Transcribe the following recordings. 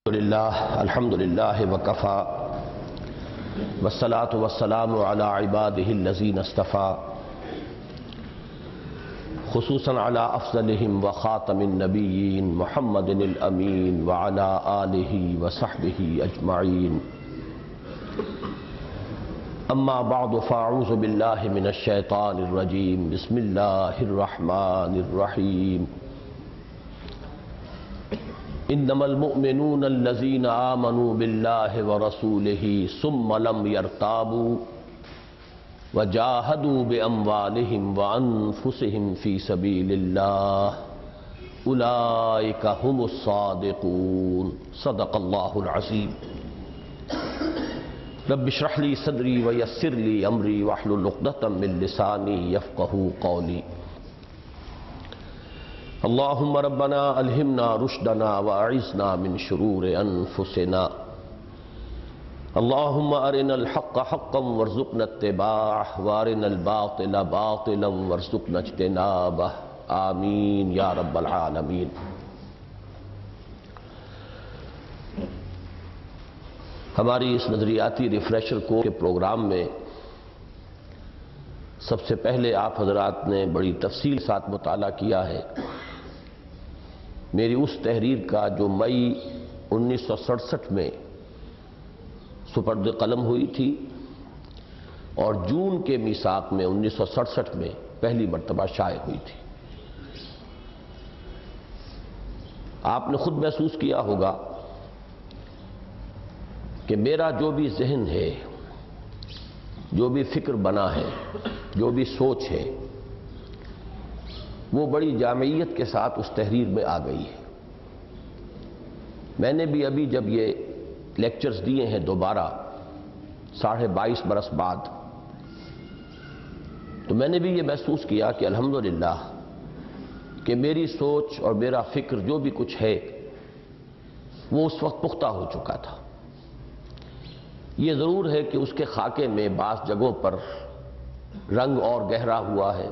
الحمد للہ وکفا والصلاة والسلام علی عباده الذین اصطفى خصوصا علی افضلهم وخاتم النبیین محمد الامین وعلی آلہ وصحبہ اجمعین اما بعد فاعوذ باللہ من الشیطان الرجیم بسم اللہ الرحمن الرحیم انما المؤمنون الذين آمنوا بالله ورسوله ثم لم يرتابوا وجاهدوا بأموالهم وأنفسهم في سبيل الله أولئك هم الصادقون صدق الله العظيم رب اشرح لي صدري ويسر لي أمري واحلل عقدة من لساني يفقهوا قولي اللهم ربنا الہمنا رشدنا واعذنا من شرور انفسنا اللهم ارنا الحق حقا وارزقنا اتباعه وارنا الباطل باطلا وارزقنا اجتنابه آمین یا رب العالمین۔ ہماری اس نظریاتی ریفریشر کو کے پروگرام میں سب سے پہلے آپ حضرات نے بڑی تفصیل ساتھ مطالعہ کیا ہے میری اس تحریر کا جو مئی 1967 میں سپرد قلم ہوئی تھی اور جون کے میثاق میں 1967 میں پہلی مرتبہ شائع ہوئی تھی۔ آپ نے خود محسوس کیا ہوگا کہ میرا جو بھی ذہن ہے، جو بھی فکر بنا ہے، جو بھی سوچ ہے، وہ بڑی جامعیت کے ساتھ اس تحریر میں آ گئی ہے۔ میں نے بھی ابھی جب یہ لیکچرز دیے ہیں دوبارہ 22.5 برس بعد، تو میں نے بھی یہ محسوس کیا کہ الحمدللہ کہ میری سوچ اور میرا فکر جو بھی کچھ ہے وہ اس وقت پختہ ہو چکا تھا۔ یہ ضرور ہے کہ اس کے خاکے میں بعض جگہوں پر رنگ اور گہرا ہوا ہے،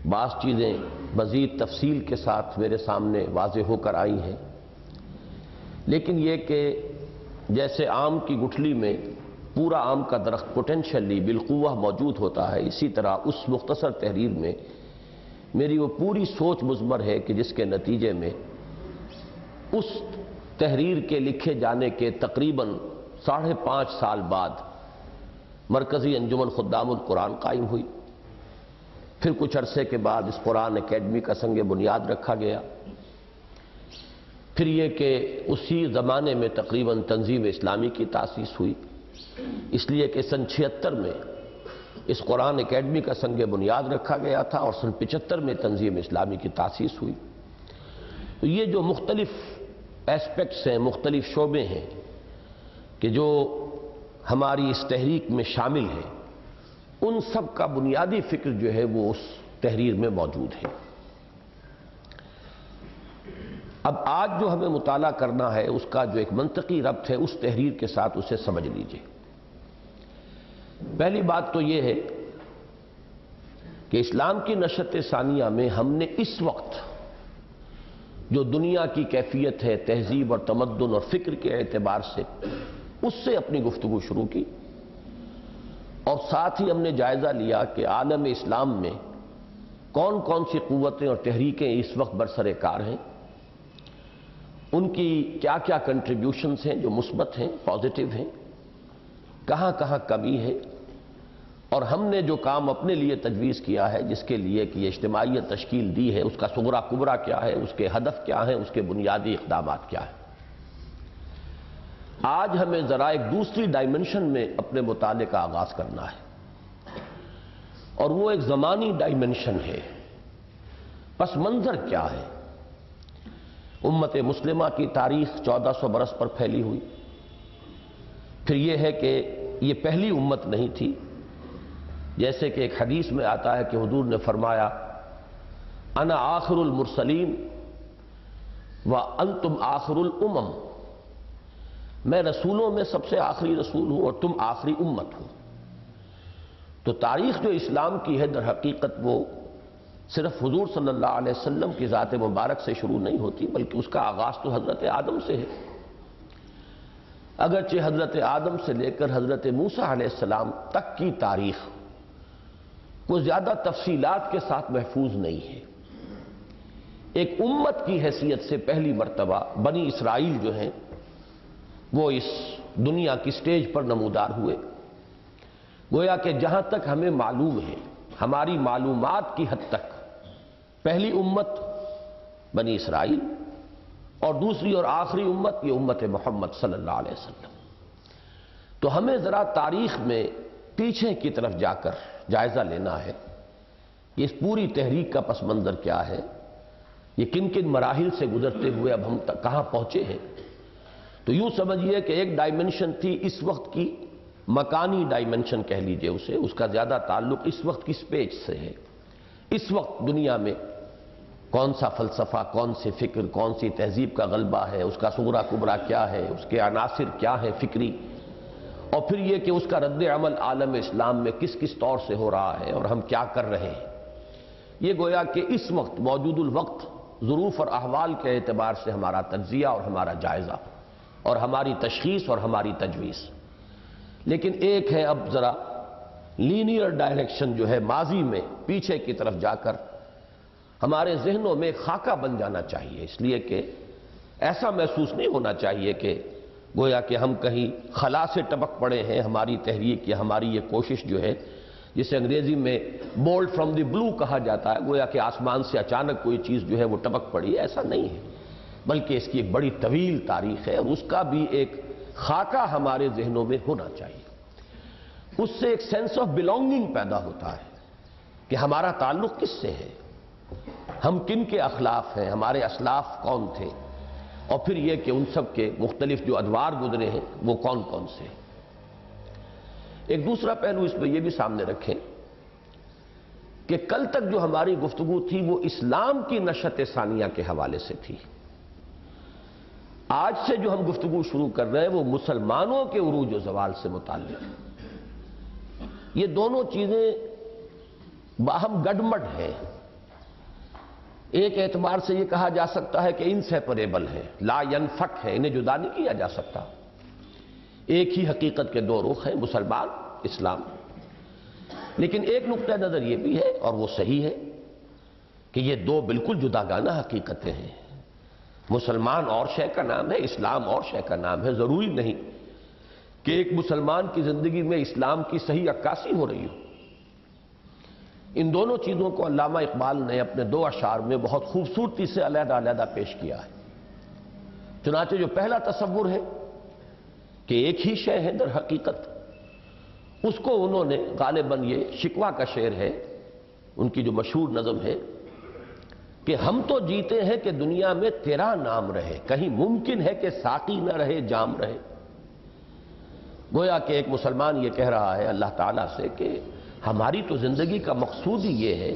بعض چیزیں مزید تفصیل کے ساتھ میرے سامنے واضح ہو کر آئی ہیں، لیکن یہ کہ جیسے آم کی گٹھلی میں پورا آم کا درخت پوٹینشلی بالقوہ موجود ہوتا ہے، اسی طرح اس مختصر تحریر میں میری وہ پوری سوچ مضمر ہے کہ جس کے نتیجے میں اس تحریر کے لکھے جانے کے تقریباً 5.5 سال بعد مرکزی انجمن خدام القرآن قائم ہوئی۔ پھر کچھ عرصے کے بعد اس قرآن اکیڈمی کا سنگ بنیاد رکھا گیا۔ پھر یہ کہ اسی زمانے میں تقریباً تنظیم اسلامی کی تاسیس ہوئی، اس لیے کہ سن 76 میں اس قرآن اکیڈمی کا سنگ بنیاد رکھا گیا تھا اور سن 75 میں تنظیم اسلامی کی تاسیس ہوئی۔ تو یہ جو مختلف ایسپیکٹس ہیں، مختلف شعبے ہیں کہ جو ہماری اس تحریک میں شامل ہیں، ان سب کا بنیادی فکر جو ہے وہ اس تحریر میں موجود ہے۔ اب آج جو ہمیں مطالعہ کرنا ہے اس کا جو ایک منطقی ربط ہے اس تحریر کے ساتھ، اسے سمجھ لیجئے۔ پہلی بات تو یہ ہے کہ اسلام کی نشأت ثانیہ میں ہم نے اس وقت جو دنیا کی کیفیت ہے تہذیب اور تمدن اور فکر کے اعتبار سے، اس سے اپنی گفتگو شروع کی، اور ساتھ ہی ہم نے جائزہ لیا کہ عالم اسلام میں کون کون سی قوتیں اور تحریکیں اس وقت برسر کار ہیں، ان کی کیا کیا کنٹریبیوشنز ہیں جو مثبت ہیں، پازیٹیو ہیں، کہاں کہاں کمی ہے، اور ہم نے جو کام اپنے لیے تجویز کیا ہے جس کے لیے کہ یہ اجتماعیت تشکیل دی ہے، اس کا صغرا کبرا کیا ہے، اس کے ہدف کیا ہیں، اس کے بنیادی اقدامات کیا ہیں۔ آج ہمیں ذرا ایک دوسری ڈائمنشن میں اپنے مطالعے کا آغاز کرنا ہے، اور وہ ایک زمانی ڈائمنشن ہے۔ پس منظر کیا ہے؟ امت مسلمہ کی تاریخ 1400 برس پر پھیلی ہوئی۔ پھر یہ ہے کہ یہ پہلی امت نہیں تھی، جیسے کہ ایک حدیث میں آتا ہے کہ حضور نے فرمایا انا آخر المرسلین وانتم آخر الامم، میں رسولوں میں سب سے آخری رسول ہوں اور تم آخری امت ہو۔ تو تاریخ جو اسلام کی ہے در حقیقت وہ صرف حضور صلی اللہ علیہ وسلم کی ذات مبارک سے شروع نہیں ہوتی، بلکہ اس کا آغاز تو حضرت آدم سے ہے۔ اگرچہ حضرت آدم سے لے کر حضرت موسیٰ علیہ السلام تک کی تاریخ کو زیادہ تفصیلات کے ساتھ محفوظ نہیں ہے، ایک امت کی حیثیت سے پہلی مرتبہ بنی اسرائیل جو ہیں وہ اس دنیا کی سٹیج پر نمودار ہوئے۔ گویا کہ جہاں تک ہمیں معلوم ہے، ہماری معلومات کی حد تک پہلی امت بنی اسرائیل اور دوسری اور آخری امت یہ امت محمد صلی اللہ علیہ وسلم۔ تو ہمیں ذرا تاریخ میں پیچھے کی طرف جا کر جائزہ لینا ہے کہ اس پوری تحریک کا پس منظر کیا ہے، یہ کن کن مراحل سے گزرتے ہوئے اب ہم تک کہاں پہنچے ہیں۔ تو یوں سمجھیے کہ ایک ڈائمنشن تھی اس وقت کی، مکانی ڈائمنشن کہہ لیجئے اسے، اس کا زیادہ تعلق اس وقت کی سپیس سے ہے۔ اس وقت دنیا میں کون سا فلسفہ، کون سی فکر، کون سی تہذیب کا غلبہ ہے، اس کا صغرا کبرا کیا ہے، اس کے عناصر کیا ہے فکری، اور پھر یہ کہ اس کا رد عمل عالم اسلام میں کس کس طور سے ہو رہا ہے اور ہم کیا کر رہے ہیں۔ یہ گویا کہ اس وقت موجود الوقت ظروف اور احوال کے اعتبار سے ہمارا تجزیہ اور ہمارا جائزہ اور ہماری تشخیص اور ہماری تجویز۔ لیکن ایک ہے اب ذرا لینئر ڈائریکشن جو ہے ماضی میں پیچھے کی طرف جا کر ہمارے ذہنوں میں خاکہ بن جانا چاہیے، اس لیے کہ ایسا محسوس نہیں ہونا چاہیے کہ گویا کہ ہم کہیں خلا سے ٹپک پڑے ہیں۔ ہماری تحریک یا ہماری یہ کوشش جو ہے، جسے انگریزی میں بولڈ فرام دی بلو کہا جاتا ہے، گویا کہ آسمان سے اچانک کوئی چیز جو ہے وہ ٹپک پڑی، ایسا نہیں ہے، بلکہ اس کی ایک بڑی طویل تاریخ ہے اور اس کا بھی ایک خاکہ ہمارے ذہنوں میں ہونا چاہیے۔ اس سے ایک سینس آف بیلونگنگ پیدا ہوتا ہے کہ ہمارا تعلق کس سے ہے، ہم کن کے اخلاف ہیں، ہمارے اسلاف کون تھے، اور پھر یہ کہ ان سب کے مختلف جو ادوار گزرے ہیں وہ کون کون سے ہیں۔ ایک دوسرا پہلو اس میں یہ بھی سامنے رکھیں کہ کل تک جو ہماری گفتگو تھی وہ اسلام کی نشأت ثانیہ کے حوالے سے تھی۔ آج سے جو ہم گفتگو شروع کر رہے ہیں وہ مسلمانوں کے عروج و زوال سے متعلق ہے۔ یہ دونوں چیزیں باہم گڈمڈ ہیں۔ ایک اعتبار سے یہ کہا جا سکتا ہے کہ انسیپریبل ہے، لا ینفک ہے، انہیں جدا نہیں کیا جا سکتا۔ ایک ہی حقیقت کے دو رخ ہیں، مسلمان، اسلام۔ لیکن ایک نقطہ نظر یہ بھی ہے اور وہ صحیح ہے کہ یہ دو بالکل جداگانہ حقیقتیں ہیں۔ مسلمان اور شے کا نام ہے، اسلام اور شے کا نام ہے۔ ضروری نہیں کہ ایک مسلمان کی زندگی میں اسلام کی صحیح عکاسی ہو رہی ہو۔ ان دونوں چیزوں کو علامہ اقبال نے اپنے دو اشعار میں بہت خوبصورتی سے علیحدہ علیحدہ پیش کیا ہے۔ چنانچہ جو پہلا تصور ہے کہ ایک ہی شے ہے در حقیقت، اس کو انہوں نے غالباً یہ شکوہ کا شعر ہے، ان کی جو مشہور نظم ہے کہ ہم تو جیتے ہیں کہ دنیا میں تیرا نام رہے، کہیں ممکن ہے کہ ساقی نہ رہے جام رہے۔ گویا کہ ایک مسلمان یہ کہہ رہا ہے اللہ تعالیٰ سے کہ ہماری تو زندگی کا مقصود ہی یہ ہے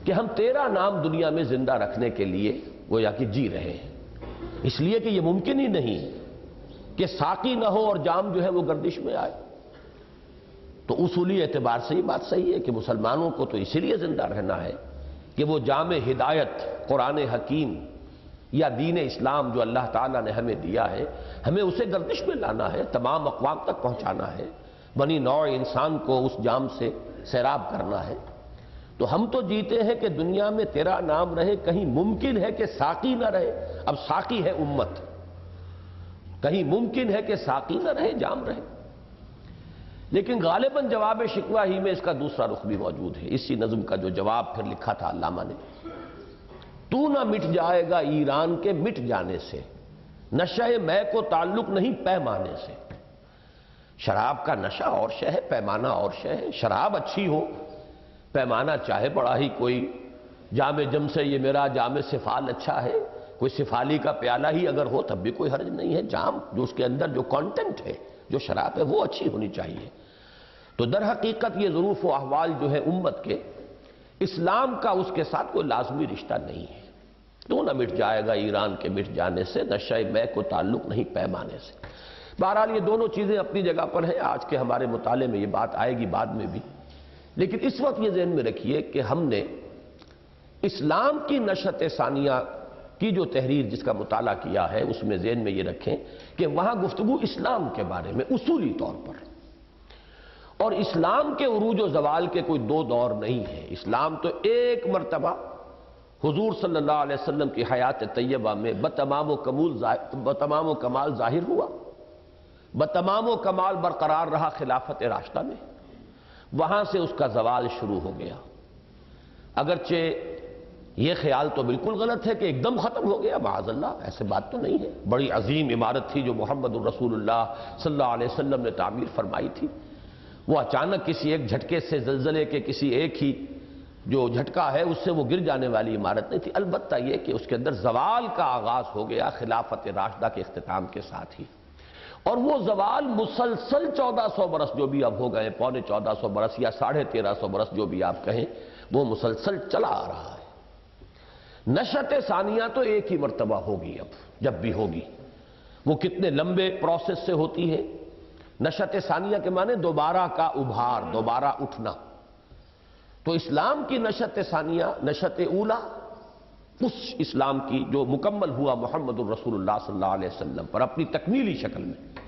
کہ ہم تیرا نام دنیا میں زندہ رکھنے کے لیے گویا کہ جی رہے ہیں، اس لیے کہ یہ ممکن ہی نہیں کہ ساقی نہ ہو اور جام جو ہے وہ گردش میں آئے۔ تو اصولی اعتبار سے یہ بات صحیح ہے کہ مسلمانوں کو تو اسی لیے زندہ رہنا ہے کہ وہ جام ہدایت قرآن حکیم یا دین اسلام جو اللہ تعالیٰ نے ہمیں دیا ہے، ہمیں اسے گردش میں لانا ہے، تمام اقوام تک پہنچانا ہے، بنی نوع انسان کو اس جام سے سیراب کرنا ہے۔ تو ہم تو جیتے ہیں کہ دنیا میں تیرا نام رہے، کہیں ممکن ہے کہ ساقی نہ رہے۔ اب ساقی ہے امت، کہیں ممکن ہے کہ ساقی نہ رہے جام رہے۔ لیکن غالباً جواب شکوہ ہی میں اس کا دوسرا رخ بھی موجود ہے۔ اسی نظم کا جو جواب پھر لکھا تھا علامہ نے، تو نہ مٹ جائے گا ایران کے مٹ جانے سے، نشہ میں کو تعلق نہیں پیمانے سے۔ شراب کا نشہ اور شے ہے، پیمانہ اور شے ہے۔ شراب اچھی ہو، پیمانہ چاہے بڑا ہی کوئی جام جم سے یہ میرا جام سفال اچھا ہے، کوئی سفالی کا پیالہ ہی اگر ہو تب بھی کوئی حرج نہیں ہے۔ جام جو اس کے اندر جو کانٹینٹ ہے، جو شراب ہے، وہ اچھی ہونی چاہیے۔ تو در حقیقت یہ ظروف و احوال جو ہے امت کے، اسلام کا اس کے ساتھ کوئی لازمی رشتہ نہیں ہے۔ تو نہ مٹ جائے گا ایران کے مٹ جانے سے، نشہ میں کو تعلق نہیں پیمانے سے۔ بہرحال یہ دونوں چیزیں اپنی جگہ پر ہیں، آج کے ہمارے مطالعے میں یہ بات آئے گی بعد میں بھی، لیکن اس وقت یہ ذہن میں رکھیے کہ ہم نے اسلام کی نشأت ثانیہ کی جو تحریر جس کا مطالعہ کیا ہے اس میں ذہن میں یہ رکھیں کہ وہاں گفتگو اسلام کے بارے میں اصولی طور پر، اور اسلام کے عروج و زوال کے کوئی دو دور نہیں ہے۔ اسلام تو ایک مرتبہ حضور صلی اللہ علیہ وسلم کی حیات طیبہ میں بتمام و کمال ظاہر ہوا، بتمام و کمال برقرار رہا خلافت راشدہ میں، وہاں سے اس کا زوال شروع ہو گیا۔ اگرچہ یہ خیال تو بالکل غلط ہے کہ ایک دم ختم ہو گیا، معاذ اللہ، ایسے بات تو نہیں ہے۔ بڑی عظیم عمارت تھی جو محمد الرسول اللہ صلی اللہ علیہ وسلم نے تعمیر فرمائی تھی، وہ اچانک کسی ایک جھٹکے سے، زلزلے کے کسی ایک ہی جو جھٹکا ہے اس سے وہ گر جانے والی عمارت نہیں تھی، البتہ یہ کہ اس کے اندر زوال کا آغاز ہو گیا خلافت راشدہ کے اختتام کے ساتھ ہی، اور وہ زوال مسلسل 1400 برس جو بھی اب ہو گئے، پونے 1400 برس یا 1350 برس جو بھی آپ کہیں، وہ مسلسل چلا آ رہا ہے۔ نشأت ثانیہ تو ایک ہی مرتبہ ہوگی، اب جب بھی ہوگی وہ کتنے لمبے پروسیس سے ہوتی ہے۔ نشأت ثانیہ کے معنی دوبارہ کا ابھار، دوبارہ اٹھنا۔ تو اسلام کی نشأت ثانیہ، نشأت اولا، اس اسلام کی جو مکمل ہوا محمد الرسول اللہ صلی اللہ علیہ وسلم پر اپنی تکمیلی شکل میں،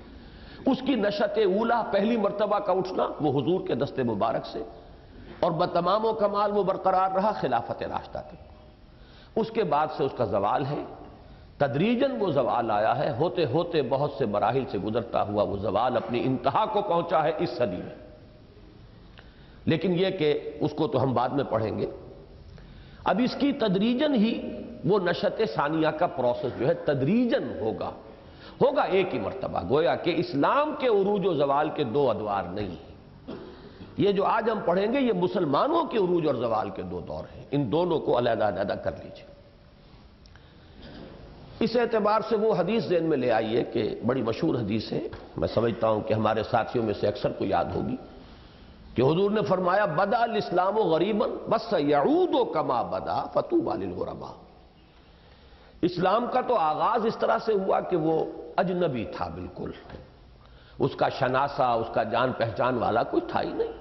اس کی نشأت اولا، پہلی مرتبہ کا اٹھنا وہ حضور کے دست مبارک سے، اور بتمام و کمال وہ برقرار رہا خلافت راشدہ تک۔ اس کے بعد سے اس کا زوال ہے، تدریجاً وہ زوال آیا ہے، ہوتے ہوتے بہت سے مراحل سے گزرتا ہوا وہ زوال اپنی انتہا کو پہنچا ہے اس صدی میں۔ لیکن یہ کہ اس کو تو ہم بعد میں پڑھیں گے، اب اس کی تدریجاً ہی وہ نشأت ثانیہ کا پروسیس جو ہے تدریجاً ہوگا ایک ہی مرتبہ، گویا کہ اسلام کے عروج و زوال کے دو ادوار نہیں ہیں۔ یہ جو آج ہم پڑھیں گے یہ مسلمانوں کے عروج اور زوال کے دو دور ہیں، ان دونوں کو علیحدہ علیحدہ کر لیجیے۔ اس اعتبار سے وہ حدیث ذہن میں لے آئیے کہ بڑی مشہور حدیث ہے، میں سمجھتا ہوں کہ ہمارے ساتھیوں میں سے اکثر کو یاد ہوگی، کہ حضور نے فرمایا بدا الاسلام غریبا وسیعود کما بدا فطوبی للغرباء۔ اسلام کا تو آغاز اس طرح سے ہوا کہ وہ اجنبی تھا، بالکل اس کا شناسہ، اس کا جان پہچان والا کوئی تھا ہی نہیں،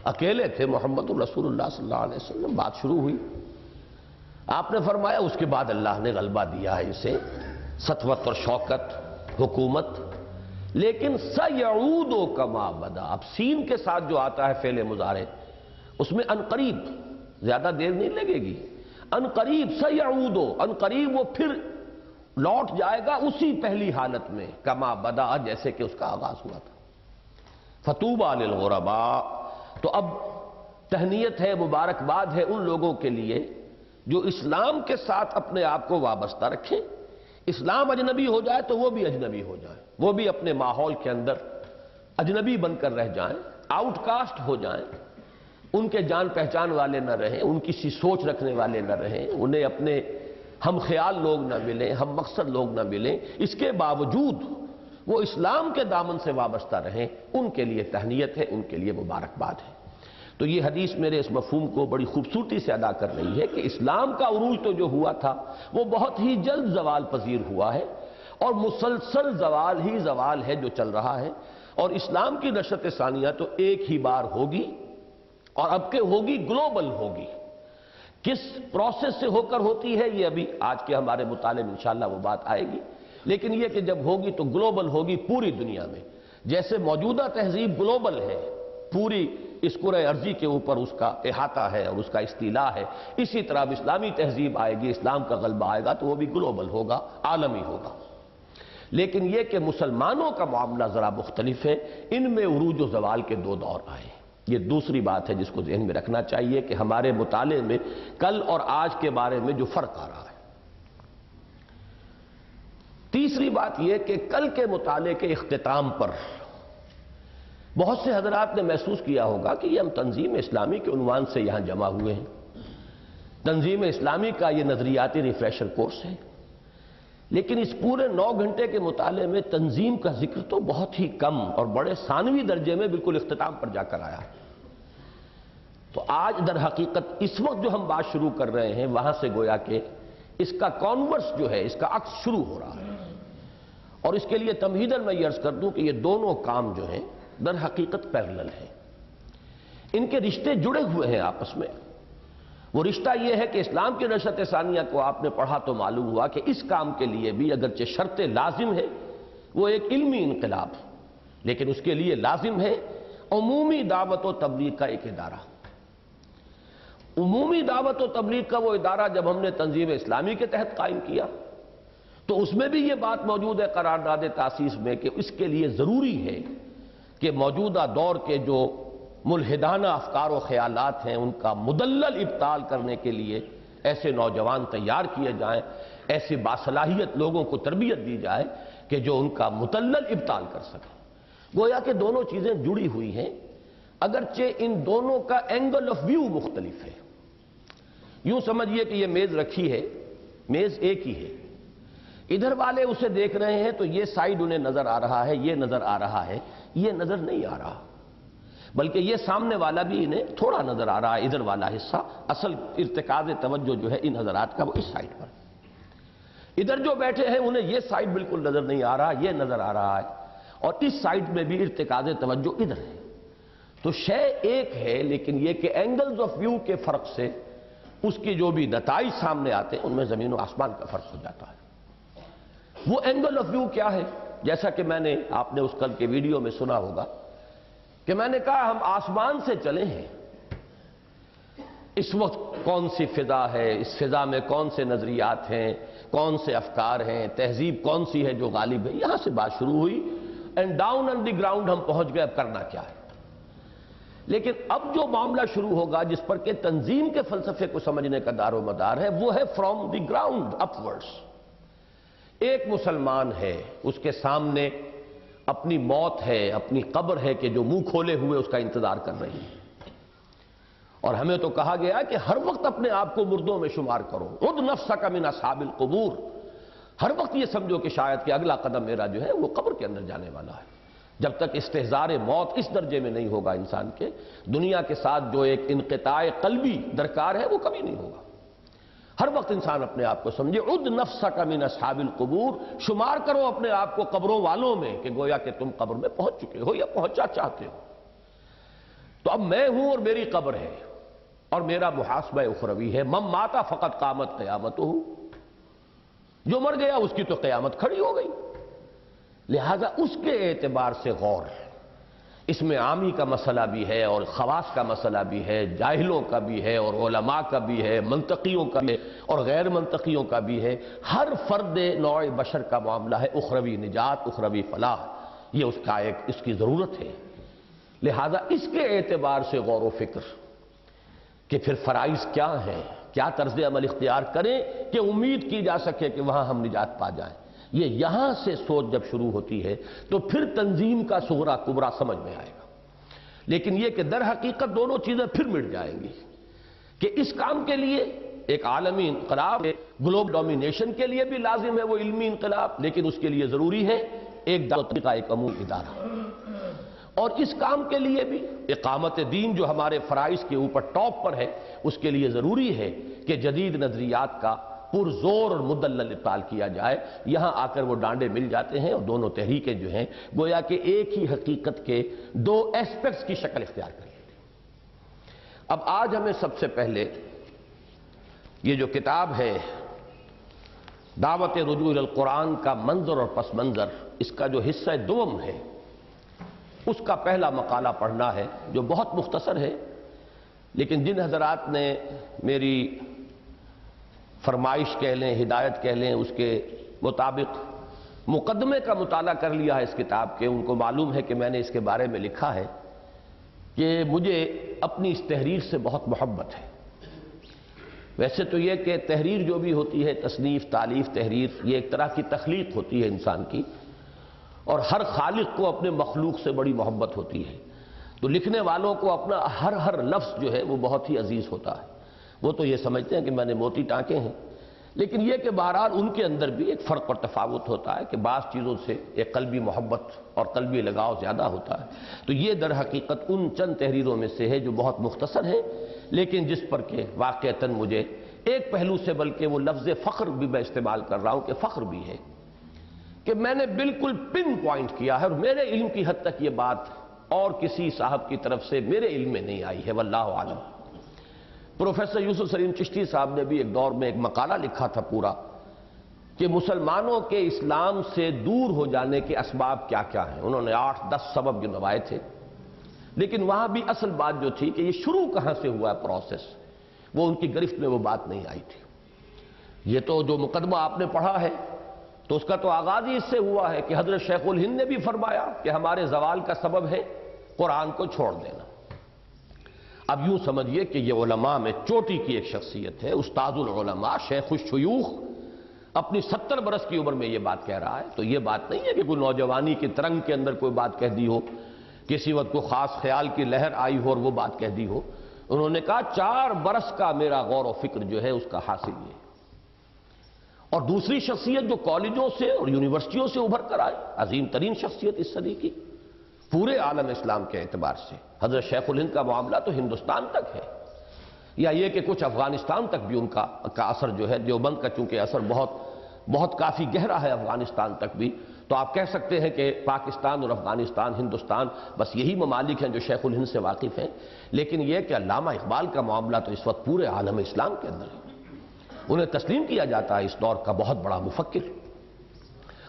اکیلے تھے محمد الرسول اللہ صلی اللہ علیہ وسلم۔ بات شروع ہوئی، آپ نے فرمایا اس کے بعد اللہ نے غلبہ دیا ہے اسے، سطوت اور شوکت، حکومت، لیکن سیعود کما بدا، اب سین کے ساتھ جو آتا ہے فعل مضارع، اس میں انقریب، زیادہ دیر نہیں لگے گی، انقریب سیعود، انقریب وہ پھر لوٹ جائے گا اسی پہلی حالت میں، کما بدا، جیسے کہ اس کا آغاز ہوا تھا۔ فطوبی للغرباء، تو اب تہنیت ہے، مبارکباد ہے ان لوگوں کے لیے جو اسلام کے ساتھ اپنے آپ کو وابستہ رکھیں۔ اسلام اجنبی ہو جائے تو وہ بھی اجنبی ہو جائیں، وہ بھی اپنے ماحول کے اندر اجنبی بن کر رہ جائیں، آؤٹ کاسٹ ہو جائیں، ان کے جان پہچان والے نہ رہیں، ان کی سی سوچ رکھنے والے نہ رہیں، انہیں اپنے ہم خیال لوگ نہ ملیں، ہم مقصد لوگ نہ ملیں، اس کے باوجود وہ اسلام کے دامن سے وابستہ رہیں، ان کے لیے تہنیت ہے، ان کے لیے مبارکباد ہے۔ تو یہ حدیث میرے اس مفہوم کو بڑی خوبصورتی سے ادا کر رہی ہے کہ اسلام کا عروج تو جو ہوا تھا وہ بہت ہی جلد زوال پذیر ہوا ہے، اور مسلسل زوال ہی زوال ہے جو چل رہا ہے، اور اسلام کی نشأت ثانیہ تو ایک ہی بار ہوگی، اور اب کہ ہوگی گلوبل ہوگی۔ کس پروسیس سے ہو کر ہوتی ہے یہ ابھی آج کے ہمارے مطالعے میں انشاءاللہ وہ بات آئے گی، لیکن یہ کہ جب ہوگی تو گلوبل ہوگی پوری دنیا میں، جیسے موجودہ تہذیب گلوبل ہے، پوری اس کرۂ ارضی کے اوپر اس کا احاطہ ہے اور اس کا استیلاء ہے، اسی طرح اب اسلامی تہذیب آئے گی، اسلام کا غلبہ آئے گا تو وہ بھی گلوبل ہوگا، عالمی ہوگا۔ لیکن یہ کہ مسلمانوں کا معاملہ ذرا مختلف ہے، ان میں عروج و زوال کے دو دور آئے۔ یہ دوسری بات ہے جس کو ذہن میں رکھنا چاہیے کہ ہمارے مطالعے میں کل اور آج کے بارے میں جو فرق آ رہا ہے۔ تیسری بات یہ کہ کل کے مطالعے کے اختتام پر بہت سے حضرات نے محسوس کیا ہوگا کہ یہ ہم تنظیم اسلامی کے عنوان سے یہاں جمع ہوئے ہیں، تنظیم اسلامی کا یہ نظریاتی ریفریشر کورس ہے، لیکن اس پورے 9 گھنٹے کے مطالعے میں تنظیم کا ذکر تو بہت ہی کم اور بڑے ثانوی درجے میں بالکل اختتام پر جا کر آیا ہے۔ تو آج در حقیقت اس وقت جو ہم بات شروع کر رہے ہیں وہاں سے گویا کہ اس کا کانورس جو ہے، اس کا عکس شروع ہو رہا ہے، اور اس کے لیے تمہیداً میں یہ عرض کر دوں کہ یہ دونوں کام جو ہیں در حقیقت پیرلل ہیں، ان کے رشتے جڑے ہوئے ہیں آپس میں، وہ رشتہ یہ ہے کہ اسلام کی نشأت ثانیہ کو آپ نے پڑھا تو معلوم ہوا کہ اس کام کے لیے بھی اگرچہ شرط لازم ہے وہ ایک علمی انقلاب ہے، لیکن اس کے لیے لازم ہے عمومی دعوت و تبلیغ کا ایک ادارہ۔ عمومی دعوت و تبلیغ کا وہ ادارہ جب ہم نے تنظیم اسلامی کے تحت قائم کیا تو اس میں بھی یہ بات موجود ہے قرارداد تاسیس میں کہ اس کے لیے ضروری ہے کہ موجودہ دور کے جو ملحدانہ افکار و خیالات ہیں ان کا مدلل ابطال کرنے کے لیے ایسے نوجوان تیار کیے جائیں، ایسے باصلاحیت لوگوں کو تربیت دی جائے کہ جو ان کا مدلل ابطال کر سکیں۔ گویا کہ دونوں چیزیں جڑی ہوئی ہیں، اگرچہ ان دونوں کا اینگل آف ویو مختلف ہے۔ یوں سمجھیے کہ یہ میز رکھی ہے، میز ایک ہی ہے، ادھر والے اسے دیکھ رہے ہیں تو یہ سائیڈ انہیں نظر آ رہا ہے، یہ نظر آ رہا ہے، یہ نظر نہیں آ رہا، بلکہ یہ سامنے والا بھی انہیں تھوڑا نظر آ رہا ہے، ادھر والا حصہ۔ اصل ارتکاز توجہ جو ہے ان حضرات کا وہ اس سائیڈ پر، ادھر جو بیٹھے ہیں انہیں یہ سائیڈ بالکل نظر نہیں آ رہا، یہ نظر آ رہا ہے، اور اس سائیڈ میں بھی ارتکاز توجہ ادھر ہے۔ تو شے ایک ہے، لیکن یہ کہ اینگلز آف ویو کے فرق سے اس کی جو بھی نتائج سامنے آتے ہیں ان میں زمین و آسمان کا فرق ہو جاتا ہے۔ وہ اینگل آف ویو کیا ہے؟ جیسا کہ میں نے آپ نے اس کل کے ویڈیو میں سنا ہوگا کہ میں نے کہا ہم آسمان سے چلے ہیں، اس وقت کون سی فضا ہے، اس فضا میں کون سے نظریات ہیں، کون سے افکار ہیں، تہذیب کون سی ہے جو غالب ہے، یہاں سے بات شروع ہوئی and down on the ground ہم پہنچ گئے اب کرنا کیا ہے۔ لیکن اب جو معاملہ شروع ہوگا جس پر کہ تنظیم کے فلسفے کو سمجھنے کا دار و مدار ہے وہ ہے from the ground up words. ایک مسلمان ہے، اس کے سامنے اپنی موت ہے، اپنی قبر ہے کہ جو منہ کھولے ہوئے اس کا انتظار کر رہی ہے، اور ہمیں تو کہا گیا کہ ہر وقت اپنے آپ کو مردوں میں شمار کرو، عد نفسک من اصحاب القبور، ہر وقت یہ سمجھو کہ شاید کہ اگلا قدم میرا جو ہے وہ قبر کے اندر جانے والا ہے۔ جب تک استحضار موت اس درجے میں نہیں ہوگا انسان کے، دنیا کے ساتھ جو ایک انقطاع قلبی درکار ہے وہ کبھی نہیں ہوگا۔ ہر وقت انسان اپنے آپ کو سمجھے عد نفسک من اصحاب القبور، شمار کرو اپنے آپ کو قبروں والوں میں کہ گویا کہ تم قبر میں پہنچ چکے ہو یا پہنچا چاہتے ہو۔ تو اب میں ہوں اور میری قبر ہے اور میرا محاسبہ اخروی ہے۔ من مات فقط قامت قیامتہ، جو مر گیا اس کی تو قیامت کھڑی ہو گئی۔ لہذا اس کے اعتبار سے غور ہے، اس میں عامی کا مسئلہ بھی ہے اور خواص کا مسئلہ بھی ہے، جاہلوں کا بھی ہے اور علماء کا بھی ہے، منطقیوں کا بھی ہے اور غیر منطقیوں کا بھی ہے۔ ہر فرد نوع بشر کا معاملہ ہے اخروی نجات، اخروی فلاح، یہ اس کی ضرورت ہے۔ لہذا اس کے اعتبار سے غور و فکر کہ پھر فرائض کیا ہیں، کیا طرز عمل اختیار کریں کہ امید کی جا سکے کہ وہاں ہم نجات پا جائیں، یہ یہاں سے سوچ جب شروع ہوتی ہے تو پھر تنظیم کا صغرا کبرا سمجھ میں آئے گا۔ لیکن یہ کہ در حقیقت دونوں چیزیں پھر مٹ جائیں گی کہ اس کام کے لیے ایک عالمی انقلاب، گلوبل ڈومینیشن کے لیے بھی لازم ہے وہ علمی انقلاب، لیکن اس کے لیے ضروری ہے ایک دعوت کا ایک عمومی ادارہ، اور اس کام کے لیے بھی اقامت دین جو ہمارے فرائض کے اوپر ٹاپ پر ہے اس کے لیے ضروری ہے کہ جدید نظریات کا پرزور اور مدلل ابطال کیا جائے۔ یہاں آ کر وہ ڈانڈے مل جاتے ہیں اور دونوں تحریکیں جو ہیں گویا کہ ایک ہی حقیقت کے دو ایسپیکٹس کی شکل اختیار کر لیتی ہیں۔ اب آج ہمیں سب سے پہلے یہ جو کتاب ہے دعوت رجوع القرآن کا منظر اور پس منظر، اس کا جو حصہ دوم ہے اس کا پہلا مقالہ پڑھنا ہے جو بہت مختصر ہے، لیکن جن حضرات نے میری فرمائش کہہ لیں، ہدایت کہہ لیں، اس کے مطابق مقدمے کا مطالعہ کر لیا ہے اس کتاب کے، ان کو معلوم ہے کہ میں نے اس کے بارے میں لکھا ہے کہ مجھے اپنی اس تحریر سے بہت محبت ہے۔ ویسے تو یہ کہ تحریر جو بھی ہوتی ہے، تصنیف، تالیف، تحریر، یہ ایک طرح کی تخلیق ہوتی ہے انسان کی، اور ہر خالق کو اپنے مخلوق سے بڑی محبت ہوتی ہے، تو لکھنے والوں کو اپنا ہر لفظ جو ہے وہ بہت ہی عزیز ہوتا ہے۔ وہ تو یہ سمجھتے ہیں کہ میں نے موتی ٹانکے ہیں، لیکن یہ کہ بہرحال ان کے اندر بھی ایک فرق اور تفاوت ہوتا ہے کہ بعض چیزوں سے ایک قلبی محبت اور قلبی لگاؤ زیادہ ہوتا ہے۔ تو یہ در حقیقت ان چند تحریروں میں سے ہے جو بہت مختصر ہے، لیکن جس پر کہ واقعتاً مجھے ایک پہلو سے بلکہ وہ لفظ فخر بھی میں استعمال کر رہا ہوں کہ فخر بھی ہے کہ میں نے بالکل پن پوائنٹ کیا ہے، اور میرے علم کی حد تک یہ بات اور کسی صاحب کی طرف سے میرے علم میں نہیں آئی ہے، واللہ عالم۔ پروفیسر یوسف سلیم چشتی صاحب نے بھی ایک دور میں ایک مقالہ لکھا تھا پورا کہ مسلمانوں کے اسلام سے دور ہو جانے کے اسباب کیا کیا ہیں. انہوں نے 8-10 سبب گنوائے تھے، لیکن وہاں بھی اصل بات جو تھی کہ یہ شروع کہاں سے ہوا ہے پروسیس، وہ ان کی گرفت میں وہ بات نہیں آئی تھی. یہ تو جو مقدمہ آپ نے پڑھا ہے تو اس کا تو آغاز ہی اس سے ہوا ہے کہ حضرت شیخ الہند نے بھی فرمایا کہ ہمارے زوال کا سبب ہے قرآن کو چھوڑ دینا. اب یوں سمجھیے کہ یہ علماء میں چوٹی کی ایک شخصیت ہے، استاد العلماء شیخ الشیوخ، اپنی 70 برس کی عمر میں یہ بات کہہ رہا ہے. تو یہ بات نہیں ہے کہ کوئی نوجوانی کی ترنگ کے اندر کوئی بات کہہ دی ہو، کسی وقت کوئی خاص خیال کی لہر آئی ہو اور وہ بات کہہ دی ہو. انہوں نے کہا 4 برس کا میرا غور و فکر جو ہے اس کا حاصل یہ. اور دوسری شخصیت جو کالجوں سے اور یونیورسٹیوں سے ابھر کر آئی، عظیم ترین شخصیت اس صدی کی پورے عالم اسلام کے اعتبار سے، حضرت شیخ الہند کا معاملہ تو ہندوستان تک ہے، یا یہ کہ کچھ افغانستان تک بھی ان کا اثر جو ہے، دیوبند کا چونکہ اثر بہت کافی گہرا ہے افغانستان تک بھی، تو آپ کہہ سکتے ہیں کہ پاکستان اور افغانستان، ہندوستان، بس یہی ممالک ہیں جو شیخ الہند سے واقف ہیں. لیکن یہ کہ علامہ اقبال کا معاملہ تو اس وقت پورے عالم اسلام کے اندر ہے. انہیں تسلیم کیا جاتا ہے اس دور کا بہت بڑا مفکر،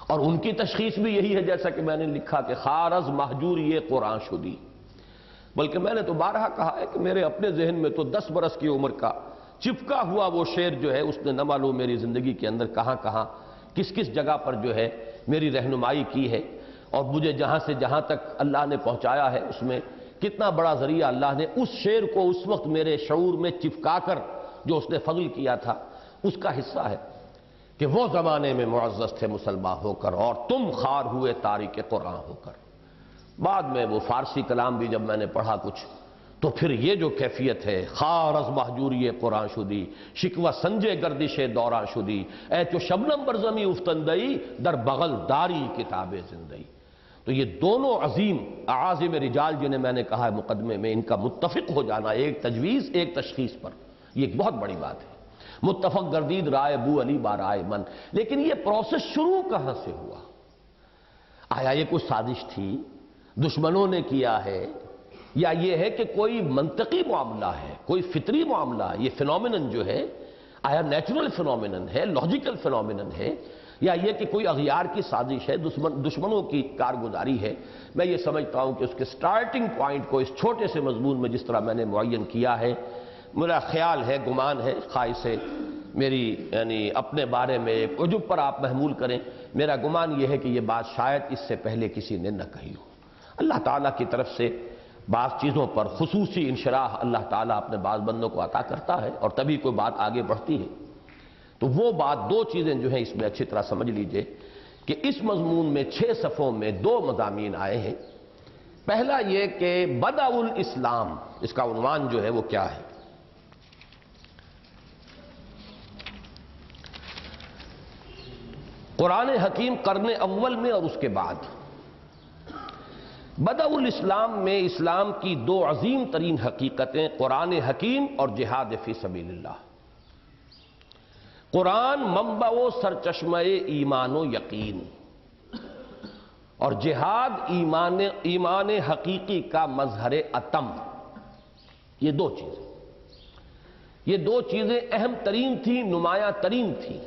اور ان کی تشخیص بھی یہی ہے جیسا کہ میں نے لکھا کہ خارز محجور یہ قرآن شدی. بلکہ میں نے تو بارہا کہا ہے کہ میرے اپنے ذہن میں تو 10 برس کی عمر کا چپکا ہوا وہ شعر جو ہے اس نے نہ معلوم میری زندگی کے اندر کہاں کہاں کس کس جگہ پر جو ہے میری رہنمائی کی ہے، اور مجھے جہاں سے جہاں تک اللہ نے پہنچایا ہے اس میں کتنا بڑا ذریعہ اللہ نے اس شعر کو اس وقت میرے شعور میں چپکا کر جو اس نے فضل کیا تھا اس کا حصہ ہے کہ وہ زمانے میں معزز تھے مسلمان ہو کر اور تم خار ہوئے تارک قرآن ہو کر. بعد میں وہ فارسی کلام بھی جب میں نے پڑھا کچھ تو پھر یہ جو کیفیت ہے، خار از محجوری قرآن شدی شکوہ سنجے گردش دوران شدی اے چو شبنم بر زمیں افتندئی در بغل داری کتاب زندئی. تو یہ دونوں عظیم اعاظم رجال جنہیں میں نے کہا ہے مقدمے میں، ان کا متفق ہو جانا ایک تجویز ایک تشخیص پر، یہ ایک بہت بڑی بات ہے. متفق گردید رائے بو علی بارائے من. لیکن یہ پروسیس شروع کہاں سے ہوا؟ آیا یہ کوئی سازش تھی، دشمنوں نے کیا ہے، یا یہ ہے کہ کوئی منطقی معاملہ ہے، کوئی فطری معاملہ ہے؟ یہ فینومینن جو ہے آیا نیچرل فینومینن ہے، لاجیکل فینومینن ہے، یا یہ کہ کوئی اغیار کی سازش ہے، دشمنوں کی کارگزاری ہے؟ میں یہ سمجھتا ہوں کہ اس کے سٹارٹنگ پوائنٹ کو اس چھوٹے سے مضمون میں جس طرح میں نے معین کیا ہے، میرا خیال ہے، گمان ہے، خواہش سے میری یعنی اپنے بارے میں ایک عجب پر آپ محمول کریں، میرا گمان یہ ہے کہ یہ بات شاید اس سے پہلے کسی نے نہ کہی ہو. اللہ تعالیٰ کی طرف سے بعض چیزوں پر خصوصی انشراح اللہ تعالیٰ اپنے بعض بندوں کو عطا کرتا ہے اور تبھی کوئی بات آگے بڑھتی ہے. تو وہ بات، 2 چیزیں جو ہیں اس میں اچھی طرح سمجھ لیجئے کہ اس مضمون میں 6 صفحوں میں 2 مضامین آئے ہیں. پہلا یہ کہ بدء الاسلام، اس کا عنوان جو ہے وہ کیا ہے؟ قرآن حکیم قرن اول میں اور اس کے بعد. بدء الاسلام میں اسلام کی 2 عظیم ترین حقیقتیں قرآن حکیم اور جہاد فی سبیل اللہ. قرآن منبع و سرچشمہ ایمان و یقین، اور جہاد ایمان حقیقی کا مظہر اتم. یہ 2 چیزیں، یہ 2 چیزیں اہم ترین تھیں، نمایاں ترین تھیں.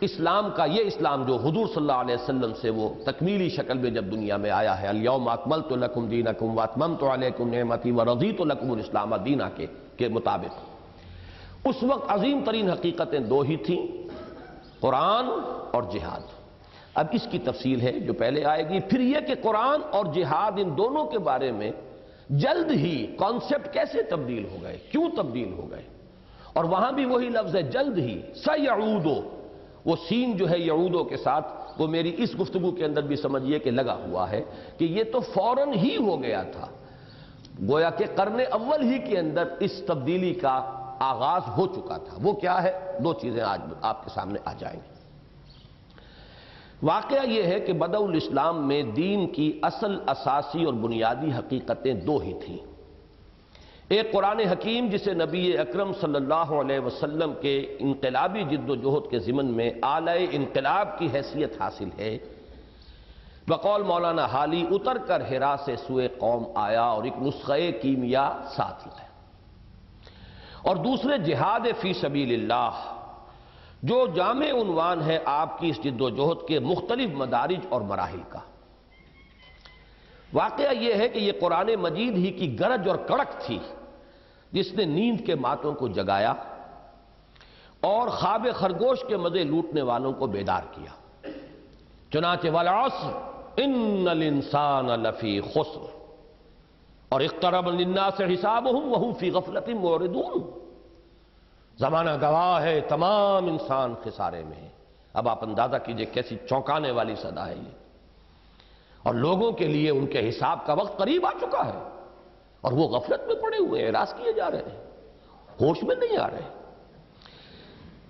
اسلام کا یہ اسلام جو حضور صلی اللہ علیہ وسلم سے وہ تکمیلی شکل میں جب دنیا میں آیا ہے، الیوم اکملت لکم دینکم واتممت علیکم نعمتی ورضیت لکم الاسلام دینا کے مطابق، اس وقت عظیم ترین حقیقتیں 2 ہی تھیں، قرآن اور جہاد. اب اس کی تفصیل ہے جو پہلے آئے گی. پھر یہ کہ قرآن اور جہاد ان دونوں کے بارے میں جلد ہی کانسیپٹ کیسے تبدیل ہو گئے، کیوں تبدیل ہو گئے، اور وہاں بھی وہی لفظ ہے جلد ہی. سیعودو، وہ سین جو ہے یعودو کے ساتھ وہ میری اس گفتگو کے اندر بھی سمجھیے کہ لگا ہوا ہے کہ یہ تو فوراً ہی ہو گیا تھا، گویا کہ قرن اول ہی کے اندر اس تبدیلی کا آغاز ہو چکا تھا. وہ کیا ہے؟ 2 چیزیں آج آپ کے سامنے آ جائیں گی. واقعہ یہ ہے کہ بدء الاسلام میں دین کی اصل اساسی اور بنیادی حقیقتیں 2 ہی تھیں. ایک قرآن حکیم جسے نبی اکرم صلی اللہ علیہ وسلم کے انقلابی جد و جہد کے ضمن میں آلہ انقلاب کی حیثیت حاصل ہے. بقول مولانا حالی اتر کر حرا سے سوئے قوم آیا اور ایک نسخہ کیمیا ساتھ لایا. اور دوسرے جہاد فی سبیل اللہ، جو جامع عنوان ہے آپ کی اس جد و جہد کے مختلف مدارج اور مراحل کا۔ واقعہ یہ ہے کہ یہ قرآن مجید ہی کی گرج اور کڑک تھی جس نے نیند کے ماتوں کو جگایا اور خواب خرگوش کے مزے لوٹنے والوں کو بیدار کیا۔ چنانچہ والعصر ان الانسان لفی خسر، اور اقترب للناس حسابهم وهم فی غفلۃ معرضون، زمانہ گواہ ہے تمام انسان خسارے میں ہے۔ اب آپ اندازہ کیجئے کیسی چونکانے والی صدا ہے یہ، اور لوگوں کے لیے ان کے حساب کا وقت قریب آ چکا ہے اور وہ غفلت میں پڑے ہوئے اعراض کیے جا رہے ہیں، ہوش میں نہیں آ رہے۔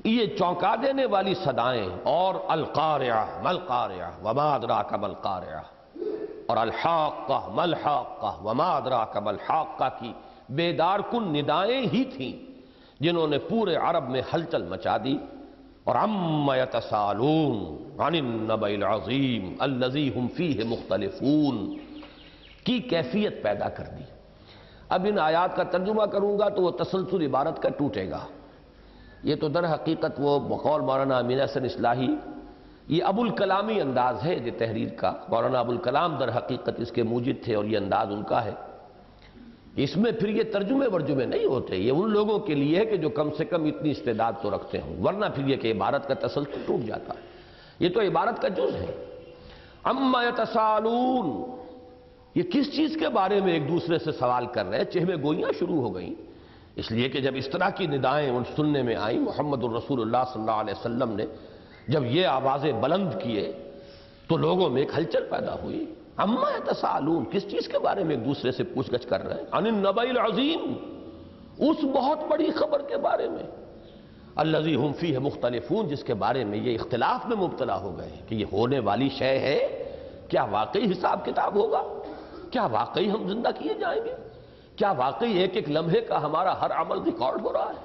یہ چونکا دینے والی صدائیں، اور القارعہ مالقارعہ وما ادراک مالقارعہ، اور الحاقہ مالحاقہ وما ادراک مالحاقہ کی بیدار کن ندائیں ہی تھیں جنہوں نے پورے عرب میں ہلچل مچا دی، اور عما یتساءلون عن النبأ العظیم الذی ھم فیہ مختلفون کی کیفیت پیدا کر دی۔ اب ان آیات کا ترجمہ کروں گا تو وہ تسلسل عبارت کا ٹوٹے گا۔ یہ تو در حقیقت وہ بقول مولانا امین احسن اصلاحی، یہ ابو الکلامی انداز ہے یہ تحریر کا۔ مولانا ابو الکلام در حقیقت اس کے موجد تھے اور یہ انداز ان کا ہے۔ اس میں پھر یہ ترجمے ورجمے نہیں ہوتے، یہ ان لوگوں کے لیے ہے کہ جو کم سے کم اتنی استعداد تو رکھتے ہوں، ورنہ پھر یہ کہ عبارت کا تسلسل ٹوٹ جاتا ہے۔ یہ تو عبارت کا جز ہے۔ عما یتساءلون، یہ کس چیز کے بارے میں ایک دوسرے سے سوال کر رہے ہیں؟ چہمے گوئیاں شروع ہو گئیں، اس لیے کہ جب اس طرح کی ندائیں ان سننے میں آئیں، محمد الرسول اللہ صلی اللہ علیہ وسلم نے جب یہ آوازیں بلند کیے تو لوگوں میں ایک ہلچل پیدا ہوئی۔ عما یتساءلون، کس چیز کے بارے میں ایک دوسرے سے پوچھ گچھ کر رہے ہیں؟ عن النبأ العظیم، اس بہت بڑی خبر کے بارے میں، الذی ھم فیہ مختلفون، جس کے بارے میں یہ اختلاف میں مبتلا ہو گئے کہ یہ ہونے والی شے ہے، کیا واقعی حساب کتاب ہوگا؟ کیا واقعی ہم زندہ کیے جائیں گے؟ کیا واقعی ایک ایک لمحے کا ہمارا ہر عمل ریکارڈ ہو رہا ہے؟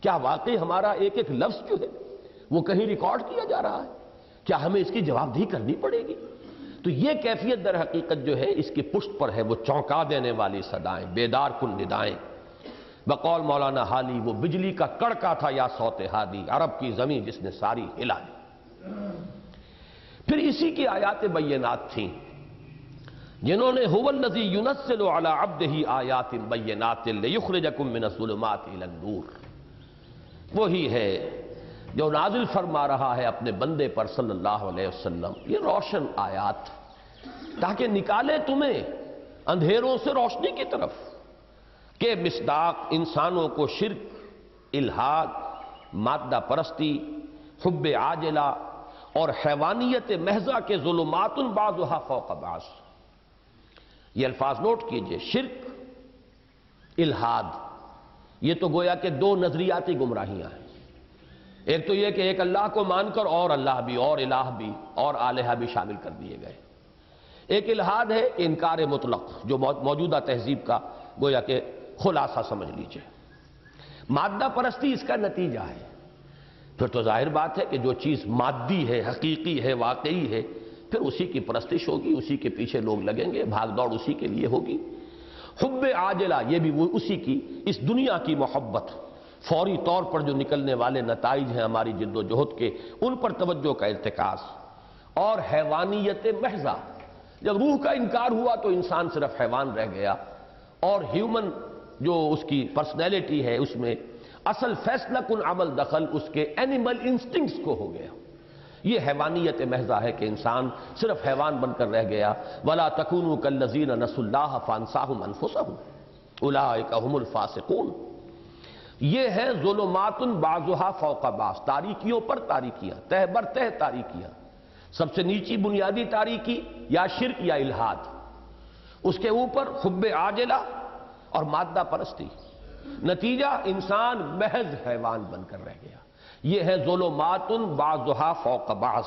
کیا واقعی ہمارا ایک ایک لفظ جو ہے وہ کہیں ریکارڈ کیا جا رہا ہے؟ کیا ہمیں اس کی جواب دہی کرنی پڑے گی؟ تو یہ کیفیت در حقیقت جو ہے اس کی پشت پر ہے وہ چونکا دینے والی صدائیں، بیدار کن ندائیں۔ بقول مولانا حالی وہ بجلی کا کڑکا تھا یا صوت ہادی، عرب کی زمین جس نے ساری ہلا دی۔ پھر اسی کی آیات بینات تھیں جنہوں نے هو الذی ينزل علی عبدہ آیات بینات لیخرجکم من الظلمات الی النور، وہی ہے جو نازل فرما رہا ہے اپنے بندے پر صلی اللہ علیہ وسلم یہ روشن آیات، تاکہ نکالے تمہیں اندھیروں سے روشنی کی طرف، کہ مصداق انسانوں کو شرک، الحاد، مادہ پرستی، حب عاجلہ اور حیوانیت محضہ کے ظلمات بعضھا فوق بعض۔ یہ الفاظ نوٹ کیجئے، شرک، الحاد، یہ تو گویا کہ دو نظریاتی گمراہیاں ہیں۔ ایک تو یہ کہ ایک اللہ کو مان کر اور اللہ بھی اور الہ بھی اور آلہہ بھی شامل کر دیے گئے۔ ایک الحاد ہے کہ انکار مطلق، جو موجودہ تہذیب کا گویا کہ خلاصہ سمجھ لیجئے۔ مادہ پرستی اس کا نتیجہ ہے۔ پھر تو ظاہر بات ہے کہ جو چیز مادی ہے، حقیقی ہے، واقعی ہے، پھر اسی کی پرستش ہوگی، اسی کے پیچھے لوگ لگیں گے، بھاگ دوڑ اسی کے لیے ہوگی۔ حب عاجلہ، یہ بھی وہ اسی کی اس دنیا کی محبت، فوری طور پر جو نکلنے والے نتائج ہیں ہماری جد و جہد کے، ان پر توجہ کا ارتکاز، اور حیوانیت محضہ، جب روح کا انکار ہوا تو انسان صرف حیوان رہ گیا، اور ہیومن جو اس کی پرسنالٹی ہے اس میں اصل فیصلہ کن عمل دخل اس کے اینیمل انسٹنکٹس کو ہو گیا۔ یہ حیوانیت محضہ ہے کہ انسان صرف حیوان بن کر رہ گیا۔ وَلَا تَكُونُوا كَالَّذِينَ نَسُوا اللَّهَ فَأَنسَاهُمْ أَنفُسَهُمْ أُولَٰئِكَ هُمُ الْفَاسِقُونَ۔ یہ ہے ظلمات بعضھا فوق بعض، تاریکیوں پر تاریکیاں، تہ بر تہ تاریکیاں۔ سب سے نیچی بنیادی تاریکی یا شرک یا الحاد، اس کے اوپر حب عاجلہ اور مادہ پرستی، نتیجہ انسان محض حیوان بن کر رہ گیا۔ یہ ہے ظلمات بعضھا فوق بعض۔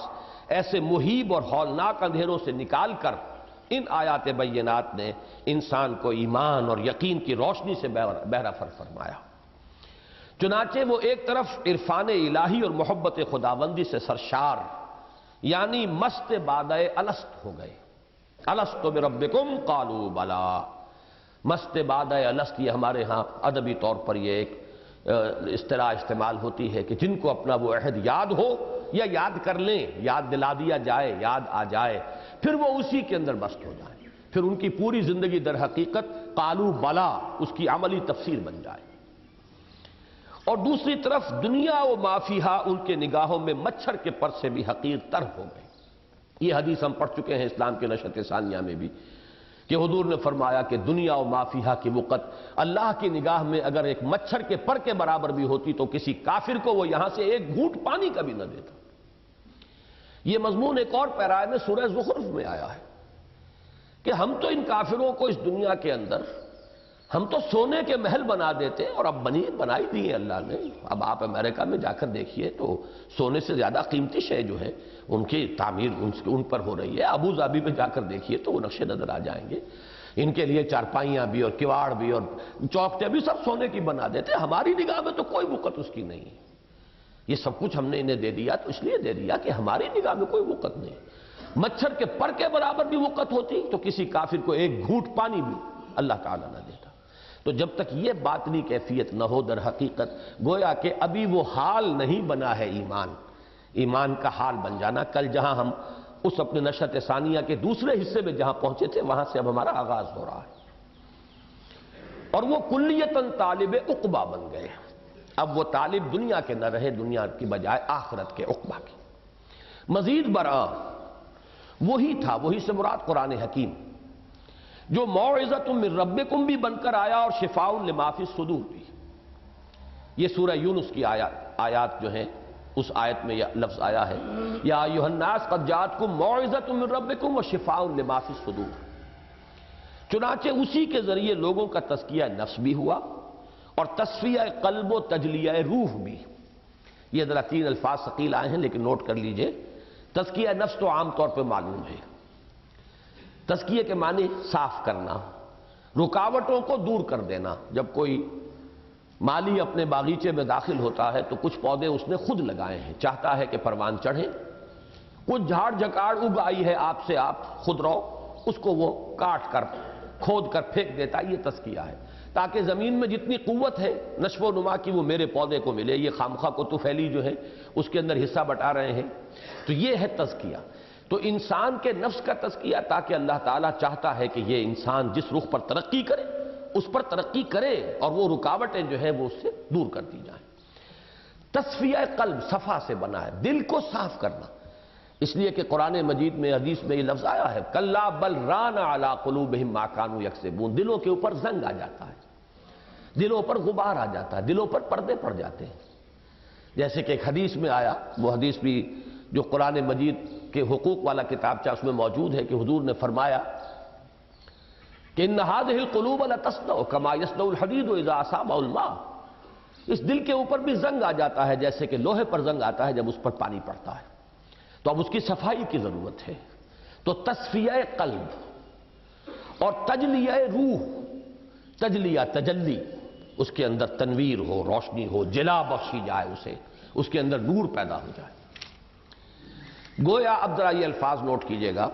ایسے مہیب اور ہولناک اندھیروں سے نکال کر ان آیات بینات نے انسان کو ایمان اور یقین کی روشنی سے بہرہ فرمایا۔ چنانچہ وہ ایک طرف عرفان الہی اور محبت خداوندی سے سرشار، یعنی مست بادہ الست ہو گئے۔ الست بربکم قالوا بلا، مست بادہ الست، یہ ہمارے ہاں ادبی طور پر یہ ایک اصطلاح استعمال ہوتی ہے کہ جن کو اپنا وہ عہد یاد ہو یا یاد کر لیں، یاد دلا دیا جائے، یاد آ جائے، پھر وہ اسی کے اندر مست ہو جائیں، پھر ان کی پوری زندگی در حقیقت قالو بلا اس کی عملی تفسیر بن جائے۔ اور دوسری طرف دنیا و ما فیہا ان کے نگاہوں میں مچھر کے پر سے بھی حقیر تر ہو گئے۔ یہ حدیث ہم پڑھ چکے ہیں اسلام کے نشأت ثانیہ میں بھی، کہ حضور نے فرمایا کہ دنیا و ما فیہا کی وقت اللہ کی نگاہ میں اگر ایک مچھر کے پر کے برابر بھی ہوتی تو کسی کافر کو وہ یہاں سے ایک گھونٹ پانی کا بھی نہ دیتا۔ یہ مضمون ایک اور پیرائے میں سورہ زخرف میں آیا ہے کہ ہم تو ان کافروں کو اس دنیا کے اندر ہم تو سونے کے محل بنا دیتے، اور اب بنائی دی ہے اللہ نے۔ اب آپ امریکہ میں جا کر دیکھیے تو سونے سے زیادہ قیمتی شے جو ہے ان کی تعمیر ان پر ہو رہی ہے۔ ابو ظبی میں جا کر دیکھیے تو وہ نقشے نظر آ جائیں گے، ان کے لیے چارپائیاں بھی اور کواڑ بھی اور چوکٹیں بھی سب سونے کی بنا دیتے۔ ہماری نگاہ میں تو کوئی وقت اس کی نہیں ہے۔ یہ سب کچھ ہم نے انہیں دے دیا تو اس لیے دے دیا کہ ہماری نگاہ میں کوئی وقت نہیں۔ مچھر کے پر کے برابر بھی وقت ہوتی تو کسی کافر کو ایک گھونٹ پانی بھی اللہ تعالیٰ نہ دیتا۔ تو جب تک یہ باطنی کیفیت نہ ہو در حقیقت گویا کہ ابھی وہ حال نہیں بنا ہے ایمان کا حال بن جانا۔ کل جہاں ہم اس اپنے نشأت ثانیہ کے دوسرے حصے میں جہاں پہنچے تھے وہاں سے اب ہمارا آغاز ہو رہا ہے، اور وہ کلیتاً طالب عقبہ بن گئے۔ اب وہ طالب دنیا کے نہ رہے، دنیا کی بجائے آخرت کے عقبہ کی۔ مزید برآں وہی تھا، وہی سے مراد قرآن حکیم جو موعظۃ من ربکم بھی بن کر آیا اور شفاء لما فی الصدور بھی۔ یہ سورہ یونس کی آیات جو ہیں اس آیت میں یہ لفظ آیا ہے، یا ایھا الناس قد جاءتکم موعظۃ من ربکم وشفاء لما فی الصدور۔ چنانچہ اسی کے ذریعے لوگوں کا تزکیہ نفس بھی ہوا اور تصفیہ قلب و تجلیہ روح بھی۔ یہ ذرا 3 الفاظ ثقیل آئے ہیں لیکن نوٹ کر لیجئے۔ تزکیہ نفس تو عام طور پہ معلوم ہے، تزکیہ کے معنی صاف کرنا، رکاوٹوں کو دور کر دینا۔ جب کوئی مالی اپنے باغیچے میں داخل ہوتا ہے تو کچھ پودے اس نے خود لگائے ہیں، چاہتا ہے کہ پروان چڑھیں، کچھ جھاڑ جھکاڑ اگ آئی ہے آپ سے آپ خود رو، اس کو وہ کاٹ کر کھود کر پھینک دیتا ہے۔ یہ تزکیہ ہے تاکہ زمین میں جتنی قوت ہے نشو و نما کی وہ میرے پودے کو ملے۔ یہ خامخواہ کو طفیلی جو ہے اس کے اندر حصہ بٹا رہے ہیں، تو یہ ہے تزکیہ۔ تو انسان کے نفس کا تزکیہ تاکہ اللہ تعالیٰ چاہتا ہے کہ یہ انسان جس رخ پر ترقی کرے اس پر ترقی کرے اور وہ رکاوٹیں جو ہیں وہ اس سے دور کر دی جائیں۔ تصفیہ قلب صفا سے بنا ہے، دل کو صاف کرنا، اس لیے کہ قرآن مجید میں حدیث میں یہ لفظ آیا ہے کلا بل ران علی قلوبہم ما کانوا یکسبون۔ دلوں کے اوپر زنگ آ جاتا ہے، دلوں پر غبار آ جاتا ہے، دلوں پر پردے پڑ جاتے ہیں۔ جیسے کہ ایک حدیث میں آیا، وہ حدیث بھی جو قرآن مجید کے حقوق والا کتابچہ اس میں موجود ہے، کہ حضور نے فرمایا کہ ان هذه القلوب لتصدع كما يصدع الحديد اذا اصابه الماء۔ اس دل کے اوپر بھی زنگ آ جاتا ہے جیسے کہ لوہے پر زنگ آتا ہے جب اس پر پانی پڑتا ہے، تو اب اس کی صفائی کی ضرورت ہے۔ تو تصفیہ قلب اور تجلیہ روح، تجلیہ تجلی، اس کے اندر تنویر ہو، روشنی ہو، جلا بخشی جائے اسے، اس کے اندر نور پیدا ہو جائے۔ گویا اب ذرا یہ الفاظ نوٹ کیجئے گا،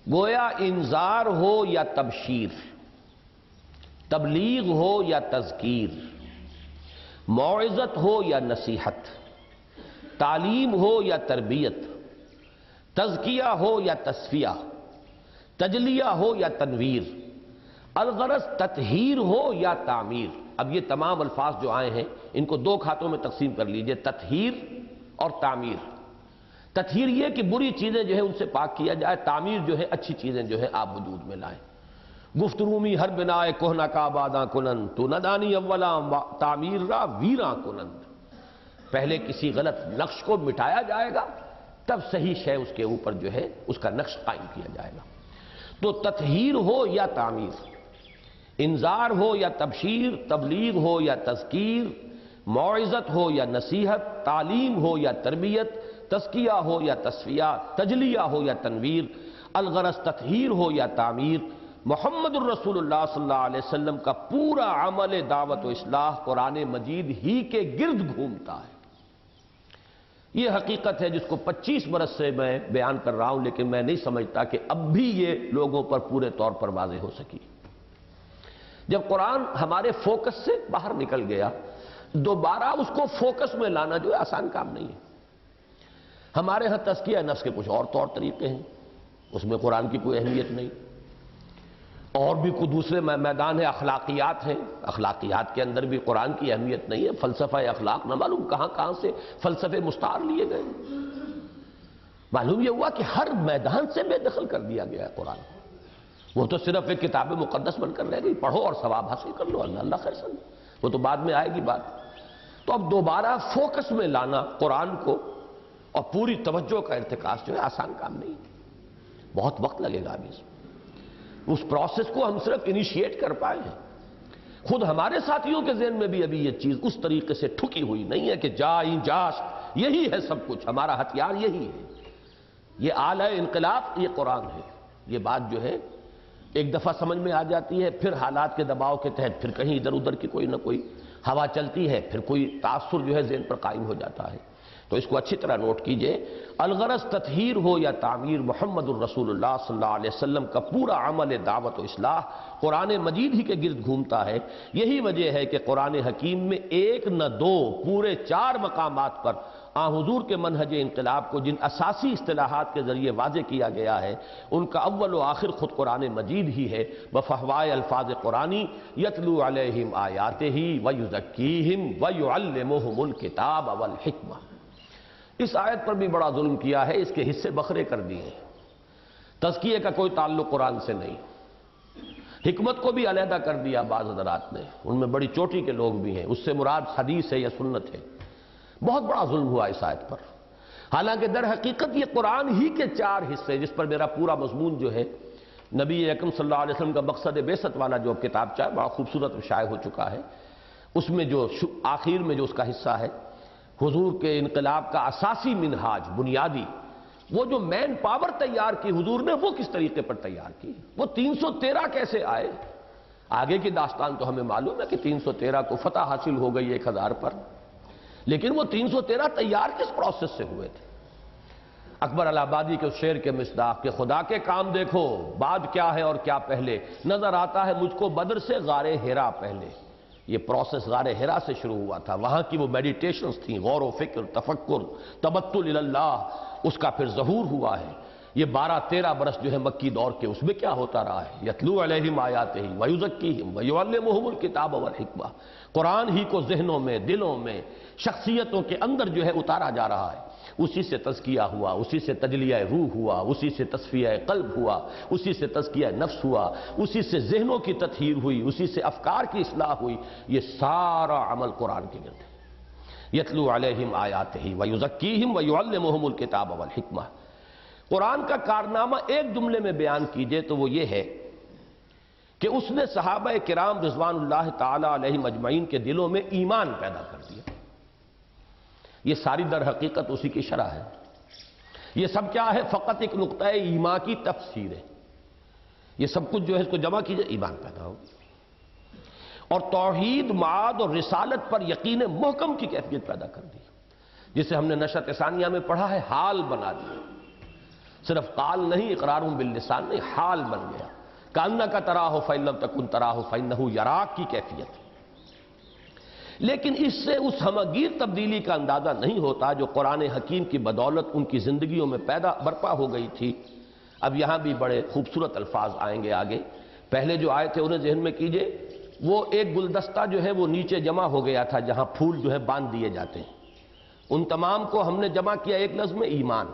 گویا انذار ہو یا تبشیر، تبلیغ ہو یا تذکیر، موعظت ہو یا نصیحت، تعلیم ہو یا تربیت، تزکیہ ہو یا تصفیہ، تجلیہ ہو یا تنویر، الغرض تطہیر ہو یا تعمیر۔ اب یہ تمام الفاظ جو آئے ہیں ان کو 2 کھاتوں میں تقسیم کر لیجئے، تطہیر اور تعمیر۔ تطہیر یہ کہ بری چیزیں جو ہے ان سے پاک کیا جائے، تعمیر جو ہے اچھی چیزیں جو ہے آپ وجود میں لائیں۔ گفت رومی ہر بنائے کوہنا کا آباداں کنند، تو ندانی اولا تعمیر را ویراں کنند۔ پہلے کسی غلط نقش کو مٹایا جائے گا تب صحیح شے اس کے اوپر جو ہے اس کا نقش قائم کیا جائے گا۔ تو تطہیر ہو یا تعمیر، انذار ہو یا تبشیر، تبلیغ ہو یا تذکیر، موعظت ہو یا نصیحت، تعلیم ہو یا تربیت، تزکیہ ہو یا تصفیہ، تجلیہ ہو یا تنویر، الغرض تطہیر ہو یا تعمیر، محمد الرسول اللہ صلی اللہ علیہ وسلم کا پورا عمل دعوت و اصلاح قرآن مجید ہی کے گرد گھومتا ہے۔ یہ حقیقت ہے جس کو 25 برس سے میں بیان کر رہا ہوں، لیکن میں نہیں سمجھتا کہ اب بھی یہ لوگوں پر پورے طور پر واضح ہو سکی۔ جب قرآن ہمارے فوکس سے باہر نکل گیا، دوبارہ اس کو فوکس میں لانا جو ہے آسان کام نہیں ہے۔ ہمارے ہاں تزکیہ نفس کے کچھ اور طور طریقے ہیں، اس میں قرآن کی کوئی اہمیت نہیں، اور بھی کوئی دوسرے میدان ہے، اخلاقیات ہیں، اخلاقیات کے اندر بھی قرآن کی اہمیت نہیں ہے۔ فلسفہ اخلاق نہ معلوم کہاں سے فلسفے مستعار لیے گئے، معلوم یہ ہوا کہ ہر میدان سے بے دخل کر دیا گیا ہے قرآن۔ وہ تو صرف ایک کتاب مقدس بن کر رہ گئی، پڑھو اور ثواب حاصل کر لو، اللہ خیر سن، وہ تو بعد میں آئے گی بات۔ تو اب دوبارہ فوکس میں لانا قرآن کو اور پوری توجہ کا ارتکاز جو ہے آسان کام نہیں، بہت وقت لگے گا ابھی اس پروسیس کو ہم صرف انیشیٹ کر پائے ہیں۔ خود ہمارے ساتھیوں کے ذہن میں بھی ابھی یہ چیز اس طریقے سے ٹھکی ہوئی نہیں ہے کہ جاش یہی ہے سب کچھ، ہمارا ہتھیار یہی ہے، یہ آلہ انقلاب یہ قرآن ہے۔ یہ بات جو ہے ایک دفعہ سمجھ میں آ جاتی ہے، پھر حالات کے دباؤ کے تحت پھر کہیں ادھر ادھر کی کوئی نہ کوئی ہوا چلتی ہے، پھر کوئی تاثر جو ہے ذہن پر قائم ہو جاتا ہے۔ تو اس کو اچھی طرح نوٹ کیجئے، الغرض تطہیر ہو یا تعمیر، محمد الرسول اللہ صلی اللہ علیہ وسلم کا پورا عمل دعوت و اصلاح قرآن مجید ہی کے گرد گھومتا ہے۔ یہی وجہ ہے کہ قرآن حکیم میں ایک نہ دو پورے 4 مقامات پر حضور کے منہج انقلاب کو جن اساسی اصطلاحات کے ذریعے واضح کیا گیا ہے، ان کا اول و آخر خود قرآن مجید ہی ہے۔ بفہوائے الفاظ قرآنی یتلو علیہم آیاتہ ویزکیہم ویعلمہم الکتاب والحکمہ۔ اس آیت پر بھی بڑا ظلم کیا ہے، اس کے حصے بکھرے کر دیے ہیں۔ تزکیے کا کوئی تعلق قرآن سے نہیں، حکمت کو بھی علیحدہ کر دیا بعض حضرات نے، ان میں بڑی چوٹی کے لوگ بھی ہیں، اس سے مراد حدیث ہے یا سنت ہے۔ بہت بڑا ظلم ہوا اس آیت پر، حالانکہ در حقیقت یہ قرآن ہی کے 4 حصے، جس پر میرا پورا مضمون جو ہے نبی اکرم صلی اللہ علیہ وسلم کا مقصد بعثت والا جو کتاب چاہے بڑا خوبصورت شائع ہو چکا ہے، اس میں جو آخر میں جو اس کا حصہ ہے، حضور کے انقلاب کا اساسی منہاج بنیادی، وہ جو مین پاور تیار کی حضور نے، وہ کس طریقے پر تیار کی، وہ 313 کیسے آئے؟ آگے کی داستان تو ہمیں معلوم ہے کہ 313 کو فتح حاصل ہو گئی 1000 پر، لیکن وہ 313 تیار کس پروسیس سے ہوئے تھے؟ اکبر الہ آبادی کے اس شعر کے مصداق کہ خدا کے کام دیکھو بعد کیا ہے اور کیا پہلے، نظر آتا ہے مجھ کو بدر سے غار حرا پہلے۔ یہ پروسیس غار حرا سے شروع ہوا تھا، وہاں کی وہ میڈیٹیشنز تھیں، غور و فکر، تفکر، تبتل اللہ، اس کا پھر ظہور ہوا ہے۔ یہ 12-13 برس جو ہے مکی دور کے، اس میں کیا ہوتا رہا ہے؟ یتلو علیہم آیاتہ ویزکیہم ویعلمہم الکتاب والحکمہ، قرآن ہی کو ذہنوں میں، دلوں میں، شخصیتوں کے اندر جو ہے اتارا جا رہا ہے۔ اسی سے تزکیہ ہوا، اسی سے تجلیہ روح ہوا، اسی سے تصفیہ قلب ہوا، اسی سے تزکیہ نفس ہوا، اسی سے ذہنوں کی تطہیر ہوئی، اسی سے افکار کی اصلاح ہوئی۔ یہ سارا عمل قرآن کے گرد ہے۔ یتلو علیہم آیاتہ ویزکیہم ویعلمہم الکتاب والحکمہ۔ قرآن کا کارنامہ ایک جملے میں بیان کیجئے تو وہ یہ ہے کہ اس نے صحابہ کرام رضوان اللہ تعالی علیہم اجمعین کے دلوں میں ایمان پیدا کر دیا۔ یہ ساری در حقیقت اسی کی شرح ہے۔ یہ سب کیا ہے؟ فقط ایک نقطہ ایمان کی تفسیر ہے۔ یہ سب کچھ جو ہے اس کو جمع کیجئے، ایمان پیدا ہو، اور توحید، معاد اور رسالت پر یقین محکم کی کیفیت پیدا کر دی، جسے ہم نے نشأۃ ثانیہ میں پڑھا ہے، حال بنا دیا۔ صرف قال نہیں، اقرار باللسان نہیں، حال بن گیا۔ کأنک تراہ فإن لم تکن تراہ فإنہ یراک کی کیفیت۔ لیکن اس سے اس ہمگیر تبدیلی کا اندازہ نہیں ہوتا جو قرآن حکیم کی بدولت ان کی زندگیوں میں برپا ہو گئی تھی۔ اب یہاں بھی بڑے خوبصورت الفاظ آئیں گے آگے۔ پہلے جو آئے تھے انہیں ذہن میں کیجئے، وہ ایک گلدستہ جو ہے وہ نیچے جمع ہو گیا تھا جہاں پھول جو ہے باندھ دیے جاتے ہیں، ان تمام کو ہم نے جمع کیا ایک لفظ میں، ایمان۔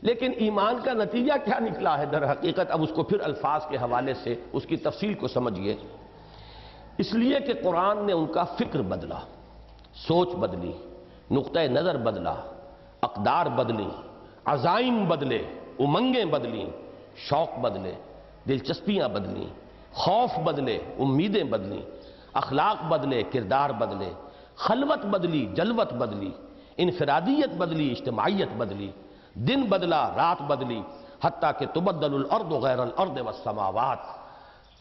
لیکن ایمان کا نتیجہ کیا نکلا ہے در حقیقت؟ اب اس کو پھر الفاظ کے حوالے سے اس کی تفصیل کو سمجھیے۔ اس لیے کہ قرآن نے ان کا فکر بدلا، سوچ بدلی، نقطہ نظر بدلا، اقدار بدلی، عزائم بدلے، امنگیں بدلیں، شوق بدلے، دلچسپیاں بدلیں، خوف بدلے، امیدیں بدلیں، اخلاق بدلے، کردار بدلے، خلوت بدلی، جلوت بدلی، انفرادیت بدلی، اجتماعیت بدلی، دن بدلا، رات بدلی، حتیٰ کہ تبدل الارض غیر الارض والسماوات،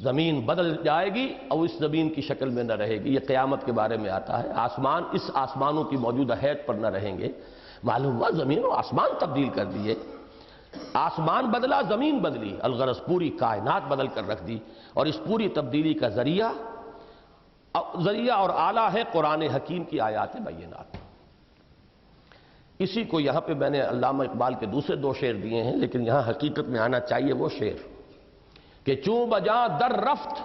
زمین بدل جائے گی اور اس زمین کی شکل میں نہ رہے گی۔ یہ قیامت کے بارے میں آتا ہے، آسمان اس آسمانوں کی موجودہ حیت پر نہ رہیں گے۔ معلوم ہوا زمین و آسمان تبدیل کر دیے۔ آسمان بدلا، زمین بدلی، الغرض پوری کائنات بدل کر رکھ دی، اور اس پوری تبدیلی کا ذریعہ اور آلہ ہے قرآن حکیم کی آیات بینات۔ اسی کو یہاں پہ میں نے علامہ اقبال کے دوسرے دو شعر دیے ہیں، لیکن یہاں حقیقت میں آنا چاہیے وہ شعر کہ چوں بجاں در رفت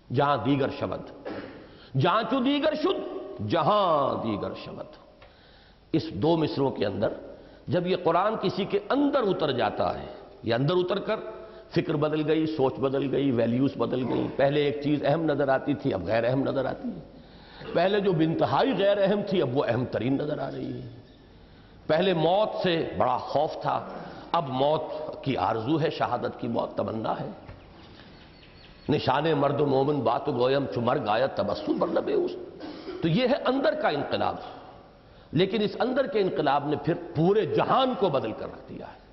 جہاں دیگر شود، جہاں چوں دیگر شد جہاں دیگر شود۔ اس دو مصروں کے اندر جب یہ قرآن کسی کے اندر اتر جاتا ہے، یہ اندر اتر کر فکر بدل گئی، سوچ بدل گئی، ویلیوز بدل گئی۔ پہلے ایک چیز اہم نظر آتی تھی، اب غیر اہم نظر آتی ہے۔ پہلے جو بانتہائی غیر اہم تھی، اب وہ اہم ترین نظر آ رہی ہے۔ پہلے موت سے بڑا خوف تھا، اب موت کی آرزو ہے، شہادت کی موت تمنا ہے۔ نشان مرد و مومن بات و گویم چمر گایا تبسم بر لب اوست۔ تو یہ ہے اندر کا انقلاب، لیکن اس اندر کے انقلاب نے پھر پورے جہان کو بدل کر رکھ دیا ہے۔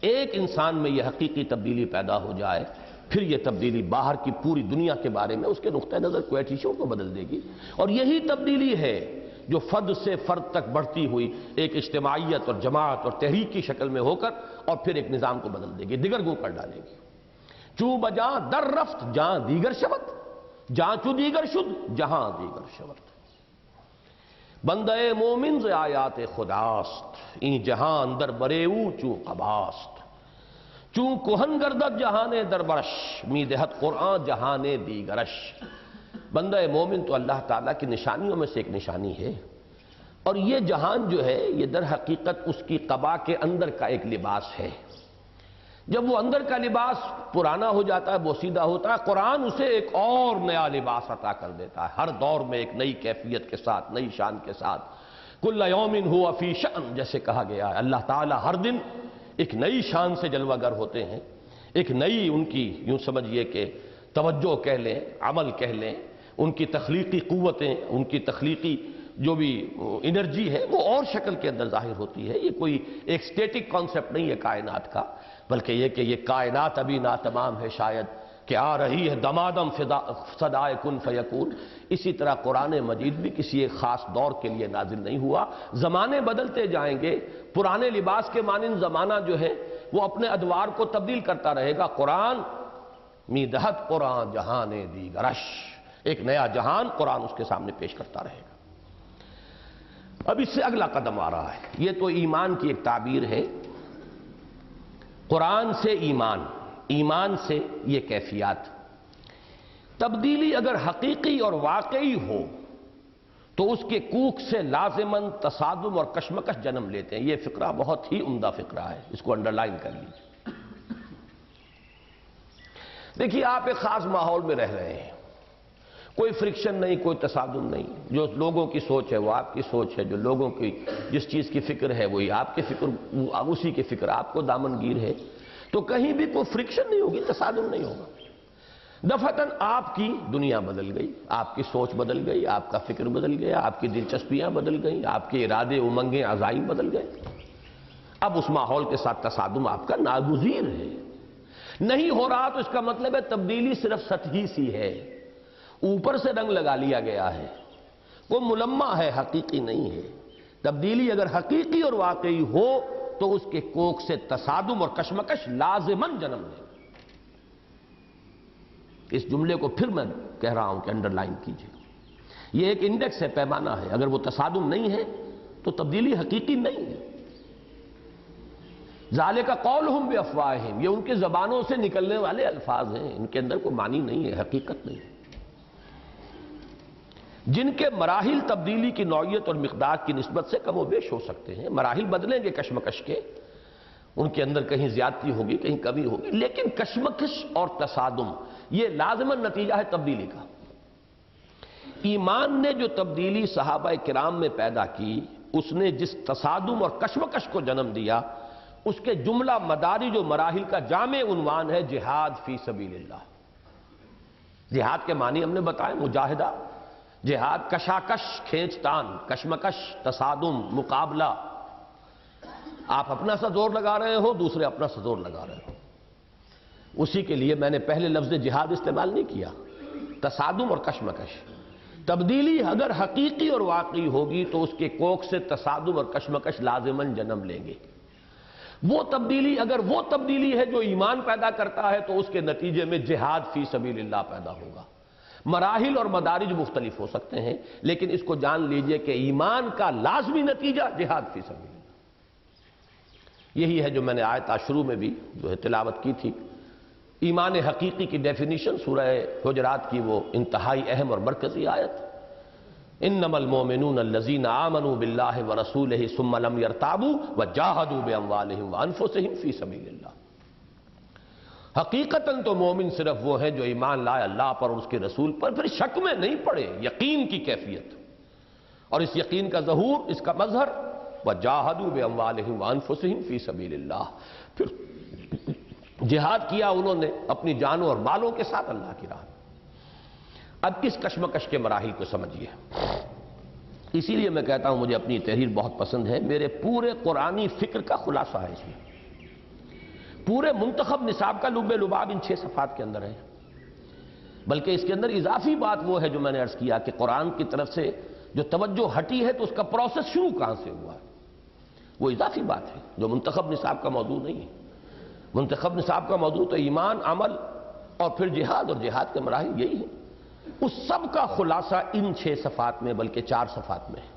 ایک انسان میں یہ حقیقی تبدیلی پیدا ہو جائے، پھر یہ تبدیلی باہر کی پوری دنیا کے بارے میں اس کے نقطہ نظر کو ایٹیچیوڈ کو بدل دے گی، اور یہی تبدیلی ہے جو فرد سے فرد تک بڑھتی ہوئی ایک اجتماعیت اور جماعت اور تحریک کی شکل میں ہو کر اور پھر ایک نظام کو بدل دے گی، دیگرگوں کر ڈالے گی۔ چوں بجاں در رفت جہاں دیگر شود، جہاں چوں دیگر شد جہاں دیگر شود۔ بندہ مومن ز آیات خداست، این جہاں اندر بریو چوں قباست۔ چوں کہن گردد جہان دربرش، می دہت قرآن جہان دیگرش۔ بندہ مومن تو اللہ تعالیٰ کی نشانیوں میں سے ایک نشانی ہے، اور یہ جہان جو ہے یہ در حقیقت اس کی قبا کے اندر کا ایک لباس ہے۔ جب وہ اندر کا لباس پرانا ہو جاتا ہے، بوسیدہ ہوتا ہے، قرآن اسے ایک اور نیا لباس عطا کر دیتا ہے، ہر دور میں ایک نئی کیفیت کے ساتھ، نئی شان کے ساتھ۔ کل یوم ہوا فی شأن، جیسے کہا گیا ہے، اللہ تعالیٰ ہر دن ایک نئی شان سے جلوہ گر ہوتے ہیں، ایک نئی ان کی یوں سمجھیے کہ توجہ کہہ لیں، عمل کہہ لیں، ان کی تخلیقی قوتیں، ان کی تخلیقی جو بھی انرجی ہے وہ اور شکل کے اندر ظاہر ہوتی ہے۔ یہ کوئی ایک سٹیٹک کانسیپٹ نہیں ہے کائنات کا، بلکہ یہ کہ یہ کائنات ابھی ناتمام ہے شاید، کہ آ رہی ہے دمادم صدائے کن فیکون۔ اسی طرح قرآن مجید بھی کسی ایک خاص دور کے لیے نازل نہیں ہوا، زمانے بدلتے جائیں گے، پرانے لباس کے مانند زمانہ جو ہے وہ اپنے ادوار کو تبدیل کرتا رہے گا۔ قرآن میدہت قرآن جہان دیگرش، ایک نیا جہان قرآن اس کے سامنے پیش کرتا رہے گا۔ اب اس سے اگلا قدم آ رہا ہے، یہ تو ایمان کی ایک تعبیر ہے، قرآن سے ایمان، ایمان سے یہ کیفیات۔ تبدیلی اگر حقیقی اور واقعی ہو تو اس کے کوکھ سے لازماً تصادم اور کشمکش جنم لیتے ہیں۔ یہ فقرہ بہت ہی عمدہ فقرہ ہے، اس کو انڈرلائن کر لیجیے۔ دیکھیے، آپ ایک خاص ماحول میں رہ رہے ہیں، کوئی فرکشن نہیں، کوئی تصادم نہیں، جو لوگوں کی سوچ ہے وہ آپ کی سوچ ہے، جو لوگوں کی جس چیز کی فکر ہے وہی آپ کی فکر، اسی کی فکر آپ کو دامنگیر ہے، تو کہیں بھی کوئی فرکشن نہیں ہوگی، تصادم نہیں ہوگا۔ دفعتاً آپ کی دنیا بدل گئی، آپ کی سوچ بدل گئی، آپ کا فکر بدل گیا، آپ کی دلچسپیاں بدل گئیں، آپ کے ارادے، امنگیں، عزائم بدل گئے۔ اب اس ماحول کے ساتھ تصادم آپ کا ناگزیر ہے۔ نہیں ہو رہا تو اس کا مطلب ہے تبدیلی صرف سطحی سی ہے، اوپر سے رنگ لگا لیا گیا ہے، وہ ملمع ہے، حقیقی نہیں ہے۔ تبدیلی اگر حقیقی اور واقعی ہو تو اس کے کوکھ سے تصادم اور کشمکش لازماً جنم لے۔ اس جملے کو پھر میں کہہ رہا ہوں کہ انڈرلائن کیجیے، یہ ایک انڈیکس ہے، پیمانہ ہے۔ اگر وہ تصادم نہیں ہے تو تبدیلی حقیقی نہیں ہے۔ ذالک قولہم بافواہہم، یہ ان کے زبانوں سے نکلنے والے الفاظ ہیں، ان کے اندر کوئی معنی نہیں ہے، حقیقت نہیں ہے۔ جن کے مراحل تبدیلی کی نوعیت اور مقدار کی نسبت سے کم و بیش ہو سکتے ہیں، مراحل بدلیں گے کشمکش کے، ان کے اندر کہیں زیادتی ہوگی، کہیں کمی ہوگی، لیکن کشمکش اور تصادم یہ لازماً نتیجہ ہے تبدیلی کا۔ ایمان نے جو تبدیلی صحابہ کرام میں پیدا کی، اس نے جس تصادم اور کشمکش کو جنم دیا، اس کے جملہ مدارج و مراحل کا جامع عنوان ہے جہاد فی سبیل اللہ۔ جہاد کے معنی ہم نے بتائے، مجاہدہ، جہاد، کشاکش، کھینچ تان، کشمکش، تصادم، مقابلہ۔ آپ اپنا سا زور لگا رہے ہو، دوسرے اپنا سا زور لگا رہے ہو۔ اسی کے لیے میں نے پہلے لفظ جہاد استعمال نہیں کیا، تصادم اور کشمکش۔ تبدیلی اگر حقیقی اور واقعی ہوگی تو اس کے کوکھ سے تصادم اور کشمکش لازماً جنم لیں گے۔ وہ تبدیلی اگر وہ تبدیلی ہے جو ایمان پیدا کرتا ہے تو اس کے نتیجے میں جہاد فی سبیل اللہ پیدا ہوگا۔ مراحل اور مدارج مختلف ہو سکتے ہیں، لیکن اس کو جان لیجئے کہ ایمان کا لازمی نتیجہ جہاد فی سبیل اللہ۔ یہی ہے جو میں نے آیت شروع میں بھی جو ہے تلاوت کی تھی۔ ایمان حقیقی کی ڈیفینیشن سورہ حجرات کی وہ انتہائی اہم اور مرکزی آیت، انما المؤمنون الذین آمنوا باللہ ورسولہ ثم لم یرتابوا وجاہدوا باموالہم وانفسہم فی سبیل اللہ۔ حقیقتاً تو مومن صرف وہ ہیں جو ایمان لائے اللہ پر اور اس کے رسول پر، پھر شک میں نہیں پڑے، یقین کی کیفیت، اور اس یقین کا ظہور، اس کا مظہر وجاہدوا باموالہم وانفسہم فی سبیل اللہ، پھر جہاد کیا انہوں نے اپنی جانوں اور مالوں کے ساتھ اللہ کی راہ۔ اب اس کشمکش کے مراحل کو سمجھیے، اسی لیے میں کہتا ہوں مجھے اپنی تحریر بہت پسند ہے، میرے پورے قرآنی فکر کا خلاصہ ہے اس میں، پورے منتخب نصاب کا لب لباب ان 6 صفحات کے اندر ہے، بلکہ اس کے اندر اضافی بات وہ ہے جو میں نے عرض کیا کہ قرآن کی طرف سے جو توجہ ہٹی ہے تو اس کا پروسیس شروع کہاں سے ہوا ہے، وہ اضافی بات ہے جو منتخب نصاب کا موضوع نہیں ہے۔ منتخب نصاب کا موضوع تو ایمان، عمل اور پھر جہاد، اور جہاد کے مراحل یہی ہے، اس سب کا خلاصہ ان 6 صفحات میں بلکہ 4 صفحات میں ہے۔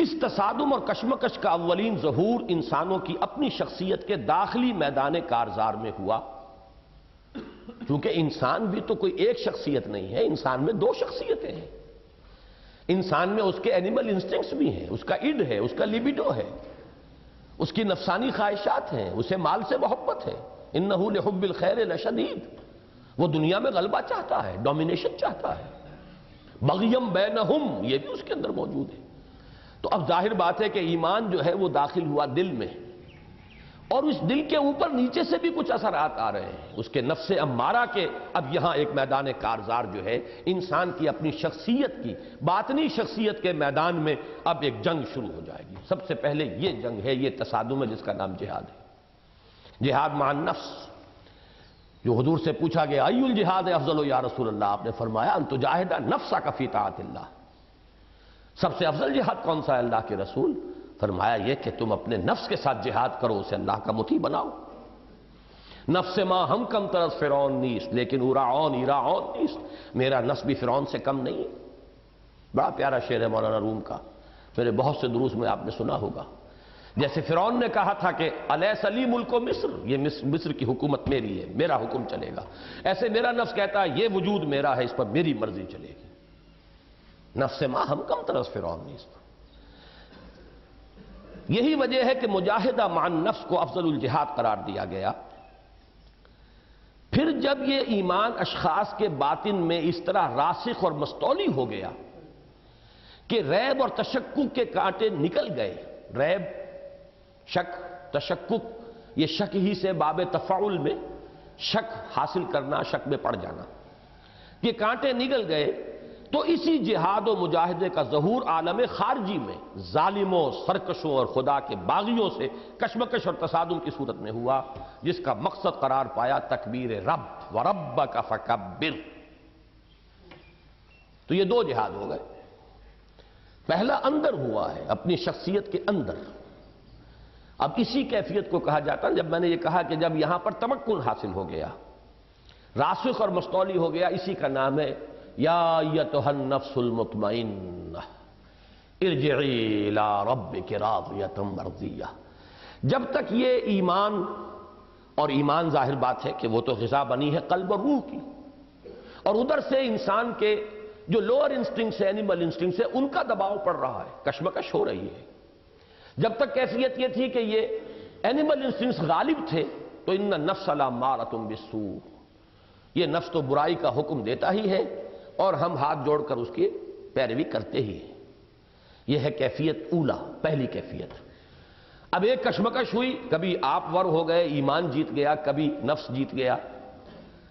اس تصادم اور کشمکش کا اولین ظہور انسانوں کی اپنی شخصیت کے داخلی میدان کارزار میں ہوا، کیونکہ انسان بھی تو کوئی ایک شخصیت نہیں ہے، انسان میں 2 شخصیتیں ہیں۔ انسان میں اس کے اینیمل انسٹنکٹس بھی ہیں، اس کا اڈ ہے، اس کا لیبیڈو ہے، اس کی نفسانی خواہشات ہیں، اسے مال سے محبت ہے، انہ لحب الخیر لشدید، وہ دنیا میں غلبہ چاہتا ہے، ڈومینیشن چاہتا ہے، بغیم بینہم یہ بھی اس کے اندر موجود ہے۔ تو اب ظاہر بات ہے کہ ایمان جو ہے وہ داخل ہوا دل میں، اور اس دل کے اوپر نیچے سے بھی کچھ اثرات آ رہے ہیں، اس کے نفس امارہ کے۔ اب یہاں ایک میدان کارزار جو ہے انسان کی اپنی شخصیت کی، باطنی شخصیت کے میدان میں اب ایک جنگ شروع ہو جائے گی۔ سب سے پہلے یہ جنگ ہے، یہ تصادم ہے جس کا نام جہاد ہے، جہاد مع النفس۔ جو حضور سے پوچھا گیا ای الجہاد افضل یا رسول اللہ، آپ نے فرمایا ان تجاہد نفسک فی طاعت اللہ، سب سے افضل جہاد کون سا ہے اللہ کے رسول؟ فرمایا یہ کہ تم اپنے نفس کے ساتھ جہاد کرو، اسے اللہ کا مطیع بناؤ۔ نفس ما ہم کم طرز فرعون نیست لیکن اراعون ایراعون نیست، میرا نفس بھی فرعون سے کم نہیں ہے۔ بڑا پیارا شعر ہے مولانا روم کا، میرے بہت سے دروس میں آپ نے سنا ہوگا۔ جیسے فرعون نے کہا تھا کہ الیس لی ملک مصر، یہ مصر کی حکومت میری ہے، میرا حکم چلے گا، ایسے میرا نفس کہتا ہے یہ وجود میرا ہے، اس پر میری مرضی چلے گی۔ نفس ما ہم کم طرز فرعون نیست۔ یہی وجہ ہے کہ مجاہدہ مع النفس کو افضل الجہاد قرار دیا گیا۔ پھر جب یہ ایمان اشخاص کے باطن میں اس طرح راسخ اور مستولی ہو گیا کہ ریب اور تشکک کے کانٹے نکل گئے، ریب، شک، تشکک، یہ شک ہی سے باب تفاعل میں شک حاصل کرنا، شک میں پڑ جانا، یہ کانٹے نکل گئے، تو اسی جہاد و مجاہدے کا ظہور عالم خارجی میں ظالموں، سرکشوں اور خدا کے باغیوں سے کشمکش اور تصادم کی صورت میں ہوا، جس کا مقصد قرار پایا تکبیر رب وَرَبَّكَ فَكَبِّرْ۔ تو یہ 2 جہاد ہو گئے۔ پہلا اندر ہوا ہے، اپنی شخصیت کے اندر۔ اب اسی کیفیت کو کہا جاتا ہے، جب میں نے یہ کہا کہ جب یہاں پر تمکن حاصل ہو گیا، راسخ اور مستولی ہو گیا، اسی کا نام ہے یا ایتھا النفس المطمئنہ ارجعی الی ربک راضیۃ مرضیہ۔ جب تک یہ ایمان، اور ایمان ظاہر بات ہے کہ وہ تو غذا بنی ہے قلب اور روح کی، اور ادھر سے انسان کے جو لوور انسٹنکٹس ہے، اینیمل انسٹنکٹس ہے، ان کا دباؤ پڑ رہا ہے، کشمکش ہو رہی ہے۔ جب تک کیفیت یہ تھی کہ یہ اینیمل انسٹنکٹس غالب تھے تو ان النفس لامارۃ بالسوء، یہ نفس تو برائی کا حکم دیتا ہی ہے اور ہم ہاتھ جوڑ کر اس کی پیروی کرتے ہی ہیں۔ یہ ہے کیفیت اولا، پہلی کیفیت۔ اب ایک کشمکش ہوئی، کبھی آپ ور ہو گئے، ایمان جیت گیا، کبھی نفس جیت گیا۔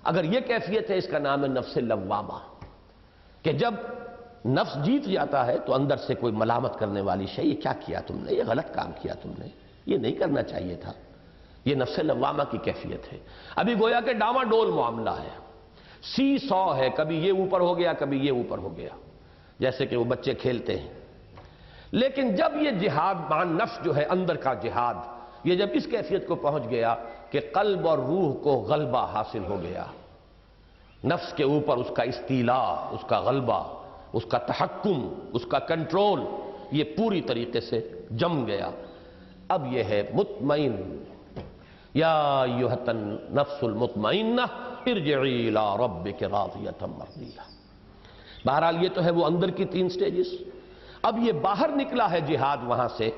اگر یہ کیفیت ہے، اس کا نام ہے نفس لوامہ، کہ جب نفس جیت جاتا ہے تو اندر سے کوئی ملامت کرنے والی شے، یہ کیا کیا تم نے، یہ غلط کام کیا تم نے، یہ نہیں کرنا چاہیے تھا۔ یہ نفس لوامہ کی کیفیت ہے۔ ابھی گویا کہ ڈاواں ڈول معاملہ ہے، سی سو ہے، کبھی یہ اوپر ہو گیا، کبھی یہ اوپر ہو گیا، جیسے کہ وہ بچے کھیلتے ہیں۔ لیکن جب یہ جہاد مع النفس جو ہے، اندر کا جہاد، یہ جب اس کیفیت کو پہنچ گیا کہ قلب اور روح کو غلبہ حاصل ہو گیا، نفس کے اوپر اس کا استیلا، اس کا غلبہ، اس کا تحکم، اس کا کنٹرول، یہ پوری طریقے سے جم گیا، اب یہ ہے مطمئن۔ یا ایھا النفس المطمئنہ ارجعی الی ربک راضیۃ مرضیہ۔ بہرحال یہ تو ہے وہ اندر کی 3 سٹیجز۔ اب یہ باہر نکلا ہے جہاد وہاں سے،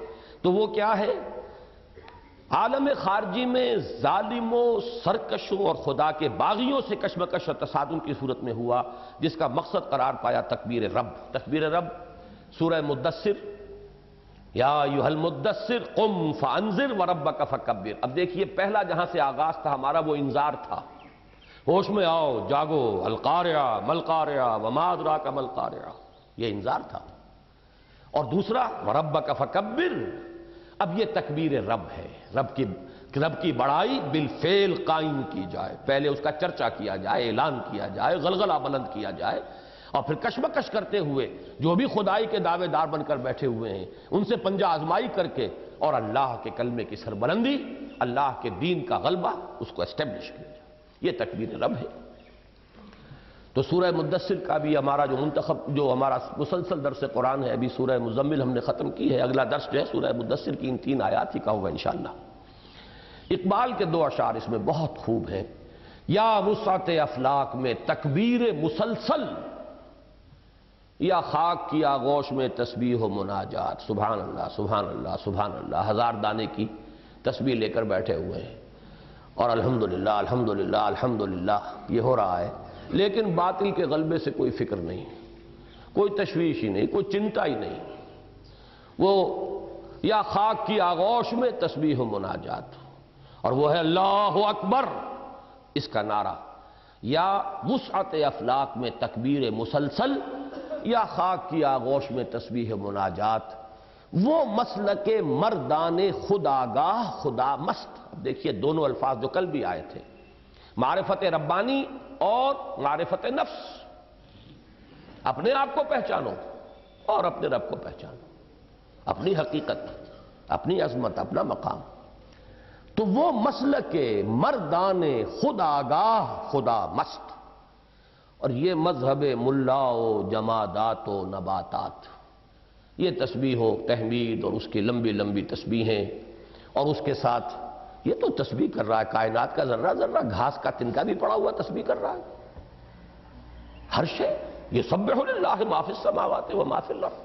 تو وہ کیا ہے؟ عالم خارجی میں ظالموں، سرکشوں اور خدا کے باغیوں سے کشمکش اور تصادم کی صورت میں ہوا، جس کا مقصد قرار پایا تکبیر رب۔ تکبیر رب سورہ مدثر، یا ایھا المدثر قم فانذر وربک فکبر۔ اب دیکھیے پہلا جہاں سے آغاز تھا ہمارا وہ انذار تھا، ہوش میں آؤ، جاگو، القاریہ ملقاریہ وما ادراک ملقاریہ، یہ انذار تھا۔ اور دوسرا وربک فکبر، اب یہ تکبیر رب ہے، رب کی بڑائی بالفعل قائم کی جائے، پہلے اس کا چرچا کیا جائے، اعلان کیا جائے، غلغلہ بلند کیا جائے، اور پھر کشمکش کرتے ہوئے جو بھی خدائی کے دعوے دار بن کر بیٹھے ہوئے ہیں ان سے پنجہ آزمائی کر کے، اور اللہ کے کلمے کی سربلندی، اللہ کے دین کا غلبہ، اس کو اسٹیبلش کیا جائے، یہ تکبیر رب ہے۔ تو سورہ مدثر کا بھی ہمارا جو ہمارا مسلسل درس قرآن ہے، ابھی سورہ مزمل ہم نے ختم کی ہے، اگلا درس جو ہے سورہ مدثر کی ان 3 آیات ہی کا ہوگا انشاءاللہ۔ اقبال کے 2 اشعار اس میں بہت خوب ہیں۔ یا وسعت افلاک میں تکبیر مسلسل، یا خاک کی آغوش میں تسبیح و مناجات۔ سبحان اللہ سبحان اللہ سبحان اللہ، 1000 دانے کی تسبیح لے کر بیٹھے ہوئے ہیں، اور الحمدللہ الحمدللہ الحمدللہ یہ ہو رہا ہے، لیکن باطل کے غلبے سے کوئی فکر نہیں، کوئی تشویش ہی نہیں، کوئی چنتا ہی نہیں۔ وہ یا خاک کی آغوش میں تسبیح و مناجات، اور وہ ہے اللہ اکبر، اس کا نعرہ۔ یا وسعت افلاک میں تکبیر مسلسل، یا خاک کی آغوش میں تسبیح و مناجات، وہ مسلک مردان خداگاہ خدا مست۔ اب دیکھیے دونوں الفاظ جو کل بھی آئے تھے، معرفت ربانی اور معرفت نفس، اپنے آپ کو پہچانو اور اپنے رب کو پہچانو، اپنی حقیقت، اپنی عظمت، اپنا مقام۔ تو وہ مسلک مردان خداگاہ خدا مست، اور یہ مذہب ملا و جمادات و نباتات، یہ تسبیح و تحمید اور اس کی لمبی لمبی تسبیحیں، اور اس کے ساتھ یہ تو تسبیح کر رہا ہے کائنات کا ذرہ ذرہ، گھاس کا تنکا بھی پڑا ہوا تسبیح کر رہا ہے، ہر شے یسبح للہ ما فی السماوات و ما فی الارض۔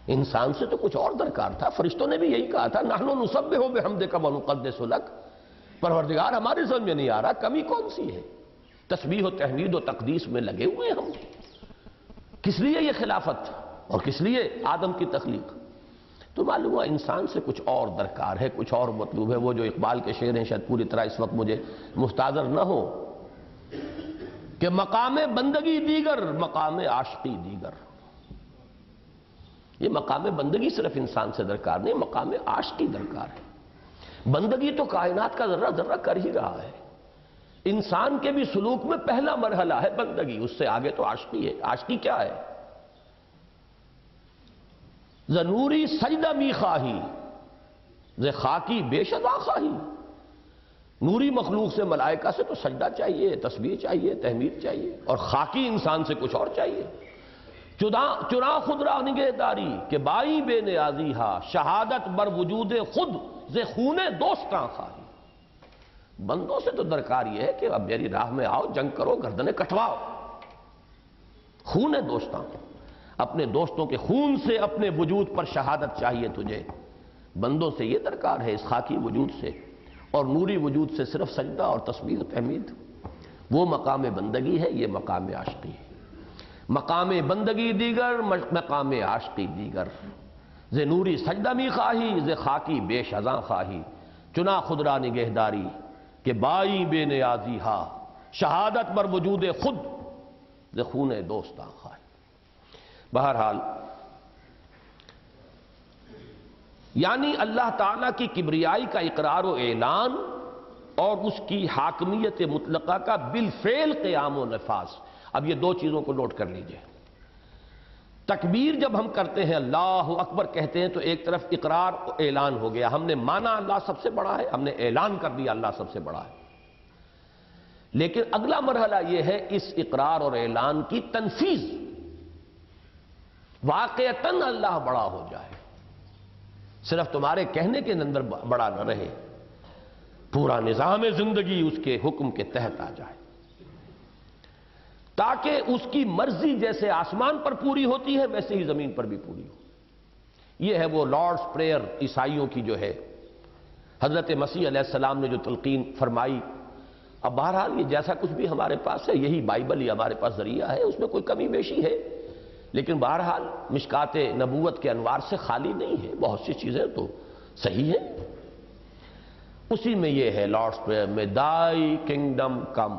انسان سے تو کچھ اور درکار تھا، فرشتوں نے بھی یہی کہا تھا نحن نسبح بحمدک ونقدس لک، پروردگار ہماری سمجھ میں نہیں آ رہا کمی کون سی ہے، تسبیح و تحمید و تقدیس میں لگے ہوئے ہم، کس لیے یہ خلافت اور کس لیے آدم کی تخلیق؟ تو معلوم ہوا انسان سے کچھ اور درکار ہے، کچھ اور مطلوب ہے۔ وہ جو اقبال کے شعر ہیں شاید پوری طرح اس وقت مجھے مستحضر نہ ہو، کہ مقام بندگی دیگر مقام عاشقی دیگر۔ یہ مقام بندگی صرف انسان سے درکار نہیں، مقام عاشقی درکار ہے۔ بندگی تو کائنات کا ذرہ ذرہ کر ہی رہا ہے، انسان کے بھی سلوک میں پہلا مرحلہ ہے بندگی، اس سے آگے تو عاشقی ہے۔ عاشقی کیا ہے؟ ز نوری سجدہ می خواہی، ز خاکی بے شذا خواہی۔ نوری مخلوق سے، ملائکہ سے تو سجدہ چاہیے، تسبیح چاہیے، تحمید چاہیے، اور خاکی انسان سے کچھ اور چاہیے۔ چنا خود را نگہداری کہ بائی بے نیازی ہا، شہادت بر وجود خود ز خون دوستاں خواہی۔ بندوں سے تو درکار یہ ہے کہ اب میری راہ میں آؤ، جنگ کرو، گردنیں کٹواؤ، خون دوستاں، اپنے دوستوں کے خون سے اپنے وجود پر شہادت چاہیے تجھے۔ بندوں سے یہ درکار ہے، اس خاکی وجود سے اور نوری وجود سے صرف سجدہ اور تسبیح و تحمید۔ وہ مقام بندگی ہے، یہ مقام عاشقی ہے۔ مقام بندگی دیگر، مقام عاشقی دیگر۔ ز نوری سجدہ می خواہی، ز خاکی بے شذاں خواہی۔ چنا خود را نگہداری کہ بائی بے نیازی ہا، شہادت بر وجود خود ز خون دوستاں خواہی۔ بہرحال یعنی اللہ تعالیٰ کی کبریائی کا اقرار و اعلان اور اس کی حاکمیت مطلقہ کا بالفعل قیام و نفاذ۔ اب یہ 2 چیزوں کو نوٹ کر لیجئے۔ تکبیر جب ہم کرتے ہیں، اللہ اکبر کہتے ہیں، تو ایک طرف اقرار و اعلان ہو گیا، ہم نے مانا اللہ سب سے بڑا ہے، ہم نے اعلان کر دیا اللہ سب سے بڑا ہے۔ لیکن اگلا مرحلہ یہ ہے اس اقرار اور اعلان کی تنفیذ، واقعتاً اللہ بڑا ہو جائے، صرف تمہارے کہنے کے اندر بڑا نہ رہے، پورا نظام زندگی اس کے حکم کے تحت آ جائے، تاکہ اس کی مرضی جیسے آسمان پر پوری ہوتی ہے ویسے ہی زمین پر بھی پوری ہو۔ یہ ہے وہ لارڈس پریئر عیسائیوں کی جو ہے، حضرت مسیح علیہ السلام نے جو تلقین فرمائی۔ اب بہرحال یہ جیسا کچھ بھی ہمارے پاس ہے، یہی بائبل ہی ہمارے پاس ذریعہ ہے، اس میں کوئی کمی بیشی ہے، لیکن بہرحال مشکات نبوت کے انوار سے خالی نہیں ہے، بہت سی چیزیں تو صحیح ہیں۔ اسی میں یہ ہے لارڈس پریئر میں، دائی کنگڈم کم،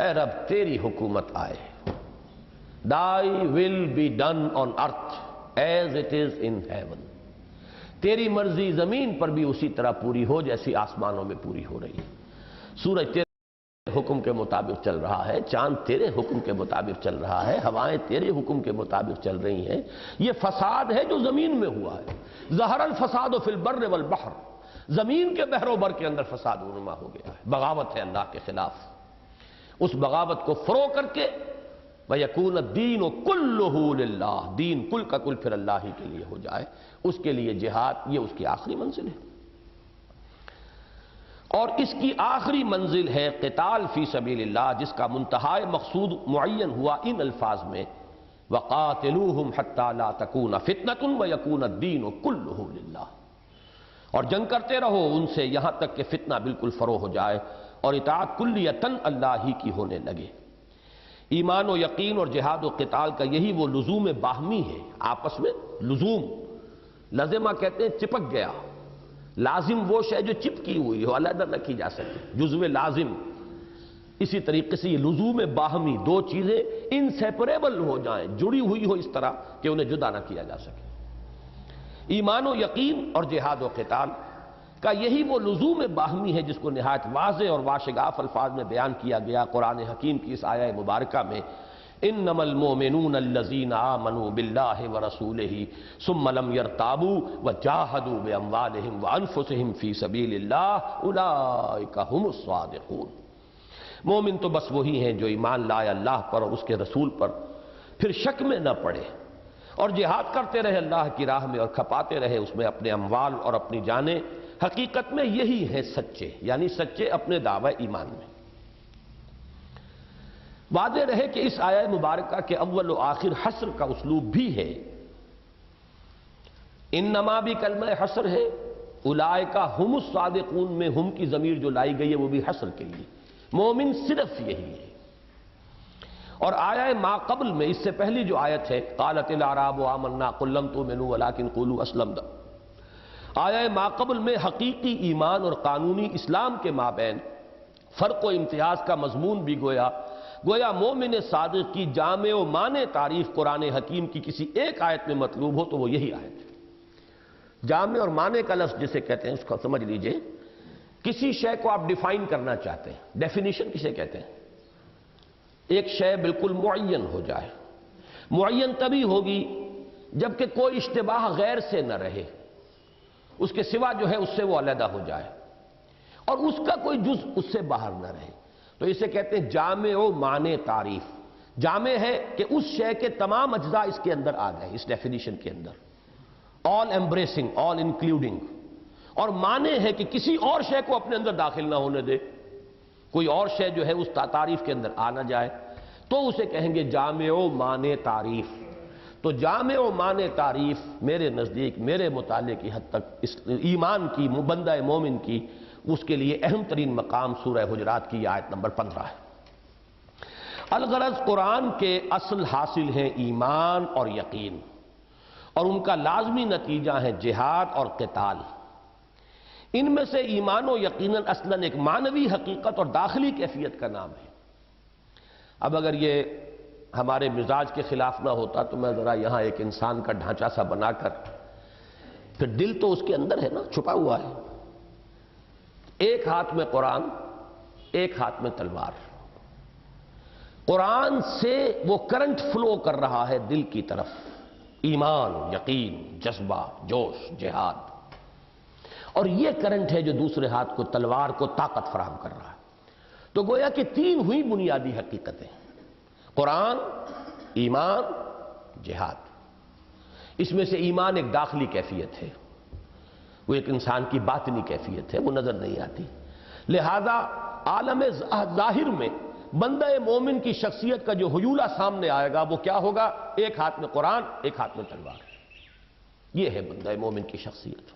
اے رب تیری حکومت آئے، thy will be done on earth as it is in heaven, تیری مرضی زمین پر بھی اسی طرح پوری ہو جیسی آسمانوں میں پوری ہو رہی ہے۔ سورج تیرے حکم کے مطابق چل رہا ہے، چاند تیرے حکم کے مطابق چل رہا ہے، ہوائیں تیرے حکم کے مطابق چل رہی ہیں۔ یہ فساد ہے جو زمین میں ہوا ہے، ظہر الفساد فی البر والبحر، زمین کے بحر و بر کے اندر فساد و نما ہو گیا ہے، بغاوت ہے اللہ کے خلاف۔ اس بغاوت کو فروغ کر کے وَيَكُونَ الدِّينُ كُلُّهُ لِلَّهِ، دین کل کا کل پھر اللہ ہی کے لیے ہو جائے، اس کے لیے جہاد یہ اس کی آخری منزل ہے۔ اور اس کی آخری منزل ہے قتال فی سبیل اللہ، جس کا منتہائی مقصود معین ہوا ان الفاظ میں، وَقَاتِلُوهُمْ حَتَّى لَا تَكُونَ فِتْنَةٌ وَيَكُونَ الدِّينُ كُلُّهُ لِلَّهِ، اور جنگ کرتے رہو ان سے یہاں تک کہ فتنہ بالکل فروغ ہو جائے اور اطاعت کلیتاً اللہ ہی کی ہونے لگے۔ ایمان و یقین اور جہاد و قتال کا یہی وہ لزوم باہمی ہے، آپس میں لزوم، لازمہ کہتے ہیں چپک گیا، لازم وہ شے جو چپکی ہوئی ہو، علیحدہ نہ کی جا سکے، جزو لازم۔ اسی طریقے سے یہ لزوم باہمی، دو چیزیں انسیپریبل ہو جائیں، جڑی ہوئی ہو اس طرح کہ انہیں جدا نہ کیا جا سکے۔ ایمان و یقین اور جہاد و قتال کا یہی وہ لزوم باہمی ہے جس کو نہایت واضح اور واشگاف الفاظ میں بیان کیا گیا قرآن حکیم کی اس آیہ مبارکہ میں، انما المؤمنون الذین آمنوا باللہ ورسولہ ثم لم یرتابوا وجاہدوا باموالہم وانفسہم فی سبیل اللہ اولئک ھم الصادقون۔ مومن تو بس وہی ہیں جو ایمان لائے اللہ پر اور اس کے رسول پر، پھر شک میں نہ پڑے اور جہاد کرتے رہے اللہ کی راہ میں اور کھپاتے رہے اس میں اپنے اموال اور اپنی جانیں، حقیقت میں یہی ہیں سچے، یعنی سچے اپنے دعوی ایمان میں۔ واضح رہے کہ اس آیہ مبارکہ کے اول و آخر حصر کا اسلوب بھی ہے، انما بھی کلمہ حصر ہے، اولئک ھم الصادقون میں ہم کی ضمیر جو لائی گئی ہے وہ بھی حصر کے لیے، مومن صرف یہی ہے۔ اور آیہ ما قبل میں اس سے پہلی جو آیت ہے، قالت الاعراب آمنا قل لم تؤمنوا ولکن قولوا اسلمنا، آیہ ما قبل میں حقیقی ایمان اور قانونی اسلام کے مابین فرق و امتیاز کا مضمون بھی گویا مومن صادق کی جامع و مانع تعریف قرآن حکیم کی کسی ایک آیت میں مطلوب ہو تو وہ یہی آیت ہے۔ جامع اور مانع کا لفظ جسے کہتے ہیں اس کو سمجھ لیجئے، کسی شے کو آپ ڈیفائن کرنا چاہتے ہیں، ڈیفینیشن کسے کہتے ہیں؟ ایک شے بالکل معین ہو جائے، معین تبھی ہوگی جبکہ کوئی اشتباہ غیر سے نہ رہے، اس کے سوا جو ہے اس سے وہ علیحدہ ہو جائے اور اس کا کوئی جز اس سے باہر نہ رہے، تو اسے کہتے ہیں جامع و مانع تعریف۔ جامع ہے کہ اس شے کے تمام اجزاء اس کے اندر آ گئے، اس ڈیفینیشن کے اندر، آل ایمبریسنگ، آل انکلوڈنگ، اور مانع ہے کہ کسی اور شے کو اپنے اندر داخل نہ ہونے دے، کوئی اور شے جو ہے اس تعریف کے اندر آ نہ جائے، تو اسے کہیں گے جامع و مانع تعریف۔ تو جامع و مانع تعریف میرے نزدیک، میرے مطالعے کی حد تک اس ایمان کی، بندہ مومن کی، اس کے لیے اہم ترین مقام سورہ حجرات کی آیت نمبر 15 ہے۔ الغرض قرآن کے اصل حاصل ہیں ایمان اور یقین، اور ان کا لازمی نتیجہ ہے جہاد اور قتال۔ ان میں سے ایمان و یقیناً اصلاً ایک معنوی حقیقت اور داخلی کیفیت کا نام ہے۔ اب اگر یہ ہمارے مزاج کے خلاف نہ ہوتا تو میں ذرا یہاں ایک انسان کا ڈھانچہ سا بنا کر، پھر دل تو اس کے اندر ہے نا، چھپا ہوا ہے، ایک ہاتھ میں قرآن، ایک ہاتھ میں تلوار، قرآن سے وہ کرنٹ فلو کر رہا ہے دل کی طرف، ایمان، یقین، جذبہ، جوش، جہاد، اور یہ کرنٹ ہے جو دوسرے ہاتھ کو، تلوار کو طاقت فراہم کر رہا ہے۔ تو گویا کہ تین ہوئی بنیادی حقیقتیں: قرآن، ایمان، جہاد۔ اس میں سے ایمان ایک داخلی کیفیت ہے، وہ ایک انسان کی باطنی کیفیت ہے، وہ نظر نہیں آتی۔ لہذا عالم ظاہر میں بندہ مومن کی شخصیت کا جو حیولہ سامنے آئے گا وہ کیا ہوگا؟ ایک ہاتھ میں قرآن، ایک ہاتھ میں تلوار۔ یہ ہے بندہ مومن کی شخصیت۔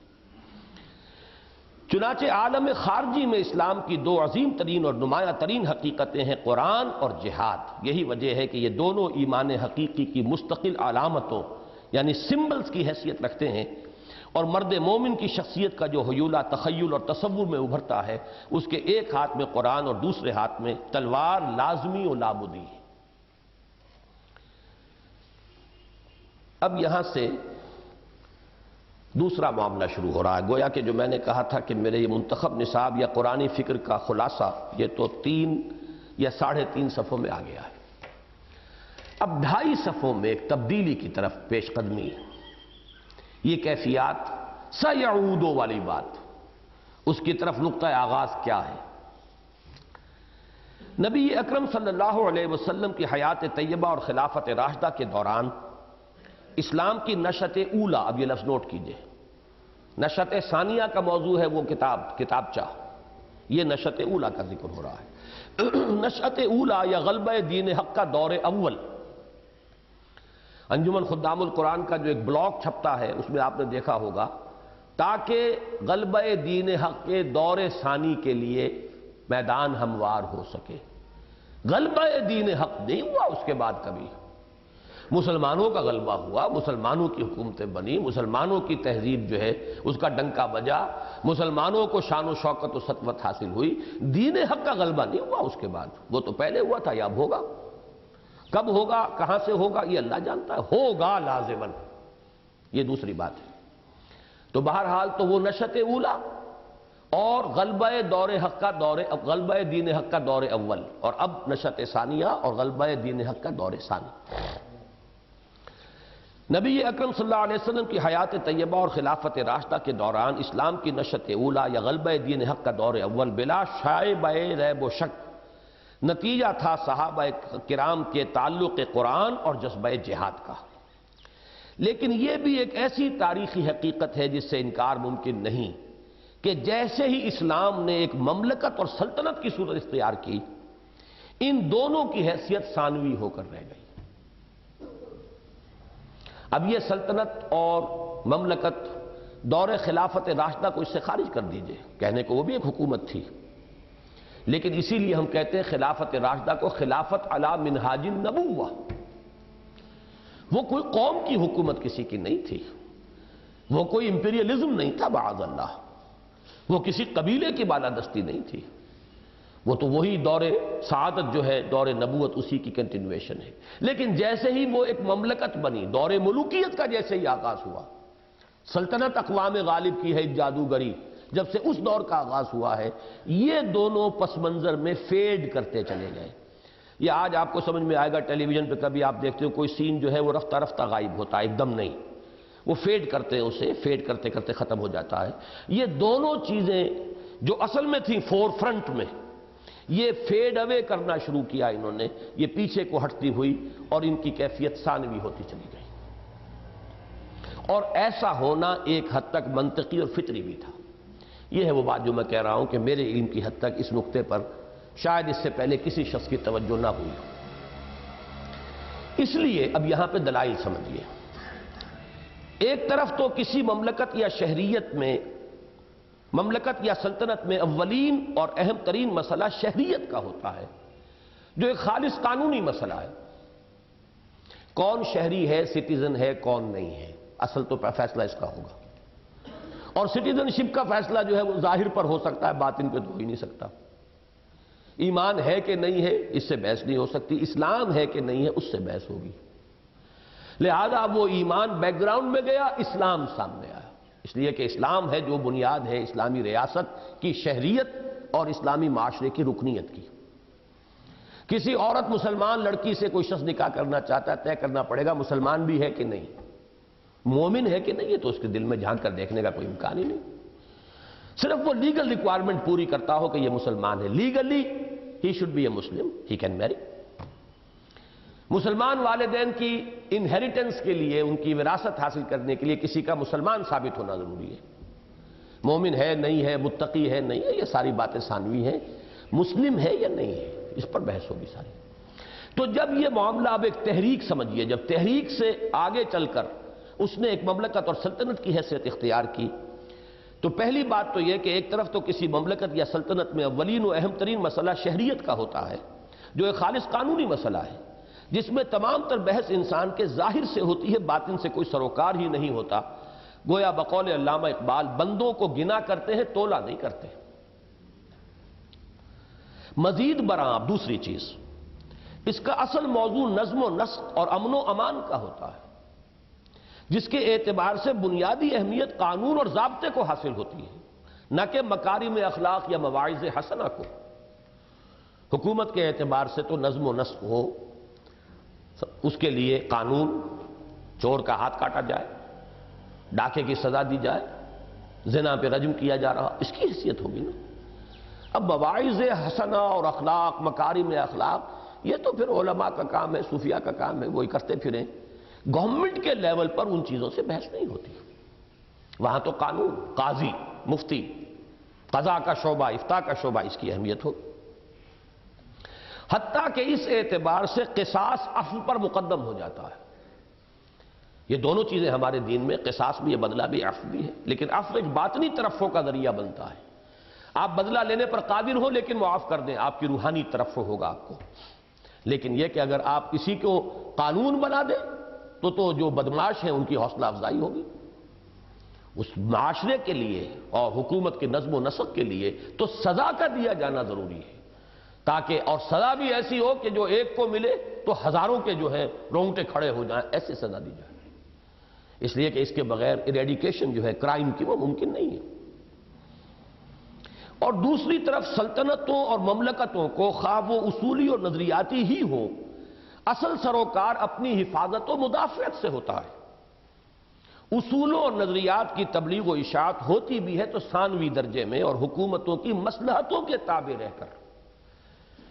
چنانچہ عالم خارجی میں اسلام کی دو عظیم ترین اور نمایاں ترین حقیقتیں ہیں، قرآن اور جہاد۔ یہی وجہ ہے کہ یہ دونوں ایمان حقیقی کی مستقل علامتوں یعنی سمبلز کی حیثیت رکھتے ہیں، اور مرد مومن کی شخصیت کا جو حیولہ تخیل اور تصور میں ابھرتا ہے، اس کے ایک ہاتھ میں قرآن اور دوسرے ہاتھ میں تلوار لازمی و لابدی ہے۔ اب یہاں سے دوسرا معاملہ شروع ہو رہا ہے۔ گویا کہ جو میں نے کہا تھا کہ میرے یہ منتخب نصاب یا قرآنی فکر کا خلاصہ یہ تو 3 یا 3.5 صفحوں میں آ گیا ہے۔ اب 2.5 صفحوں میں ایک تبدیلی کی طرف پیش قدمی ہے۔ یہ کیفیات سیعودو والی بات، اس کی طرف نقطہ آغاز کیا ہے؟ نبی اکرم صلی اللہ علیہ وسلم کی حیات طیبہ اور خلافت راشدہ کے دوران اسلام کی نشأت اولا، اب یہ لفظ نوٹ کیجئے، نشأت ثانیہ کا موضوع ہے وہ کتابچہ، یہ نشأت اولا کا ذکر ہو رہا ہے۔ نشأت اولا یا غلبہ دین حق کا دور اول، انجمن خدام القرآن کا جو ایک بلاک چھپتا ہے اس میں آپ نے دیکھا ہوگا، تاکہ غلبہ دین حق کے دور ثانی کے لیے میدان ہموار ہو سکے۔ غلبہ دین حق نہیں ہوا اس کے بعد کبھی، مسلمانوں کا غلبہ ہوا، مسلمانوں کی حکومتیں بنی، مسلمانوں کی تہذیب جو ہے اس کا ڈنکا بجا، مسلمانوں کو شان و شوکت و سطوت حاصل ہوئی، دین حق کا غلبہ نہیں ہوا اس کے بعد۔ وہ تو پہلے ہوا تھا، یا اب ہوگا، کب ہوگا، کہاں سے ہوگا، یہ اللہ جانتا ہے، ہوگا لازماً، یہ دوسری بات ہے۔ تو بہرحال تو وہ نشأت اولا اور غلبہ دور حق کا غلبہ دین حق کا دور اول، اور اب نشأت ثانیہ اور غلبہ دین حق کا دور ثانی۔ نبی اکرم صلی اللہ علیہ وسلم کی حیات طیبہ اور خلافت راشدہ کے دوران اسلام کی نشأت اولا یا غلبہ دین حق کا دور اول بلا شائبہ ریب و شک نتیجہ تھا صحابہ کرام کے تعلق قرآن اور جذبہ جہاد کا۔ لیکن یہ بھی ایک ایسی تاریخی حقیقت ہے جس سے انکار ممکن نہیں کہ جیسے ہی اسلام نے ایک مملکت اور سلطنت کی صورت اختیار کی، ان دونوں کی حیثیت ثانوی ہو کر رہ گئی۔ اب یہ سلطنت اور مملکت دور خلافت راشدہ کو اس سے خارج کر دیجئے، کہنے کو وہ بھی ایک حکومت تھی، لیکن اسی لیے ہم کہتے ہیں خلافت راشدہ کو خلافت علی منہاج النبوہ۔ وہ کوئی قوم کی حکومت کسی کی نہیں تھی، وہ کوئی امپیریلزم نہیں تھا معاذ اللہ، وہ کسی قبیلے کی بالادستی نہیں تھی، وہ تو وہی دور سعادت جو ہے، دور نبوت، اسی کی کنٹینویشن ہے۔ لیکن جیسے ہی وہ ایک مملکت بنی، دور ملوکیت کا جیسے ہی آغاز ہوا، سلطنت اقوام غالب کی ہے جادوگری، جب سے اس دور کا آغاز ہوا ہے، یہ دونوں پس منظر میں فیڈ کرتے چلے گئے۔ یہ آج آپ کو سمجھ میں آئے گا، ٹیلی ویژن پہ کبھی آپ دیکھتے ہو کوئی سین جو ہے وہ رفتہ رفتہ غائب ہوتا ہے، ایک دم نہیں، وہ فیڈ کرتے ہیں، اسے فیڈ کرتے کرتے ختم ہو جاتا ہے۔ یہ دونوں چیزیں جو اصل میں تھیں فور فرنٹ میں، یہ فیڈ اوے کرنا شروع کیا انہوں نے، یہ پیچھے کو ہٹتی ہوئی اور ان کی کیفیت ثانوی ہوتی چلی گئی۔ اور ایسا ہونا ایک حد تک منطقی اور فطری بھی تھا۔ یہ ہے وہ بات جو میں کہہ رہا ہوں کہ میرے علم کی حد تک اس نقطے پر شاید اس سے پہلے کسی شخص کی توجہ نہ ہوئی ہو۔ اس لیے اب یہاں پہ دلائل سمجھیے۔ ایک طرف تو کسی مملکت یا شہریت میں، مملکت یا سلطنت میں اولین اور اہم ترین مسئلہ شہریت کا ہوتا ہے، جو ایک خالص قانونی مسئلہ ہے۔ کون شہری ہے، سٹیزن ہے، کون نہیں ہے، اصل تو فیصلہ اس کا ہوگا۔ اور سٹیزن شپ کا فیصلہ جو ہے وہ ظاہر پر ہو سکتا ہے، باطن پہ تو ہو ہی نہیں سکتا۔ ایمان ہے کہ نہیں ہے، اس سے بحث نہیں ہو سکتی، اسلام ہے کہ نہیں ہے، اس سے بحث ہوگی۔ لہذا وہ ایمان بیک گراؤنڈ میں گیا، اسلام سامنے آیا، اس لیے کہ اسلام ہے جو بنیاد ہے اسلامی ریاست کی، شہریت اور اسلامی معاشرے کی رکنیت کی۔ کسی عورت مسلمان لڑکی سے کوئی شخص نکاح کرنا چاہتا ہے، طے کرنا پڑے گا مسلمان بھی ہے کہ نہیں، مومن ہے کہ نہیں، یہ تو اس کے دل میں جھانک کر دیکھنے کا کوئی امکان ہی نہیں۔ صرف وہ لیگل ریکوائرمنٹ پوری کرتا ہو کہ یہ مسلمان ہے، legally he should be a Muslim, he can marry. مسلمان والدین کی انہیریٹنس کے لیے، ان کی وراثت حاصل کرنے کے لیے کسی کا مسلمان ثابت ہونا ضروری ہے۔ مومن ہے نہیں ہے، متقی ہے نہیں ہے، یہ ساری باتیں ثانوی ہیں، مسلم ہے یا نہیں ہے اس پر بحث ہوگی ساری۔ تو جب یہ معاملہ اب ایک تحریک سمجھیے، جب تحریک سے آگے چل کر اس نے ایک مملکت اور سلطنت کی حیثیت اختیار کی، تو پہلی بات تو یہ کہ ایک طرف تو کسی مملکت یا سلطنت میں اولین و اہم ترین مسئلہ شہریت کا ہوتا ہے، جو ایک خالص قانونی مسئلہ ہے، جس میں تمام تر بحث انسان کے ظاہر سے ہوتی ہے، باطن سے کوئی سروکار ہی نہیں ہوتا۔ گویا بقول علامہ اقبال، بندوں کو گنا کرتے ہیں تولا نہیں کرتے۔ مزید برآں اب دوسری چیز، اس کا اصل موضوع نظم و نسق اور امن و امان کا ہوتا ہے، جس کے اعتبار سے بنیادی اہمیت قانون اور ضابطے کو حاصل ہوتی ہے، نہ کہ مکارم اخلاق یا مواعظ حسنہ کو۔ حکومت کے اعتبار سے تو نظم و نسق ہو، اس کے لیے قانون، چور کا ہاتھ کاٹا جائے، ڈاکے کی سزا دی جائے، زنا پہ رجم کیا جا رہا، اس کی حیثیت ہوگی نا۔ اب مواعظ حسنہ اور اخلاق، مکارم اخلاق، یہ تو پھر علماء کا کام ہے، صوفیاء کا کام ہے، وہی کرتے پھریں۔ گورنمنٹ کے لیول پر ان چیزوں سے بحث نہیں ہوتی، وہاں تو قانون، قاضی، مفتی، قضاء کا شعبہ، افتاء کا شعبہ، اس کی اہمیت ہو۔ حتیٰ کہ اس اعتبار سے قصاص عفو پر مقدم ہو جاتا ہے۔ یہ دونوں چیزیں ہمارے دین میں، قصاص بھی ہے، بدلہ بھی، عفو بھی ہے، لیکن عفو ایک باطنی ترفع کا ذریعہ بنتا ہے۔ آپ بدلہ لینے پر قادر ہو لیکن معاف کر دیں، آپ کی روحانی ترفع ہوگا آپ کو۔ لیکن یہ کہ اگر آپ کسی کو قانون بنا دیں تو جو بدمعاش ہیں ان کی حوصلہ افزائی ہوگی۔ اس معاشرے کے لیے اور حکومت کے نظم و نسق کے لیے تو سزا کا دیا جانا ضروری ہے، تاکہ اور سزا بھی ایسی ہو کہ جو ایک کو ملے تو ہزاروں کے جو ہیں رونگٹے کھڑے ہو جائیں، ایسے سزا دی جائے۔ اس لیے کہ اس کے بغیر ایریڈیکیشن جو ہے کرائم کی وہ ممکن نہیں ہے۔ اور دوسری طرف سلطنتوں اور مملکتوں کو خواہ وہ اصولی اور نظریاتی ہی ہو، اصل سروکار اپنی حفاظت و مدافعت سے ہوتا ہے۔ اصولوں اور نظریات کی تبلیغ و اشاعت ہوتی بھی ہے تو ثانوی درجے میں اور حکومتوں کی مصلحتوں کے تابع رہ کر۔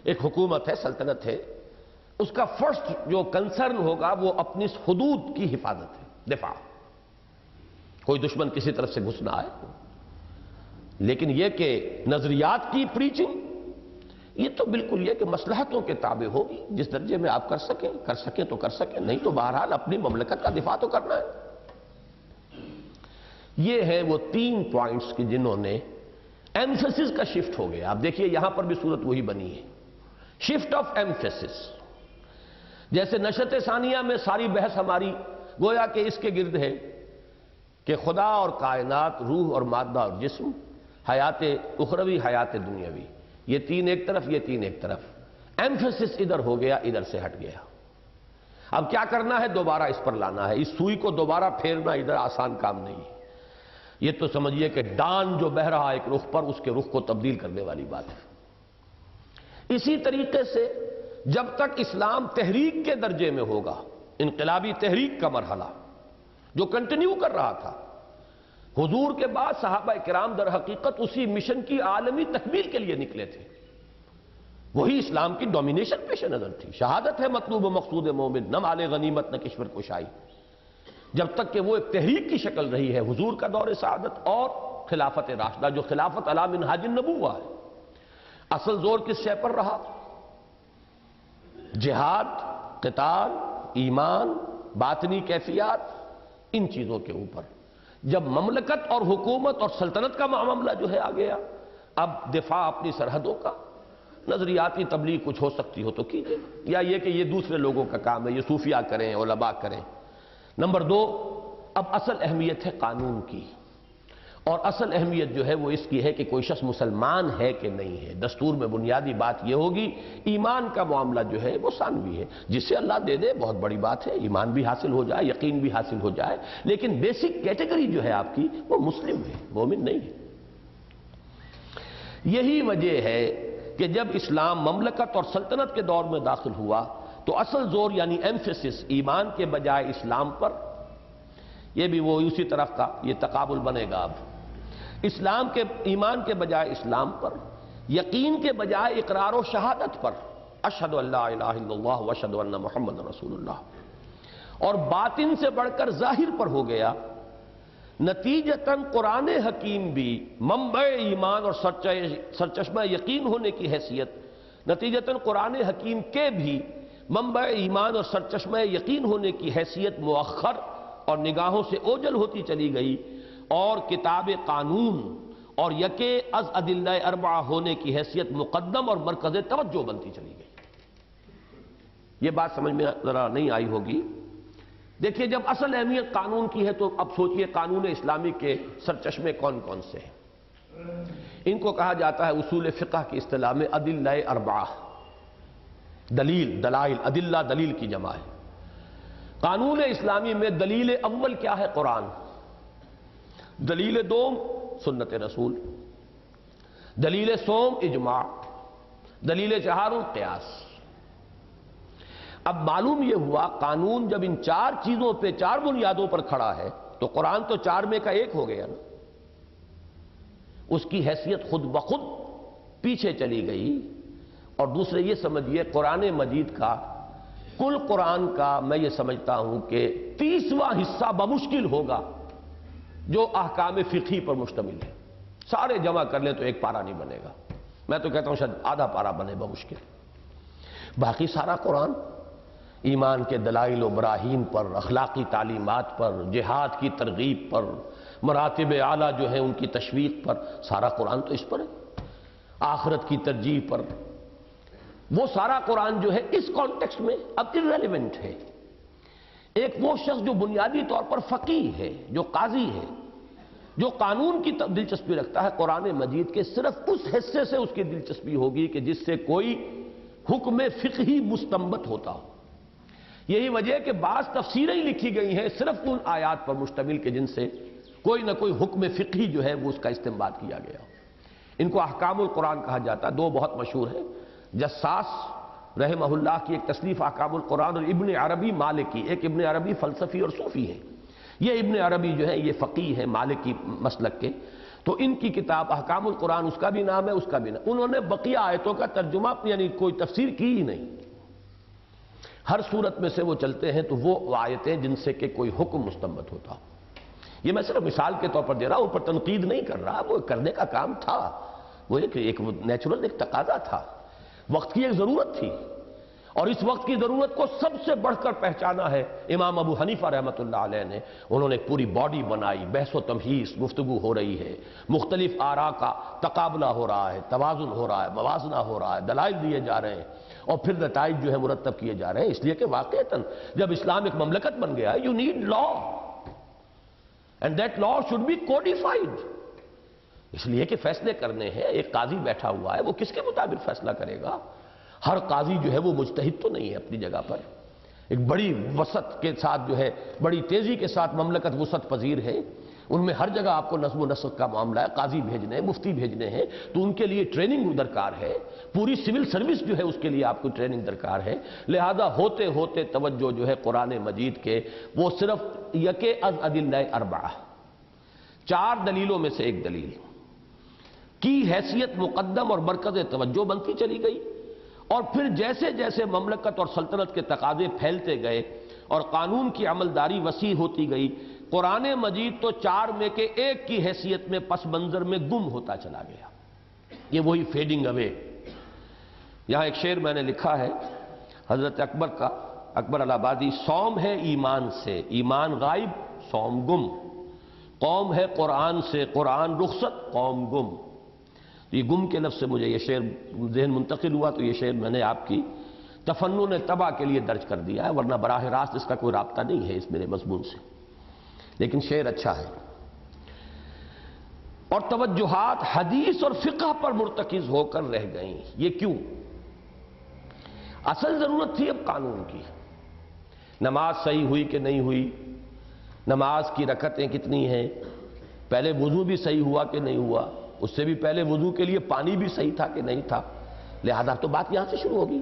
ایک حکومت ہے، سلطنت ہے، اس کا فرسٹ جو کنسرن ہوگا وہ اپنی حدود کی حفاظت ہے، دفاع، کوئی دشمن کسی طرف سے گھس نہ آئے۔ لیکن یہ کہ نظریات کی پریچنگ، یہ تو بالکل یہ کہ مصلحتوں کے تابع ہوگی، جس درجے میں آپ کر سکیں تو کر سکیں، نہیں تو بہرحال اپنی مملکت کا دفاع تو کرنا ہے۔ یہ ہیں وہ تین پوائنٹس کہ جنہوں نے ایمفیسس کا شفٹ ہو گیا۔ آپ دیکھیے یہاں پر بھی صورت وہی بنی ہے، شفٹ آف ایمفیسس۔ جیسے نشأت ثانیہ میں ساری بحث ہماری گویا کہ اس کے گرد ہے کہ خدا اور کائنات، روح اور مادہ اور جسم، حیات اخروی، حیات دنیاوی، یہ تین ایک طرف، یہ تین ایک طرف۔ ایمفیسس ادھر ہو گیا، ادھر سے ہٹ گیا۔ اب کیا کرنا ہے؟ دوبارہ اس پر لانا ہے۔ اس سوئی کو دوبارہ پھیرنا ادھر آسان کام نہیں ہے۔ یہ تو سمجھیے کہ ڈان جو بہہ رہا ایک رخ پر، اس کے رخ کو تبدیل کرنے والی بات ہے۔ اسی طریقے سے جب تک اسلام تحریک کے درجے میں ہوگا، انقلابی تحریک کا مرحلہ جو کنٹینیو کر رہا تھا، حضور کے بعد صحابہ کرام در حقیقت اسی مشن کی عالمی تکمیل کے لیے نکلے تھے۔ وہی اسلام کی ڈومینیشن پیش نظر تھی۔ شہادت ہے مطلوب و مقصود مومن، نہ مال غنیمت نہ کشور کشائی۔ جب تک کہ وہ ایک تحریک کی شکل رہی ہے، حضور کا دور سعادت اور خلافت راشدہ جو خلافت علی منہاج النبوہ ہے۔ اصل زور کس شے پر رہا؟ جہاد، قتال، ایمان، باطنی کیفیات، ان چیزوں کے اوپر۔ جب مملکت اور حکومت اور سلطنت کا معاملہ جو ہے آ گیا، اب دفاع اپنی سرحدوں کا، نظریاتی تبلیغ کچھ ہو سکتی ہو تو کیجیے، یا یہ کہ یہ دوسرے لوگوں کا کام ہے، یہ صوفیاء کریں، علماء کریں۔ نمبر دو، اب اصل اہمیت ہے قانون کی، اور اصل اہمیت جو ہے وہ اس کی ہے کہ کوئی شخص مسلمان ہے کہ نہیں ہے۔ دستور میں بنیادی بات یہ ہوگی، ایمان کا معاملہ جو ہے وہ ثانوی ہے، جس سے اللہ دے دے بہت بڑی بات ہے، ایمان بھی حاصل ہو جائے، یقین بھی حاصل ہو جائے، لیکن بیسک کیٹیگری جو ہے آپ کی وہ مسلم ہے، مومن نہیں ہے۔ یہی وجہ ہے کہ جب اسلام مملکت اور سلطنت کے دور میں داخل ہوا تو اصل زور یعنی ایمفیسس ایمان کے بجائے اسلام پر، یہ بھی وہ اسی طرف کا یہ تقابل بنے گا اب، اسلام کے ایمان کے بجائے اسلام پر، یقین کے بجائے اقرار و شہادت پر، اشہد ان لا الہ الا اللہ واشہد ان محمد رسول اللہ، اور باطن سے بڑھ کر ظاہر پر ہو گیا۔ نتیجتاً قرآن حکیم بھی منبع ایمان اور سرچشمہ یقین ہونے کی حیثیت، نتیجتاً قرآن حکیم کے بھی منبع ایمان اور سرچشمہ یقین ہونے کی حیثیت مؤخر اور نگاہوں سے اوجل ہوتی چلی گئی، اور کتاب قانون اور یکے از ادلہ اربعہ ہونے کی حیثیت مقدم اور مرکز توجہ بنتی چلی گئی۔ یہ بات سمجھ میں ذرا نہیں آئی ہوگی۔ دیکھیے، جب اصل اہمیت قانون کی ہے تو اب سوچئے قانون اسلامی کے سرچشمے کون کون سے ہیں۔ ان کو کہا جاتا ہے اصول فقہ کی اصطلاح میں ادلہ اربعہ، دلیل، دلائل، ادلہ دلیل کی جمع ہے۔ قانون اسلامی میں دلیل اول کیا ہے؟ قرآن، دلیل دوم سنت رسول، دلیل سوم اجماع، دلیل چہارم قیاس۔ اب معلوم یہ ہوا قانون جب ان چار چیزوں پہ، چار بنیادوں پر کھڑا ہے تو قرآن تو چار میں کا ایک ہو گیا نا، اس کی حیثیت خود بخود پیچھے چلی گئی۔ اور دوسرے یہ سمجھیے قرآن مجید کا کل قرآن کا میں یہ سمجھتا ہوں کہ 30واں حصہ بمشکل ہوگا جو احکام فقہی پر مشتمل ہے۔ سارے جمع کر لیں تو ایک پارہ نہیں بنے گا، میں تو کہتا ہوں شاید آدھا پارہ بنے بمشکل۔ باقی سارا قرآن ایمان کے دلائل و براہین پر، اخلاقی تعلیمات پر، جہاد کی ترغیب پر، مراتب اعلیٰ جو ہیں ان کی تشویق پر، سارا قرآن تو اس پر ہے، آخرت کی ترجیح پر۔ وہ سارا قرآن جو ہے اس کانٹیکسٹ میں اب irrelevant ہے۔ ایک وہ شخص جو بنیادی طور پر فقیہ ہے، جو قاضی ہے، جو قانون کی دلچسپی رکھتا ہے، قرآن مجید کے صرف اس حصے سے اس کی دلچسپی ہوگی کہ جس سے کوئی حکم فقہی مستنبط ہوتا ہو۔ یہی وجہ ہے کہ بعض تفسیریں لکھی گئی ہیں صرف ان آیات پر مشتمل کہ جن سے کوئی نہ کوئی حکم فقہی جو ہے وہ اس کا استنباط کیا گیا ہو۔ ان کو احکام القرآن کہا جاتا ہے۔ دو بہت مشہور ہیں، جساس رحمہ اللہ کی ایک تصنیف احکام القرآن، اور ابن عربی مالکی، ایک ابن عربی فلسفی اور صوفی ہے، یہ ابن عربی جو ہے یہ فقیہ ہے مالکی مسلک کے، تو ان کی کتاب احکام القرآن اس کا بھی نام ہے، اس کا بھی نام۔ انہوں نے بقیہ آیتوں کا ترجمہ یعنی کوئی تفسیر کی ہی نہیں، ہر صورت میں سے وہ چلتے ہیں تو وہ آیتیں جن سے کہ کوئی حکم مستنبط ہوتا ہو۔ یہ میں صرف مثال کے طور پر دے رہا ہوں، اوپر تنقید نہیں کر رہا، وہ کرنے کا کام تھا، وہ ایک نیچرل ایک تقاضا تھا، وقت کی ایک ضرورت تھی، اور اس وقت کی ضرورت کو سب سے بڑھ کر پہچانا ہے امام ابو حنیفہ رحمۃ اللہ علیہ نے۔ انہوں نے ایک پوری باڈی بنائی، بحث و تمہیس، گفتگو ہو رہی ہے، مختلف آراء کا تقابلہ ہو رہا ہے، توازن ہو رہا ہے، موازنہ ہو رہا ہے، دلائل دیے جا رہے ہیں، اور پھر نتائج جو ہے مرتب کیے جا رہے ہیں، اس لیے کہ واقعتاً جب اسلام ایک مملکت بن گیا ہے you need law, and that law should be codified. اس لیے کہ فیصلے کرنے ہیں، ایک قاضی بیٹھا ہوا ہے، وہ کس کے مطابق فیصلہ کرے گا؟ ہر قاضی جو ہے وہ مجتہد تو نہیں ہے اپنی جگہ پر، ایک بڑی وسعت کے ساتھ جو ہے، بڑی تیزی کے ساتھ مملکت وسعت پذیر ہے، ان میں ہر جگہ آپ کو نظم و نسق کا معاملہ ہے، قاضی بھیجنے ہیں، مفتی بھیجنے ہیں، تو ان کے لیے ٹریننگ درکار ہے، پوری سول سروس جو ہے اس کے لیے آپ کو ٹریننگ درکار ہے۔ لہذا ہوتے ہوتے توجہ جو ہے قرآن مجید کے وہ صرف یکے از ادلہ اربعہ، چار دلیلوں میں سے ایک دلیل کی حیثیت مقدم اور مرکز توجہ بنتی چلی گئی، اور پھر جیسے جیسے مملکت اور سلطنت کے تقاضے پھیلتے گئے اور قانون کی عملداری وسیع ہوتی گئی، قرآن مجید تو چار میں کے ایک کی حیثیت میں پس منظر میں گم ہوتا چلا گیا۔ یہ وہی فیڈنگ اوے۔ یہاں ایک شعر میں نے لکھا ہے حضرت اکبر کا، اکبر الہآبادی، سوم ہے ایمان سے، ایمان غائب سوم گم، قوم ہے قرآن سے، قرآن رخصت قوم گم۔ یہ گم کے لفظ سے مجھے یہ شعر ذہن منتقل ہوا، تو یہ شعر میں نے آپ کی تفنن طبع کے لیے درج کر دیا ہے، ورنہ براہ راست اس کا کوئی رابطہ نہیں ہے اس میرے مضمون سے، لیکن شعر اچھا ہے۔ اور توجہات حدیث اور فقہ پر مرتکز ہو کر رہ گئیں، یہ کیوں؟ اصل ضرورت تھی اب قانون کی، نماز صحیح ہوئی کہ نہیں ہوئی، نماز کی رکعتیں کتنی ہیں، پہلے وضو بھی صحیح ہوا کہ نہیں ہوا، اس سے بھی پہلے وضو کے لیے پانی بھی صحیح تھا کہ نہیں تھا، لہذا تو بات یہاں سے شروع ہوگی.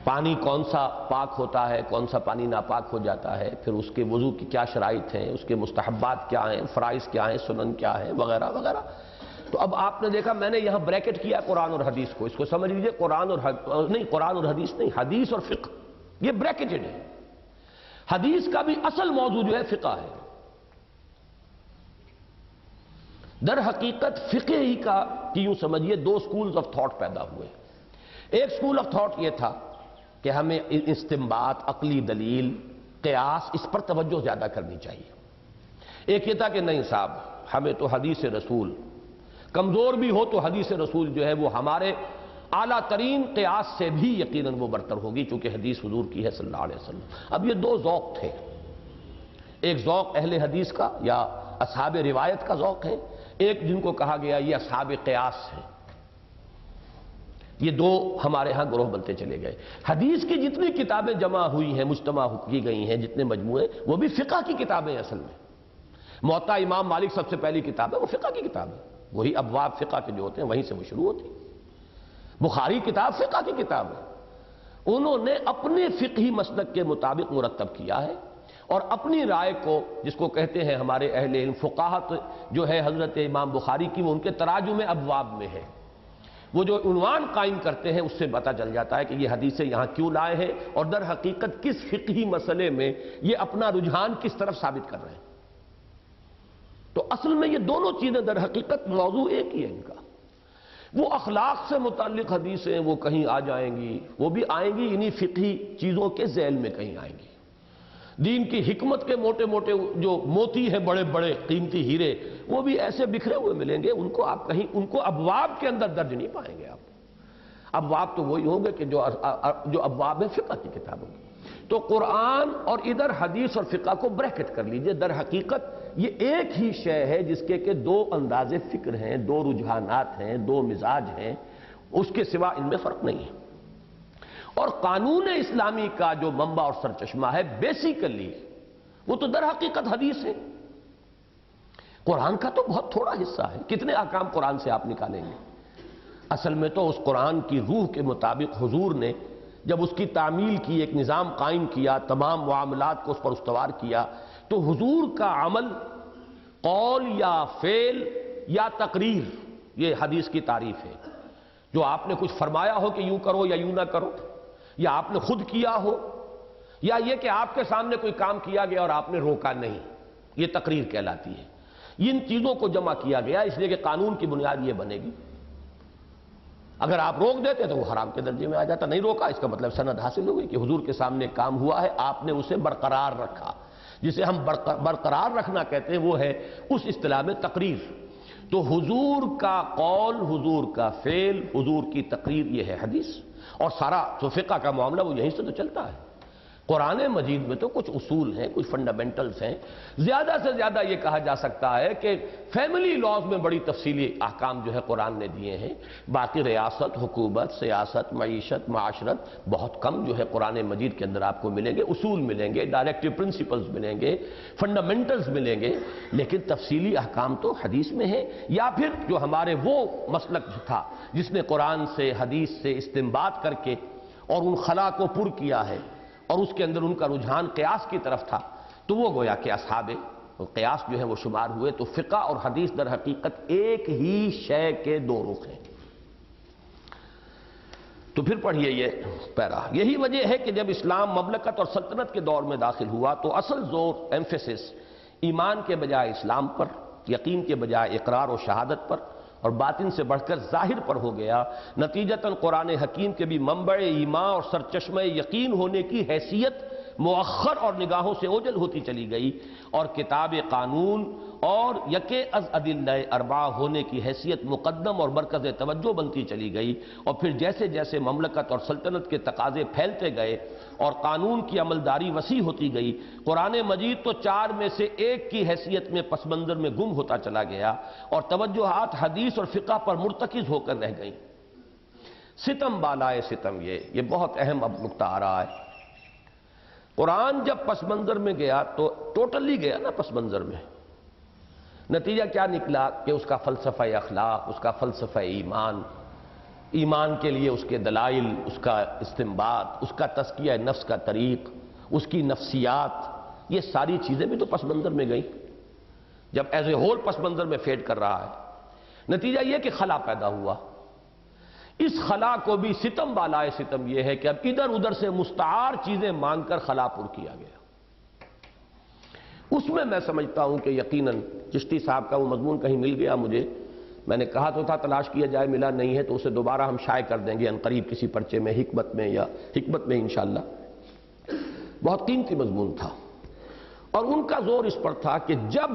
پانی کون سا پاک ہوتا ہے, کون سا پانی ناپاک ہو جاتا ہے, پھر اس کے وضو کی کیا شرائط ہیں, اس کے مستحبات کیا ہیں, فرائض کیا ہیں, سنن کیا ہیں, وغیرہ وغیرہ. تو اب آپ نے دیکھا میں نے یہاں بریکٹ کیا قرآن اور حدیث کو, اس کو سمجھ لیجئے قرآن اور حدیث نہیں, حدیث اور فقہ, یہ بریکٹڈ ہے. حدیث کا بھی اصل موضوع جو ہے فقہ ہے. در حقیقت فقہ ہی کا یوں سمجھیے دو سکولز آف تھاٹ پیدا ہوئے. ایک سکول آف تھاٹ یہ تھا کہ ہمیں استنباط, عقلی دلیل, قیاس, اس پر توجہ زیادہ کرنی چاہیے. ایک یہ تھا کہ نہیں صاحب, ہمیں تو حدیث رسول, کمزور بھی ہو تو حدیث رسول جو ہے وہ ہمارے اعلیٰ ترین قیاس سے بھی یقیناً وہ برتر ہوگی, چونکہ حدیث حضور کی ہے صلی اللہ علیہ وسلم. اب یہ دو ذوق تھے, ایک ذوق اہل حدیث کا یا اصحاب روایت کا ذوق ہے, ایک جن کو کہا گیا یہ اصحاب قیاس ہیں. یہ دو ہمارے ہاں گروہ بنتے چلے گئے. حدیث کی جتنی کتابیں جمع ہوئی ہیں, مجتمع کی گئی ہیں, جتنے مجموعے, وہ بھی فقہ کی کتابیں اصل میں. موطا امام مالک سب سے پہلی کتاب ہے, وہ فقہ کی کتاب ہے. وہی ابواب فقہ کے جو ہوتے ہیں وہیں سے وہ شروع ہوتی. بخاری کتاب فقہ کی کتاب ہے. انہوں نے اپنے فقہی مسلک کے مطابق مرتب کیا ہے, اور اپنی رائے کو, جس کو کہتے ہیں ہمارے اہل علم فقاہت جو ہے حضرت امام بخاری کی, وہ ان کے تراجم ابواب میں ہے. وہ جو عنوان قائم کرتے ہیں اس سے پتہ چل جاتا ہے کہ یہ حدیثیں یہاں کیوں لائے ہیں, اور در حقیقت کس فقہی مسئلے میں یہ اپنا رجحان کس طرف ثابت کر رہے ہیں. تو اصل میں یہ دونوں چیزیں در حقیقت موضوع ایک ہی ہے ان کا. وہ اخلاق سے متعلق حدیثیں وہ کہیں آ جائیں گی, وہ بھی آئیں گی انہی فقہی چیزوں کے ذیل میں کہیں آئیں گی. دین کی حکمت کے موٹے موٹے جو موتی ہیں, بڑے بڑے قیمتی ہیرے, وہ بھی ایسے بکھرے ہوئے ملیں گے. ان کو آپ کہیں ان کو ابواب کے اندر درج نہیں پائیں گے آپ. ابواب تو وہی ہوں گے کہ جو ابواب ہیں فقہ کی کتابوں کی. تو قرآن اور ادھر حدیث اور فقہ کو بریکٹ کر لیجئے. در حقیقت یہ ایک ہی شے ہے جس کے کہ دو انداز فکر ہیں, دو رجحانات ہیں, دو مزاج ہیں, اس کے سوا ان میں فرق نہیں ہے. اور قانون اسلامی کا جو منبع اور سرچشمہ ہے بیسیکلی وہ تو در حقیقت حدیث ہے. قرآن کا تو بہت تھوڑا حصہ ہے. کتنے احکام قرآن سے آپ نکالیں گے؟ اصل میں تو اس قرآن کی روح کے مطابق حضور نے جب اس کی تعمیل کی, ایک نظام قائم کیا, تمام معاملات کو اس پر استوار کیا, تو حضور کا عمل قول یا فعل یا تقریر, یہ حدیث کی تعریف ہے. جو آپ نے کچھ فرمایا ہو کہ یوں کرو یا یوں نہ کرو, یا آپ نے خود کیا ہو, یا یہ کہ آپ کے سامنے کوئی کام کیا گیا اور آپ نے روکا نہیں, یہ تقریر کہلاتی ہے. ان چیزوں کو جمع کیا گیا اس لیے کہ قانون کی بنیاد یہ بنے گی. اگر آپ روک دیتے تو وہ حرام کے درجے میں آ جاتا. نہیں روکا, اس کا مطلب سند حاصل ہوئی کہ حضور کے سامنے کام ہوا ہے, آپ نے اسے برقرار رکھا. جسے ہم برقرار رکھنا کہتے ہیں وہ ہے اس اصطلاح میں تقریر. تو حضور کا قول, حضور کا فعل, حضور کی تقریر, یہ ہے حدیث. اور سارا جو فقہ کا معاملہ وہ یہیں سے تو چلتا ہے. قرآن مجید میں تو کچھ اصول ہیں, کچھ فنڈامنٹلز ہیں. زیادہ سے زیادہ یہ کہا جا سکتا ہے کہ فیملی لاز میں بڑی تفصیلی احکام جو ہے قرآن نے دیے ہیں. باقی ریاست, حکومت, سیاست, معیشت, معاشرت بہت کم جو ہے قرآن مجید کے اندر آپ کو ملیں گے. اصول ملیں گے, ڈائریکٹیو پرنسپلز ملیں گے, فنڈامنٹلز ملیں گے, لیکن تفصیلی احکام تو حدیث میں ہیں. یا پھر جو ہمارے وہ مسلک تھا جس نے قرآن سے, حدیث سے استنباط کر کے اور ان خلا کو پر کیا ہے, اور اس کے اندر ان کا رجحان قیاس کی طرف تھا, تو وہ گویا کہ اصحاب قیاس جو ہے وہ شمار ہوئے. تو فقہ اور حدیث در حقیقت ایک ہی شے کے دو رخ ہیں. تو پھر پڑھیے یہ پیرا. یہی وجہ ہے کہ جب اسلام مملکت اور سلطنت کے دور میں داخل ہوا تو اصل زور, ایمفیسس ایمان کے بجائے اسلام پر, یقین کے بجائے اقرار و شہادت پر, اور باطن سے بڑھ کر ظاہر پر ہو گیا. نتیجتاً قرآن حکیم کے بھی منبع ایمان اور سرچشمہ یقین ہونے کی حیثیت مؤخر اور نگاہوں سے اوجل ہوتی چلی گئی, اور کتاب قانون اور یکے از ادلہ اربعہ ہونے کی حیثیت مقدم اور مرکز توجہ بنتی چلی گئی. اور پھر جیسے جیسے مملکت اور سلطنت کے تقاضے پھیلتے گئے اور قانون کی عملداری وسیع ہوتی گئی, قرآن مجید تو چار میں سے ایک کی حیثیت میں پس منظر میں گم ہوتا چلا گیا, اور توجہات حدیث اور فقہ پر مرتکز ہو کر رہ گئیں. ستم بالائے ستم, یہ بہت اہم اب نقطہ آ رہا ہے. قرآن جب پس منظر میں گیا تو ٹوٹلی گیا نا پس منظر میں. نتیجہ کیا نکلا کہ اس کا فلسفہ اخلاق, اس کا فلسفہ ایمان, ایمان کے لیے اس کے دلائل، اس کا استنباط، اس کا تزکیہ نفس کا طریق، اس کی نفسیات، یہ ساری چیزیں بھی تو پس منظر میں گئیں جب ایز اے ہول پس منظر میں فیڈ کر رہا ہے۔ نتیجہ یہ کہ خلا پیدا ہوا۔ اس خلا کو بھی ستم بالائے ستم یہ ہے کہ اب ادھر ادھر سے مستعار چیزیں مانگ کر خلا پر کیا گیا۔ اس میں سمجھتا ہوں کہ یقیناً چشتی صاحب کا وہ مضمون کہیں مل گیا مجھے، میں نے کہا تو تھا تلاش کیا جائے، ملا نہیں ہے تو اسے دوبارہ ہم شائع کر دیں گے عنقریب کسی پرچے میں، حکمت میں یا حکمت میں انشاءاللہ۔ بہت قیمتی مضمون تھا، اور ان کا زور اس پر تھا کہ جب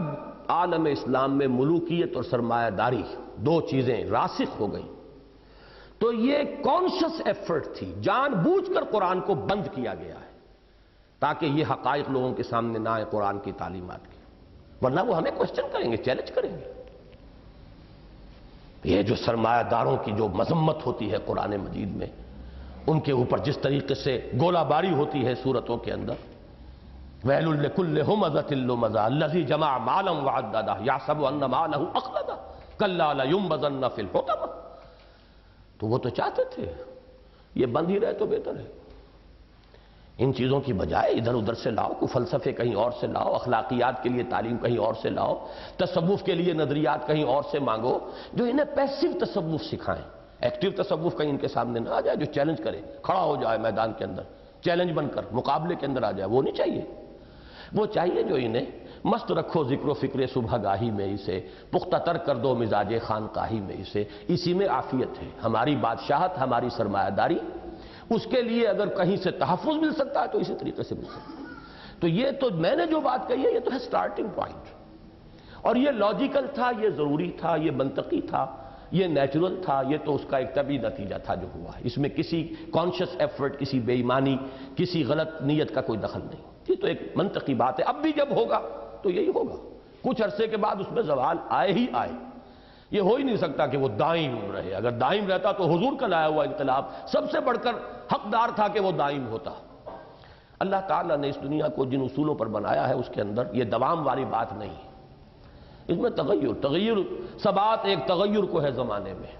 عالم اسلام میں ملوکیت اور سرمایہ داری دو چیزیں راسخ ہو گئیں تو یہ کانشس ایفرٹ تھی، جان بوجھ کر قرآن کو بند کیا گیا ہے تاکہ یہ حقائق لوگوں کے سامنے نہ آئے قرآن کی تعلیمات کی، ورنہ وہ ہمیں کوسچن کریں گے، چیلنج کریں گے۔ یہ جو سرمایہ داروں کی جو مذمت ہوتی ہے قرآن مجید میں، ان کے اوپر جس طریقے سے گولہ باری ہوتی ہے سورتوں کے اندر، وَيْلٌ لِكُلِّ هُمَزَةٍ لُمَزَةٍ الَّذِي جَمَعَ مَالًا وَعَدَّدَهُ يَحْسَبُ أَنَّ مَالَهُ أَخْلَدَهُ كَلَّا لَيُنبَذَنَّ فِي الْحُطَمَةِ۔ تو وہ تو چاہتے تھے یہ بند ہی رہے تو بہتر ہے، ان چیزوں کی بجائے ادھر ادھر سے لاؤ، کوئی فلسفے کہیں اور سے لاؤ، اخلاقیات کے لیے تعلیم کہیں اور سے لاؤ، تصوف کے لیے نظریات کہیں اور سے مانگو جو انہیں پیسو تصوف سکھائیں، ایکٹیو تصوف کہیں ان کے سامنے نہ آ جائے، جو چیلنج کرے، کھڑا ہو جائے میدان کے اندر، چیلنج بن کر مقابلے کے اندر آ جائے، وہ نہیں چاہیے۔ وہ چاہیے جو انہیں مست رکھو ذکر و فکر صبح گاہی میں اسے، پختہ تر کر دو مزاج خانقاہی میں اسے، اسی میں عافیت ہے، ہماری بادشاہت، ہماری سرمایہ داری، اس کے لیے اگر کہیں سے تحفظ مل سکتا ہے تو اسی طریقے سے مل سکتا ہے۔ تو یہ تو میں نے جو بات کہی ہے یہ تو ہے سٹارٹنگ پوائنٹ، اور یہ لاجیکل تھا، یہ ضروری تھا، یہ منطقی تھا، یہ نیچرل تھا، یہ تو اس کا ایک طبعی نتیجہ تھا جو ہوا ہے، اس میں کسی کانشس ایفرٹ، کسی بے ایمانی، کسی غلط نیت کا کوئی دخل نہیں، یہ تو ایک منطقی بات ہے۔ اب بھی جب ہوگا تو یہی ہوگا، کچھ عرصے کے بعد اس میں زوال آئے ہی آئے، یہ ہو ہی نہیں سکتا کہ وہ دائم رہے، اگر دائم رہتا تو حضور کا لایا ہوا انقلاب سب سے بڑھ کر حقدار تھا کہ وہ دائم ہوتا۔ اللہ تعالیٰ نے اس دنیا کو جن اصولوں پر بنایا ہے اس کے اندر یہ دوام والی بات نہیں ہے، اس میں تغیر ثبات ایک تغیر کو ہے زمانے میں،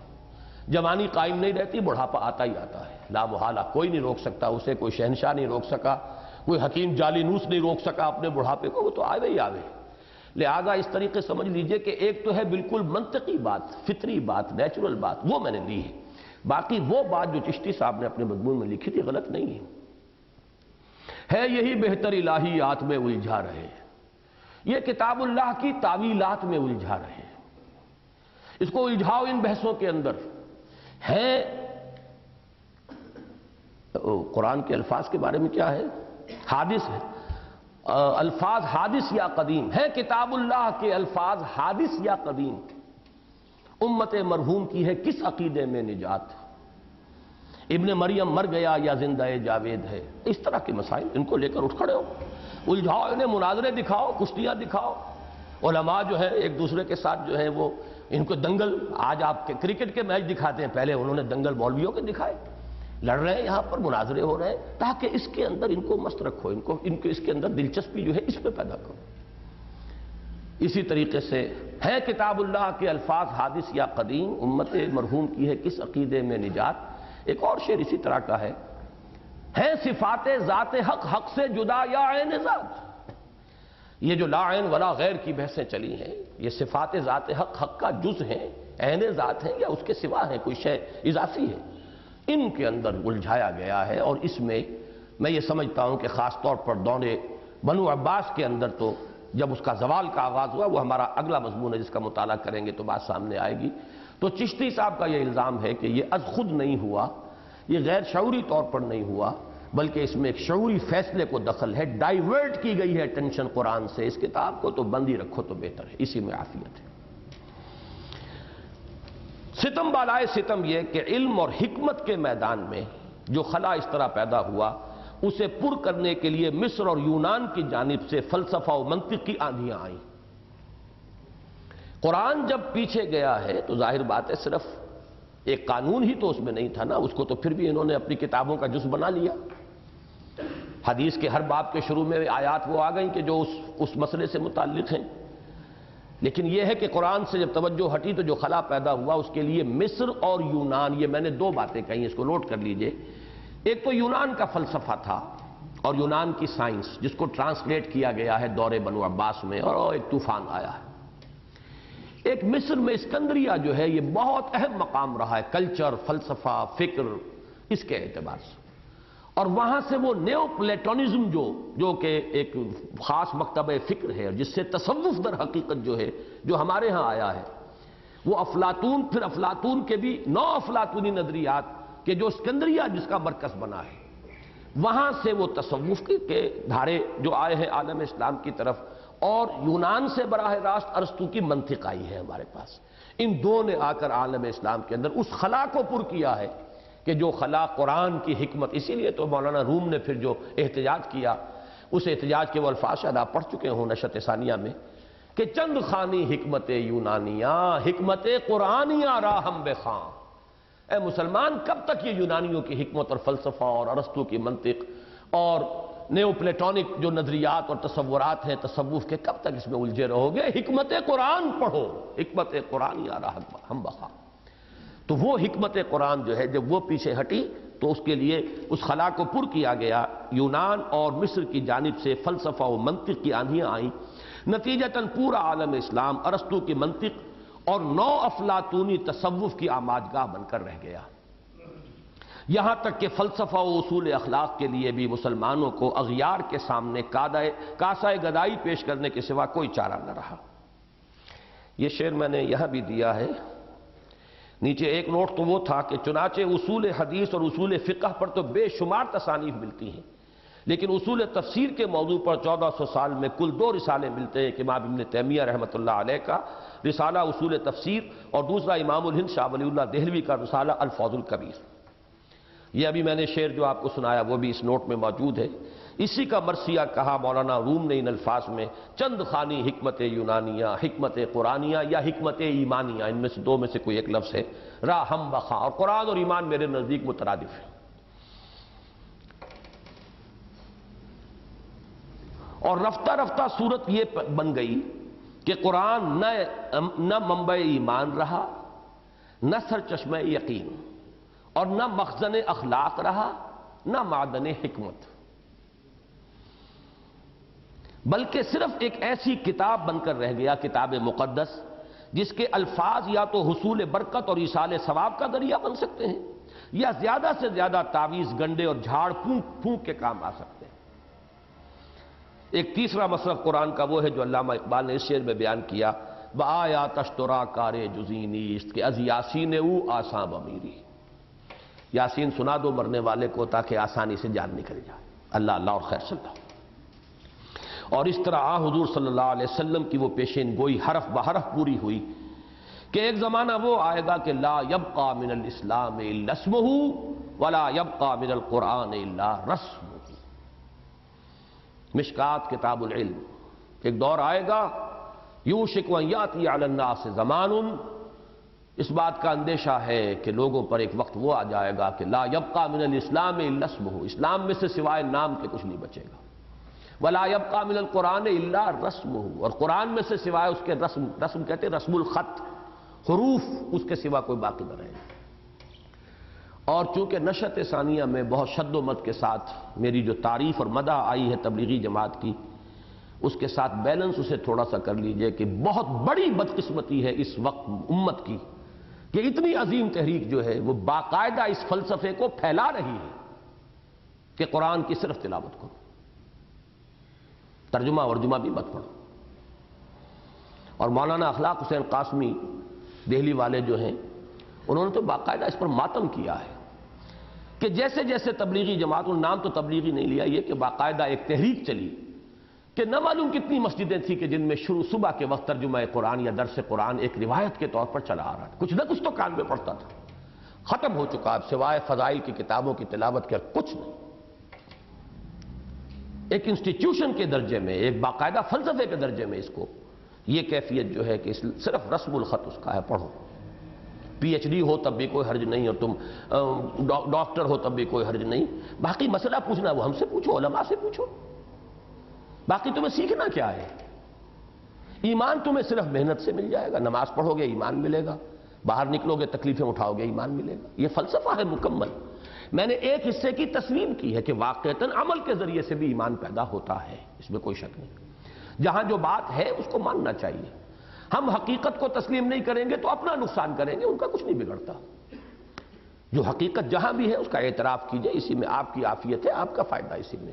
جوانی قائم نہیں رہتی، بڑھاپا آتا ہی آتا ہے، لا محالہ، کوئی نہیں روک سکتا اسے، کوئی شہنشاہ نہیں روک سکا، کوئی حکیم جعلی نوس نہیں روک سکا اپنے بڑھاپے کو، وہ تو آوے ہی آوے۔ لہذا اس طریقے سمجھ لیجئے کہ ایک تو ہے بالکل منطقی بات، فطری بات، نیچرل بات، وہ میں نے لی ہے، باقی وہ بات جو چشتی صاحب نے اپنے مضمون میں لکھی تھی غلط نہیں ہے یہی بہتر الہیات میں الجھا رہے، یہ کتاب اللہ کی تعویلات میں الجھا رہے، اس کو الجھاؤ ان بحثوں کے اندر ہے۔ قرآن کے الفاظ کے بارے میں کیا ہے؟ حادث ہے، الفاظ حادث یا قدیم ہے، کتاب اللہ کے الفاظ حادث یا قدیم، امت مرحوم کی ہے کس عقیدے میں نجات، ابن مریم مر گیا یا زندہ جاوید ہے، اس طرح کے مسائل ان کو لے کر اٹھ کھڑے ہو، الجھاؤ انہیں، مناظرے دکھاؤ، کشتیاں دکھاؤ، علماء جو ہے ایک دوسرے کے ساتھ جو ہے وہ ان کو دنگل، آج آپ کرکٹ کے میچ دکھاتے ہیں، پہلے انہوں نے دنگل مولویوں کے دکھائے، لڑ رہے ہیں یہاں پر، مناظرے ہو رہے ہیں، تاکہ اس کے اندر ان کو مست رکھو، ان کو اس کے اندر دلچسپی جو ہے اس پہ پیدا کرو۔ اسی طریقے سے ہے کتاب اللہ کے الفاظ حادث یا قدیم، امت مرحوم کی ہے کس عقیدے میں نجات۔ ایک اور شعر اسی طرح کا ہے صفات ذات حق، حق سے جدا یا عین ذات۔ یہ جو لا عین ولا غیر کی بحثیں چلی ہیں، یہ صفات ذات حق، حق کا جز ہیں، عین ذات ہیں یا اس کے سوا ہیں، کوئی شے اضافی ہے، ان کے اندر الجھایا گیا ہے۔ اور اس میں میں یہ سمجھتا ہوں کہ خاص طور پر دور بنو عباس کے اندر تو جب اس کا زوال کا آغاز ہوا، وہ ہمارا اگلا مضمون ہے جس کا مطالعہ کریں گے تو بات سامنے آئے گی، تو چشتی صاحب کا یہ الزام ہے کہ یہ از خود نہیں ہوا، یہ غیر شعوری طور پر نہیں ہوا، بلکہ اس میں ایک شعوری فیصلے کو دخل ہے، ڈائیورٹ کی گئی ہے ٹینشن قرآن سے، اس کتاب کو تو بند ہی رکھو تو بہتر ہے، اسی میں عافیت ہے۔ ستم بالائے ستم یہ کہ علم اور حکمت کے میدان میں جو خلا اس طرح پیدا ہوا، اسے پر کرنے کے لیے مصر اور یونان کی جانب سے فلسفہ و منطق کی آندھیاں آئیں۔ قرآن جب پیچھے گیا ہے تو ظاہر بات ہے صرف ایک قانون ہی تو اس میں نہیں تھا نا، اس کو تو پھر بھی انہوں نے اپنی کتابوں کا جز بنا لیا۔ حدیث کے ہر باب کے شروع میں آیات وہ آ گئیں کہ جو اس مسئلے سے متعلق ہیں، لیکن یہ ہے کہ قرآن سے جب توجہ ہٹی تو جو خلا پیدا ہوا اس کے لیے مصر اور یونان، یہ میں نے دو باتیں کہی ہیں، اس کو نوٹ کر لیجئے۔ ایک تو یونان کا فلسفہ تھا اور یونان کی سائنس، جس کو ٹرانسلیٹ کیا گیا ہے دور بنو عباس میں، اور ایک طوفان آیا ہے۔ ایک مصر میں اسکندریہ جو ہے یہ بہت اہم مقام رہا ہے، کلچر، فلسفہ، فکر، اس کے اعتبار سے، اور وہاں سے وہ نیو پلیٹونزم جو کہ ایک خاص مکتبہ فکر ہے، جس سے تصوف در حقیقت جو ہے جو ہمارے ہاں آیا ہے، وہ افلاطون، پھر افلاطون کے بھی نو افلاطونی نظریات کہ جو اسکندریہ جس کا مرکز بنا ہے، وہاں سے وہ تصوف کے دھارے جو آئے ہیں عالم اسلام کی طرف، اور یونان سے براہ راست ارسطو کی منطق آئی ہے ہمارے پاس۔ ان دو نے آ کر عالم اسلام کے اندر اس خلا کو پر کیا ہے کہ جو خلا قرآن کی حکمت، اسی لیے تو مولانا روم نے پھر جو احتجاج کیا، اس احتجاج کے وہ الفاظ شاید آپ پڑھ چکے ہوں نشأۃ ثانیہ میں، کہ چند خانی حکمت یونانیہ حکمت قرآنیہ راہم بخاں۔ اے مسلمان، کب تک یہ یونانیوں کی حکمت اور فلسفہ اور ارسطو کی منطق اور نیو پلیٹونک جو نظریات اور تصورات ہیں تصوف کے، کب تک اس میں الجھے رہو گے؟ حکمت قرآن پڑھو، حکمت قرآنیہ راہم بخاں۔ تو وہ حکمت قرآن جو ہے جب وہ پیچھے ہٹی تو اس کے لیے اس خلا کو پر کیا گیا، یونان اور مصر کی جانب سے فلسفہ و منطق کی آندھیاں آئیں، نتیجتاً پورا عالم اسلام ارسطو کی منطق اور نو افلاطونی تصوف کی آماجگاہ بن کر رہ گیا، یہاں تک کہ فلسفہ و اصول اخلاق کے لیے بھی مسلمانوں کو اغیار کے سامنے کاسہ گدائی پیش کرنے کے سوا کوئی چارہ نہ رہا۔ یہ شعر میں نے یہاں بھی دیا ہے، نیچے ایک نوٹ تو وہ تھا کہ چنانچہ اصول حدیث اور اصول فقہ پر تو بے شمار تصانیف ملتی ہیں، لیکن اصول تفسیر کے موضوع پر 1400 سال میں کل 2 رسالے ملتے ہیں، کہ امام ابن تیمیہ رحمۃ اللہ علیہ کا رسالہ اصول تفسیر، اور دوسرا امام الہند شاہ ولی اللہ دہلوی کا رسالہ الفوز الکبیر۔ یہ ابھی میں نے شعر جو آپ کو سنایا وہ بھی اس نوٹ میں موجود ہے۔ اسی کا مرثیہ کہا مولانا روم نے ان الفاظ میں، چند خانی حکمت یونانیہ حکمت قرآنیہ یا حکمت ایمانیہ، ان میں سے 2 میں سے کوئی ایک لفظ ہے، راہم بخاں، اور قرآن اور ایمان میرے نزدیک مترادف ہیں۔ اور رفتہ رفتہ صورت یہ بن گئی کہ قرآن نہ منبع ایمان رہا، نہ سرچشمہ یقین، اور نہ مخزن اخلاق رہا، نہ معدن حکمت، بلکہ صرف ایک ایسی کتاب بن کر رہ گیا، کتاب مقدس، جس کے الفاظ یا تو حصول برکت اور ایصال ثواب کا ذریعہ بن سکتے ہیں، یا زیادہ سے زیادہ تعویذ گنڈے اور جھاڑ پھونک کے کام آ سکتے ہیں۔ ایک تیسرا مصرف قرآن کا وہ ہے جو علامہ اقبال نے اس شعر میں بیان کیا، بآیات اشترا کار جزی نیست کہ از یاسین او آساں بمیری۔ یاسین سنا دو مرنے والے کو تاکہ آسانی سے جان نکل جائے۔ اللہ اللہ اور خیر صلی اللہ۔ اور اس طرح حضور صلی اللہ علیہ وسلم کی وہ پیشین گوئی حرف بحرف پوری ہوئی کہ ایک زمانہ وہ آئے گا کہ لا یبقى من الاسلام الا اسمہ ولا يبقى من القرآن الا رسمہ۔ مشکات کتاب العلم، ایک دور آئے گا یوشک ان یاتی علی الناس زمان، اس بات کا اندیشہ ہے کہ لوگوں پر ایک وقت وہ آ جائے گا کہ لا یبقى من الاسلام الا اسمہ، اسلام میں سے سوائے نام کے کچھ نہیں بچے گا، ولا يبقى من القرآن الا رسمہ، اور قرآن میں سے سوائے اس کے رسم کہتے ہیں رسم الخط، حروف، اس کے سوا کوئی باقی نہ رہے گا۔ اور چونکہ نشأۃ ثانیہ میں بہت شد و مد کے ساتھ میری جو تعریف اور مدح آئی ہے تبلیغی جماعت کی، اس کے ساتھ بیلنس اسے تھوڑا سا کر لیجئے کہ بہت بڑی بدقسمتی ہے اس وقت امت کی کہ اتنی عظیم تحریک جو ہے وہ باقاعدہ اس فلسفے کو پھیلا رہی ہے کہ قرآن کی صرف تلاوت کرو، ترجمہ ورجمہ بھی مت پڑھو۔ اور مولانا اخلاق حسین قاسمی دہلی والے جو ہیں، انہوں نے تو باقاعدہ اس پر ماتم کیا ہے کہ جیسے جیسے تبلیغی جماعت، نام تو تبلیغی نہیں لیا، یہ کہ باقاعدہ ایک تحریک چلی کہ نہ معلوم کتنی مسجدیں تھیں کہ جن میں صبح کے وقت ترجمہ قرآن یا درس قرآن ایک روایت کے طور پر چلا آ رہا تھا، کچھ نہ کچھ تو کان میں پڑتا تھا۔ ختم ہو چکا اب سوائے فضائل کی کتابوں کی تلاوت کے کچھ نہیں۔ ایک انسٹیٹیوشن کے درجے میں، ایک باقاعدہ فلسفے کے درجے میں اس کو، یہ کیفیت جو ہے کہ صرف رسم الخط اس کا ہے، پڑھو، پی ایچ ڈی ہو تب بھی کوئی حرج نہیں، اور تم ڈاکٹر ہو تب بھی کوئی حرج نہیں، باقی مسئلہ پوچھنا وہ ہم سے پوچھو، علماء سے پوچھو، باقی تمہیں سیکھنا کیا ہے؟ ایمان تمہیں صرف محنت سے مل جائے گا، نماز پڑھو گے ایمان ملے گا، باہر نکلو گے تکلیفیں اٹھاؤ گے ایمان ملے گا. یہ فلسفہ ہے مکمل. میں نے ایک حصے کی تسلیم کی ہے کہ واقعتاً عمل کے ذریعے سے بھی ایمان پیدا ہوتا ہے، اس میں کوئی شک نہیں. جہاں جو بات ہے اس کو ماننا چاہیے. ہم حقیقت کو تسلیم نہیں کریں گے تو اپنا نقصان کریں گے، ان کا کچھ نہیں بگڑتا. جو حقیقت جہاں بھی ہے اس کا اعتراف کیجئے، اسی میں آپ کی عافیت ہے، آپ کا فائدہ اسی میں.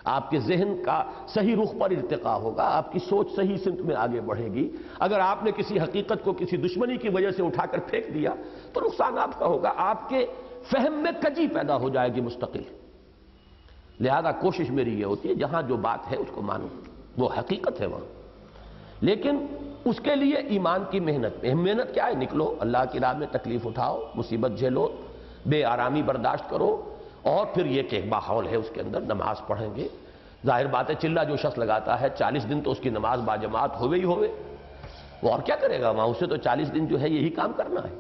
آپ کے ذہن کا صحیح رخ پر ارتقاء ہوگا، آپ کی سوچ صحیح سمت میں آگے بڑھے گی. اگر آپ نے کسی حقیقت کو کسی دشمنی کی وجہ سے اٹھا کر پھینک دیا تو نقصان آپ کا ہوگا، آپ کے فہم میں کجی پیدا ہو جائے گی مستقل. لہذا کوشش میری یہ ہوتی ہے جہاں جو بات ہے اس کو مانو، وہ حقیقت ہے وہاں. لیکن اس کے لیے ایمان کی محنت. محنت کیا ہے؟ نکلو اللہ کی راہ میں، تکلیف اٹھاؤ، مصیبت جھیلو، بے آرامی برداشت کرو، اور پھر یہ کہ ایک ماحول ہے اس کے اندر نماز پڑھیں گے. ظاہر بات ہے چلہ جو شخص لگاتا ہے 40 دن تو اس کی نماز باجماعت ہوئے ہی ہوئے، وہ اور کیا کرے گا وہاں؟ اسے تو 40 دن جو ہے یہی کام کرنا ہے.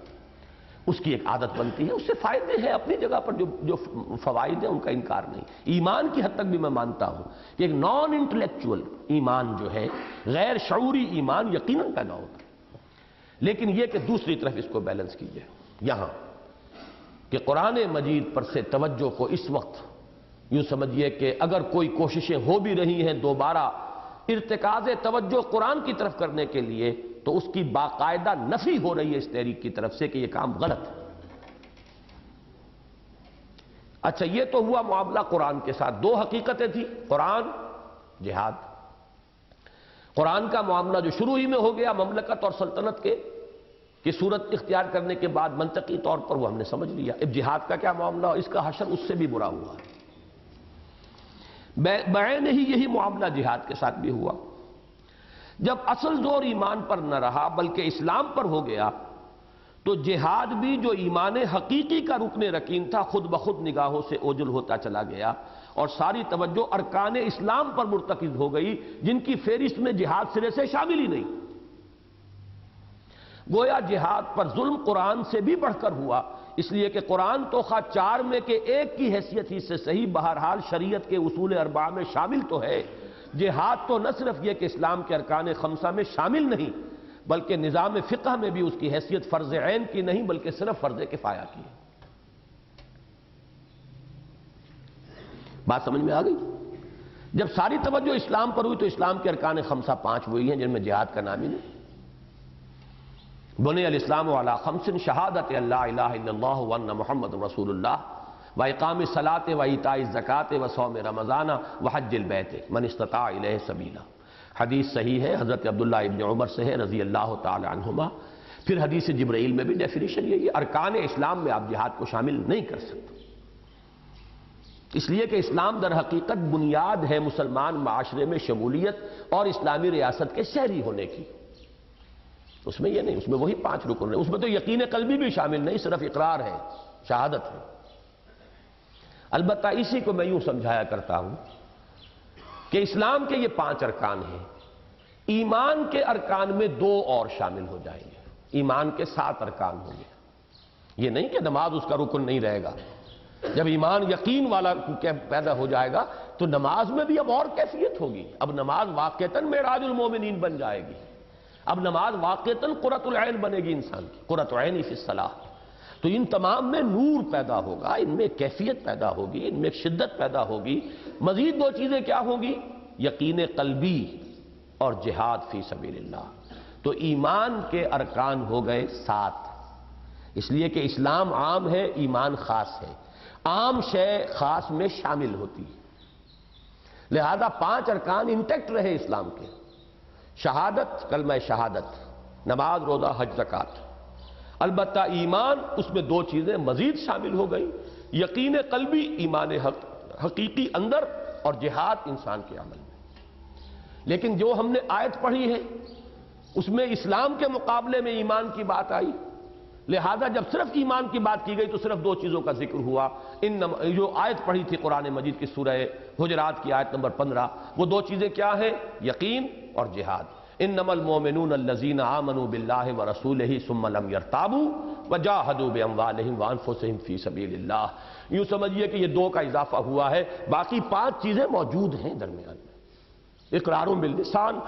اس کی ایک عادت بنتی ہے، اس سے فائدے ہیں اپنی جگہ پر، جو فوائد ہیں ان کا انکار نہیں. ایمان کی حد تک بھی میں مانتا ہوں کہ ایک نان انٹلیکچول ایمان جو ہے، غیر شعوری ایمان یقیناً پیدا ہوتا ہے. لیکن یہ کہ دوسری طرف اس کو بیلنس کیجئے یہاں کہ قرآن مجید پر سے توجہ کو اس وقت یوں سمجھیے کہ اگر کوئی کوششیں ہو بھی رہی ہیں دوبارہ ارتکاز توجہ قرآن کی طرف کرنے کے لیے، تو اس کی باقاعدہ نفی ہو رہی ہے اس تحریک کی طرف سے کہ یہ کام غلط ہے. اچھا، یہ تو ہوا معاملہ قرآن کے ساتھ. دو حقیقتیں تھیں، قرآن، جہاد. قرآن کا معاملہ جو شروع ہی میں ہو گیا مملکت اور سلطنت کی صورت اختیار کرنے کے بعد منطقی طور پر وہ ہم نے سمجھ لیا. اب جہاد کا کیا معاملہ، اس کا حشر اس سے بھی برا ہوا. بعین ہی یہی معاملہ جہاد کے ساتھ بھی ہوا. جب اصل زور ایمان پر نہ رہا بلکہ اسلام پر ہو گیا تو جہاد بھی جو ایمان حقیقی کا رکن رکین تھا خود بخود نگاہوں سے اوجھل ہوتا چلا گیا، اور ساری توجہ ارکان اسلام پر مرتکز ہو گئی جن کی فہرست میں جہاد سرے سے شامل ہی نہیں. گویا جہاد پر ظلم قرآن سے بھی بڑھ کر ہوا، اس لیے کہ قرآن تو خواہ 4 میں کے 1 کی حیثیت ہی سے صحیح، بہرحال شریعت کے اصول 4 میں شامل تو ہے. جہاد تو نہ صرف یہ کہ اسلام کے ارکان 5 میں شامل نہیں، بلکہ نظام فقہ میں بھی اس کی حیثیت فرض عین کی نہیں بلکہ صرف فرض کفایہ کی ہے. بات سمجھ میں آ گئی؟ جب ساری توجہ اسلام پر ہوئی تو اسلام کے ارکان 5 وہی ہیں جن میں جہاد کا نام ہی نہیں. بنی الاسلام علی 5 شہادت اللہ الہ الا اللہ وان محمد رسول اللہ واقام الصلاۃ وایتاء الزکوٰۃ وصوم رمضان وحج البیت من استطاع الیہ سبیلا. حدیث صحیح ہے، حضرت عبداللہ ابن عمر سے ہے رضی اللہ تعالی عنہما. پھر حدیث جبرائیل میں بھی ڈیفینیشن یہی ہے، ارکان اسلام میں آپ جہاد کو شامل نہیں کر سکتے، اس لیے کہ اسلام در حقیقت بنیاد ہے مسلمان معاشرے میں شمولیت اور اسلامی ریاست کے شہری ہونے کی. اس میں یہ نہیں، اس میں وہی 5 رکن ہیں. اس میں تو یقین قلبی بھی شامل نہیں، صرف اقرار ہے، شہادت ہے. البتہ اسی کو میں یوں سمجھایا کرتا ہوں کہ اسلام کے یہ 5 ارکان ہیں، ایمان کے ارکان میں 2 اور شامل ہو جائیں گے، ایمان کے 7 ارکان ہوں گے. یہ نہیں کہ نماز اس کا رکن نہیں رہے گا. جب ایمان یقین والا پیدا ہو جائے گا تو نماز میں بھی اب اور کیفیت ہوگی. اب نماز واقعتاً معراج المومنین بن جائے گی. اب نماز واقعتاً قرۃ العین بنے گی انسان کی، قرۃ عین فی الصلاۃ. تو ان تمام میں نور پیدا ہوگا، ان میں کیفیت پیدا ہوگی، ان میں شدت پیدا ہوگی. مزید 2 چیزیں کیا ہوگی؟ یقین قلبی اور جہاد فی سبیل اللہ. تو ایمان کے ارکان ہو گئے 7، اس لیے کہ اسلام عام ہے، ایمان خاص ہے. عام شے خاص میں شامل ہوتی ہے، لہذا 5 ارکان انٹیکٹ رہے اسلام کے. شہادت، کلمہ شہادت، نماز، روزہ، حج، زکوٰۃ. البتہ ایمان، اس میں 2 چیزیں مزید شامل ہو گئی، یقین قلبی ایمان حقیقی اندر، اور جہاد انسان کے عمل میں. لیکن جو ہم نے آیت پڑھی ہے اس میں اسلام کے مقابلے میں ایمان کی بات آئی، لہذا جب صرف ایمان کی بات کی گئی تو صرف 2 چیزوں کا ذکر ہوا. جو آیت پڑھی تھی قرآن مجید کی سورہ حجرات کی آیت نمبر 15، وہ 2 چیزیں کیا ہیں؟ یقین اور جہاد. انما المؤمنون الذین آمنوا باللہ ورسولہ ثم لم یرتابوا وجاہدوا باموالہم وانفسہم فی سبیل اللہ. یوں سمجھیے کہ یہ 2 کا اضافہ ہوا ہے، باقی 5 چیزیں موجود ہیں درمیان میں. اقرار باللسان،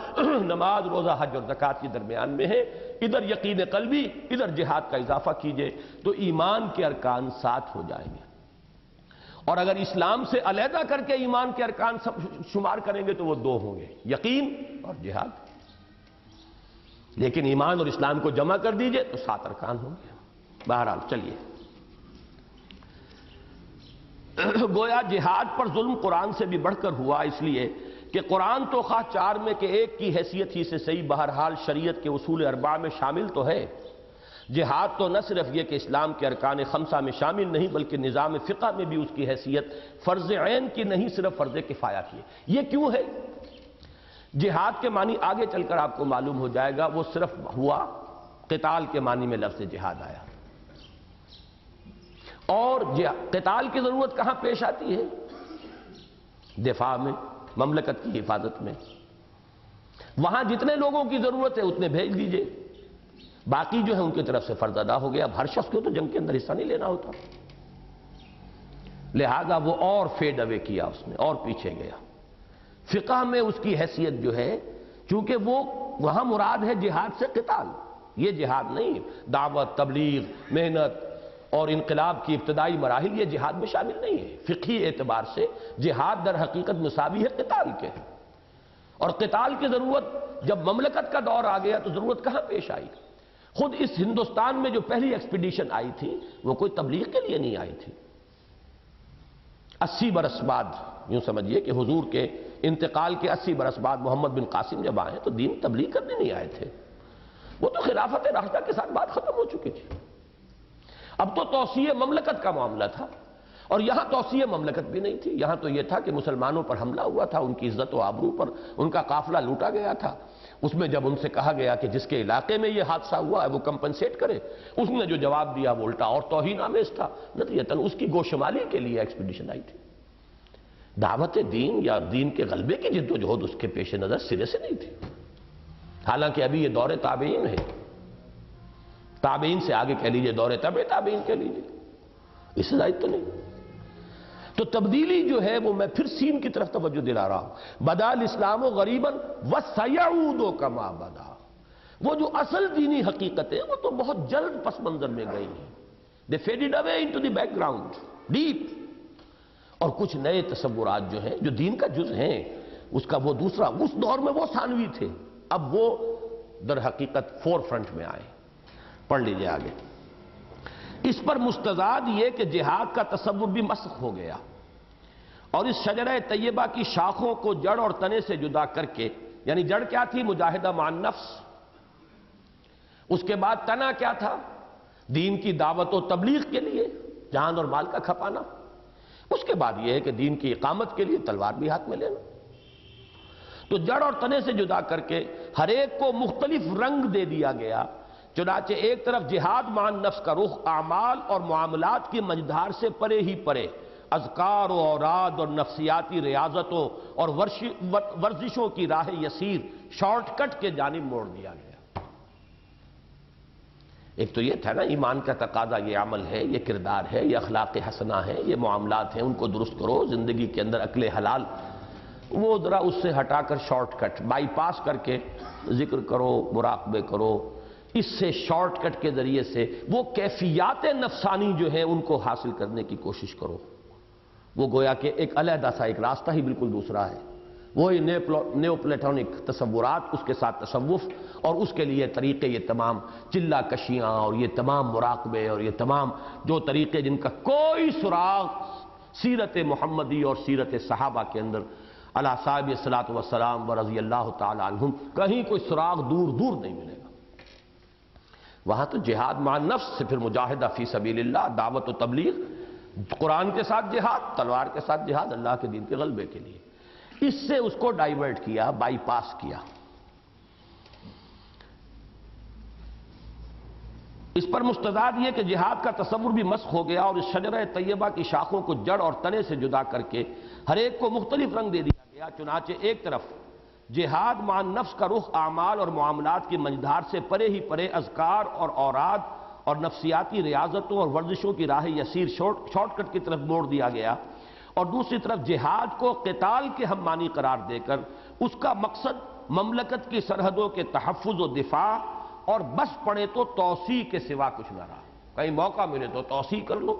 نماز روزہ حج اور زکوٰۃ کے درمیان میں ہے، ادھر یقین قلبی ادھر جہاد کا اضافہ کیجئے تو ایمان کے ارکان 7 ہو جائیں گے۔ اور اگر اسلام سے علیحدہ کر کے ایمان کے ارکان شمار کریں گے تو وہ 2 ہوں گے، یقین اور جہاد۔ لیکن ایمان اور اسلام کو جمع کر دیجئے تو 7 ارکان ہوں گے۔ بہرحال چلیے، گویا جہاد پر ظلم قرآن سے بھی بڑھ کر ہوا، اس لیے کہ قرآن تو خواہ 4 میں کے 1 کی حیثیت ہی سے صحیح، بہرحال شریعت کے اصول 4 میں شامل تو ہے۔ جہاد تو نہ صرف یہ کہ اسلام کے ارکان 5 میں شامل نہیں، بلکہ نظام فقہ میں بھی اس کی حیثیت فرض عین کی نہیں، صرف فرض کفایہ کی ہے۔ یہ کیوں ہے؟ جہاد کے معنی آگے چل کر آپ کو معلوم ہو جائے گا، وہ صرف ہوا قتال کے معنی میں لفظ جہاد آیا۔ اور قتال کی ضرورت کہاں پیش آتی ہے؟ دفاع میں، مملکت کی حفاظت میں۔ وہاں جتنے لوگوں کی ضرورت ہے اتنے بھیج دیجئے، باقی جو ہے ان کی طرف سے فرض ادا ہو گیا۔ اب ہر شخص کو تو جنگ کے اندر حصہ نہیں لینا ہوتا، لہذا وہ اور فیڈ اوے کیا اس نے، اور پیچھے گیا۔ فقہ میں اس کی حیثیت جو ہے، چونکہ وہ وہاں مراد ہے جہاد سے قتال، یہ جہاد نہیں، دعوت، تبلیغ، محنت اور انقلاب کی ابتدائی مراحل یہ جہاد میں شامل نہیں ہے۔ فقہی اعتبار سے جہاد در حقیقت مساوی ہے قتال کے، اور قتال کی ضرورت جب مملکت کا دور آ گیا تو ضرورت کہاں پیش آئی؟ خود اس ہندوستان میں جو پہلی ایکسپیڈیشن آئی تھی وہ کوئی تبلیغ کے لیے نہیں آئی تھی۔ 80 برس بعد، یوں سمجھیے کہ حضور کے انتقال کے 80 برس بعد محمد بن قاسم جب آئے تو دین تبلیغ کرنے نہیں آئے تھے، وہ تو خلافت راشدہ کے ساتھ بات ختم ہو چکی تھی۔ اب تو توسیع مملکت کا معاملہ تھا، اور یہاں توسیع مملکت بھی نہیں تھی، یہاں تو یہ تھا کہ مسلمانوں پر حملہ ہوا تھا، ان کی عزت و آبرو پر ان کا قافلہ لوٹا گیا تھا۔ اس میں جب ان سے کہا گیا کہ جس کے علاقے میں یہ حادثہ ہوا ہے وہ کمپنسیٹ کرے، اس نے جو جواب دیا وہ الٹا اور توہین آمیز تھا۔ نتیجتاً اس کی گوشمالی کے لیے ایکسپیڈیشن آئی تھی، دعوت دین یا دین کے غلبے کی جد و جہد اس کے پیش نظر سرے سے نہیں تھی۔ حالانکہ ابھی یہ دور تابعین ہے، تابعین سے آگے کہہ لیجئے دور تبع تابعین کہہ لیجئے، اس سے زائد تو نہیں۔ تو تبدیلی جو ہے وہ میں پھر سین کی طرف توجہ دلا رہا ہوں، بدا الاسلام غریبا وسیعود کما بدا۔ وہ جو اصل دینی حقیقتیں وہ تو بہت جلد پس منظر میں گئی ہیں، they faded away into the background deep۔ اور کچھ نئے تصورات جو ہیں جو دین کا جز ہیں، اس کا وہ دوسرا، اس دور میں وہ ثانوی تھے، اب وہ در حقیقت فور فرنٹ میں آئے۔ پڑھ لیجئے آگے۔ اس پر مستضاد یہ کہ جہاد کا تصور بھی مسخ ہو گیا، اور اس شجرہ طیبہ کی شاخوں کو جڑ اور تنے سے جدا کر کے، یعنی جڑ کیا تھی؟ مجاہدہ مع النفس، اس کے بعد تنا کیا تھا؟ دین کی دعوت و تبلیغ کے لیے جان اور مال کا کھپانا، اس کے بعد یہ ہے کہ دین کی اقامت کے لیے تلوار بھی ہاتھ میں لینا۔ تو جڑ اور تنے سے جدا کر کے ہر ایک کو مختلف رنگ دے دیا گیا، چنانچہ ایک طرف جہاد مع النفس کا رخ اعمال اور معاملات کی مجدھار سے پرے ہی پرے، اذکار و اوراد اور نفسیاتی ریاضتوں اور ورزشوں کی راہ یسیر، شارٹ کٹ کے جانب موڑ دیا گیا۔ ایک تو یہ تھا نا، ایمان کا تقاضا یہ عمل ہے، یہ کردار ہے، یہ اخلاق حسنہ ہے، یہ معاملات ہیں، ان کو درست کرو، زندگی کے اندر عقل حلال وہ ذرا اس سے ہٹا کر شارٹ کٹ بائی پاس کر کے ذکر کرو، مراقبے کرو، اس سے شارٹ کٹ کے ذریعے سے وہ کیفیات نفسانی جو ہیں ان کو حاصل کرنے کی کوشش کرو۔ وہ گویا کہ ایک علیحدہ سا ایک راستہ ہی بالکل دوسرا ہے، وہی نیو پلیٹونک تصورات، اس کے ساتھ تصوف، اور اس کے لیے طریقے یہ تمام چلہ کشیاں اور یہ تمام مراقبے اور یہ تمام جو طریقے جن کا کوئی سراغ سیرت محمدی اور سیرت صحابہ کے اندر علی صاحب الصلاۃ والسلام و رضی اللہ تعالی عنہم کہیں کوئی سراغ دور دور نہیں ملے گا۔ وہاں تو جہاد مع النفس سے پھر مجاہدہ فی سبیل اللہ، دعوت و تبلیغ، قرآن کے ساتھ جہاد، تلوار کے ساتھ جہاد اللہ کے دین کے غلبے کے لیے۔ اس سے اس کو ڈائیورٹ کیا، بائی پاس کیا۔ اس پر مستضاد یہ کہ جہاد کا تصور بھی مسخ ہو گیا، اور اس شجرہ طیبہ کی شاخوں کو جڑ اور تنے سے جدا کر کے ہر ایک کو مختلف رنگ دے دیا گیا، چنانچہ ایک طرف جہاد مع النفس کا رخ اعمال اور معاملات کی منجدھار سے پرے ہی پرے، اذکار اور اوراد اور نفسیاتی ریاضتوں اور ورزشوں کی راہ یسیر، شارٹ کٹ کی طرف موڑ دیا گیا، اور دوسری طرف جہاد کو قتال کے ہم معنی قرار دے کر اس کا مقصد مملکت کی سرحدوں کے تحفظ و دفاع اور بس پڑے تو توسیع کے سوا کچھ نہ رہا. کہیں موقع ملے تو توسیع کر لو،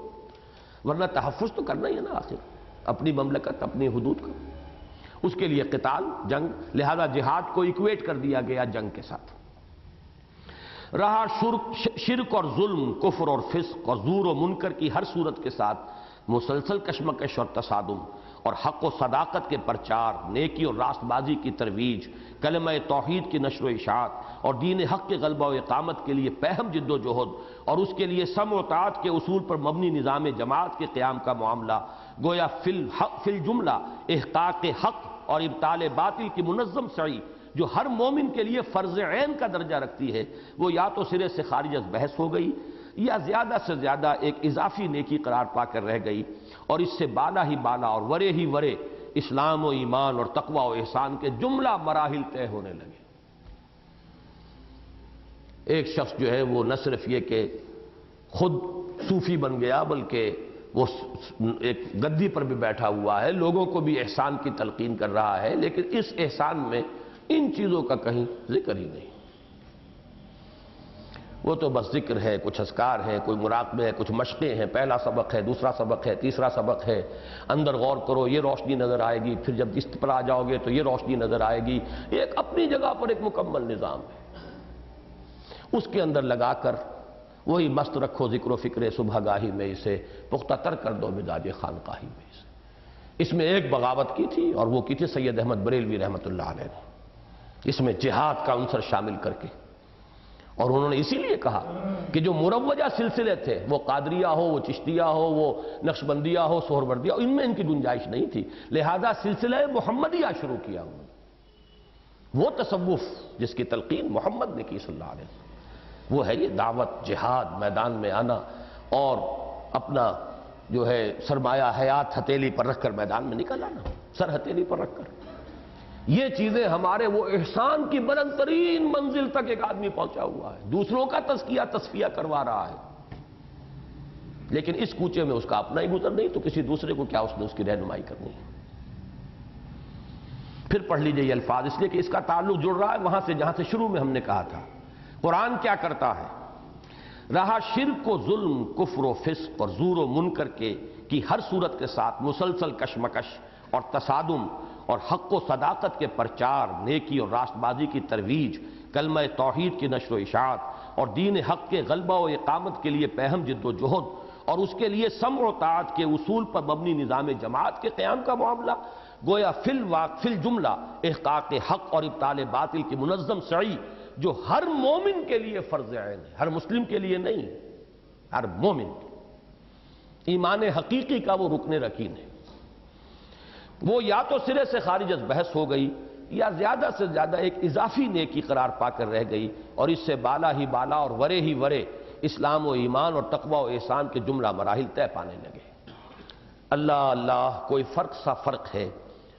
ورنہ تحفظ تو کرنا ہی ہے نا آخر اپنی مملکت اپنی حدود کا. اس کے لیے قتال جنگ، لہذا جہاد کو ایکویٹ کر دیا گیا جنگ کے ساتھ. رہا شرک اور ظلم، کفر اور فسق اور زور و منکر کی ہر صورت کے ساتھ مسلسل کشمکش اور تصادم، اور حق و صداقت کے پرچار، نیکی اور راست بازی کی ترویج، کلمہ توحید کی نشر و اشاعت اور دین حق کے غلبہ و اقامت کے لیے پہم جد و جہد، اور اس کے لیے سمع و طاعت کے اصول پر مبنی نظام جماعت کے قیام کا معاملہ، گویا فی الجملہ احقاق حق اور ابطال باطل کی منظم سعی جو ہر مومن کے لیے فرض عین کا درجہ رکھتی ہے، وہ یا تو سرے سے خارج از بحث ہو گئی یا زیادہ سے زیادہ ایک اضافی نیکی قرار پا کر رہ گئی، اور اس سے بالا ہی بالا اور ورے ہی ورے اسلام و ایمان اور تقوی و احسان کے جملہ مراحل طے ہونے لگے. ایک شخص جو ہے وہ نہ صرف یہ کہ خود صوفی بن گیا، بلکہ وہ ایک گدی پر بھی بیٹھا ہوا ہے، لوگوں کو بھی احسان کی تلقین کر رہا ہے، لیکن اس احسان میں ان چیزوں کا کہیں ذکر ہی نہیں. وہ تو بس ذکر ہے، کچھ اذکار ہیں، کوئی مراقبے ہے، کچھ مشقیں ہیں، پہلا سبق ہے، دوسرا سبق ہے، تیسرا سبق ہے، اندر غور کرو یہ روشنی نظر آئے گی، پھر جب اس پر آ جاؤ گے تو یہ روشنی نظر آئے گی. ایک اپنی جگہ پر ایک مکمل نظام ہے، اس کے اندر لگا کر وہی مست رکھو ذکر و فکر صبح گاہی میں، اسے پختہ تر کر دو مزاج خانقاہی میں. اس میں ایک بغاوت کی تھی، اور وہ کی تھی سید احمد بریلوی رحمۃ اللہ علیہ نے، اس میں جہاد کا عنصر شامل کر کے. اور انہوں نے اسی لیے کہا کہ جو مروجہ سلسلے تھے، وہ قادریہ ہو، وہ چشتیہ ہو، وہ نقشبندیہ ہو، سہروردیہ ہو، ان میں ان کی گنجائش نہیں تھی، لہذا سلسلہ محمدیہ شروع کیا انہوں نے. وہ تصوف جس کی تلقین محمد نے کی صلی اللہ علیہ وسلم، وہ ہے یہ دعوت، جہاد، میدان میں آنا، اور اپنا جو ہے سرمایہ حیات ہتھیلی پر رکھ کر میدان میں نکل آنا، سر ہتھیلی پر رکھ کر. یہ چیزیں ہمارے وہ احسان کی بلند ترین منزل تک ایک آدمی پہنچا ہوا ہے، دوسروں کا تزکیہ تصفیہ کروا رہا ہے، لیکن اس کوچے میں اس کا اپنا ہی گزر نہیں تو کسی دوسرے کو کیا اس نے اس کی رہنمائی کرنی ہے. پھر پڑھ لیجئے یہ الفاظ، اس لیے کہ اس کا تعلق جڑ رہا ہے وہاں سے جہاں سے شروع میں ہم نے کہا تھا. قرآن کیا کرتا ہے؟ رہا شرک و ظلم، کفر و فسق اور زور و منکر کی ہر صورت کے ساتھ مسلسل کشمکش اور تصادم، اور حق و صداقت کے پرچار، نیکی اور راست بازی کی ترویج، کلمہ توحید کی نشر و اشاعت اور دین حق کے غلبہ و اقامت کے لیے پہم جد و جہد، اور اس کے لیے سمع و طاعت کے اصول پر مبنی نظام جماعت کے قیام کا معاملہ، گویا فی الجملہ احقاق حق اور ابطال باطل کی منظم سعی جو ہر مومن کے لیے فرض عین ہے، ہر مسلم کے لیے نہیں، ہر مومن. ایمان حقیقی کا وہ رکن رکین ہے. وہ یا تو سرے سے خارج از بحث ہو گئی یا زیادہ سے زیادہ ایک اضافی نیکی قرار پا کر رہ گئی، اور اس سے بالا ہی بالا اور ورے ہی ورے اسلام و ایمان اور تقوی و احسان کے جملہ مراحل طے پانے لگے. اللہ اللہ، کوئی فرق سا فرق ہے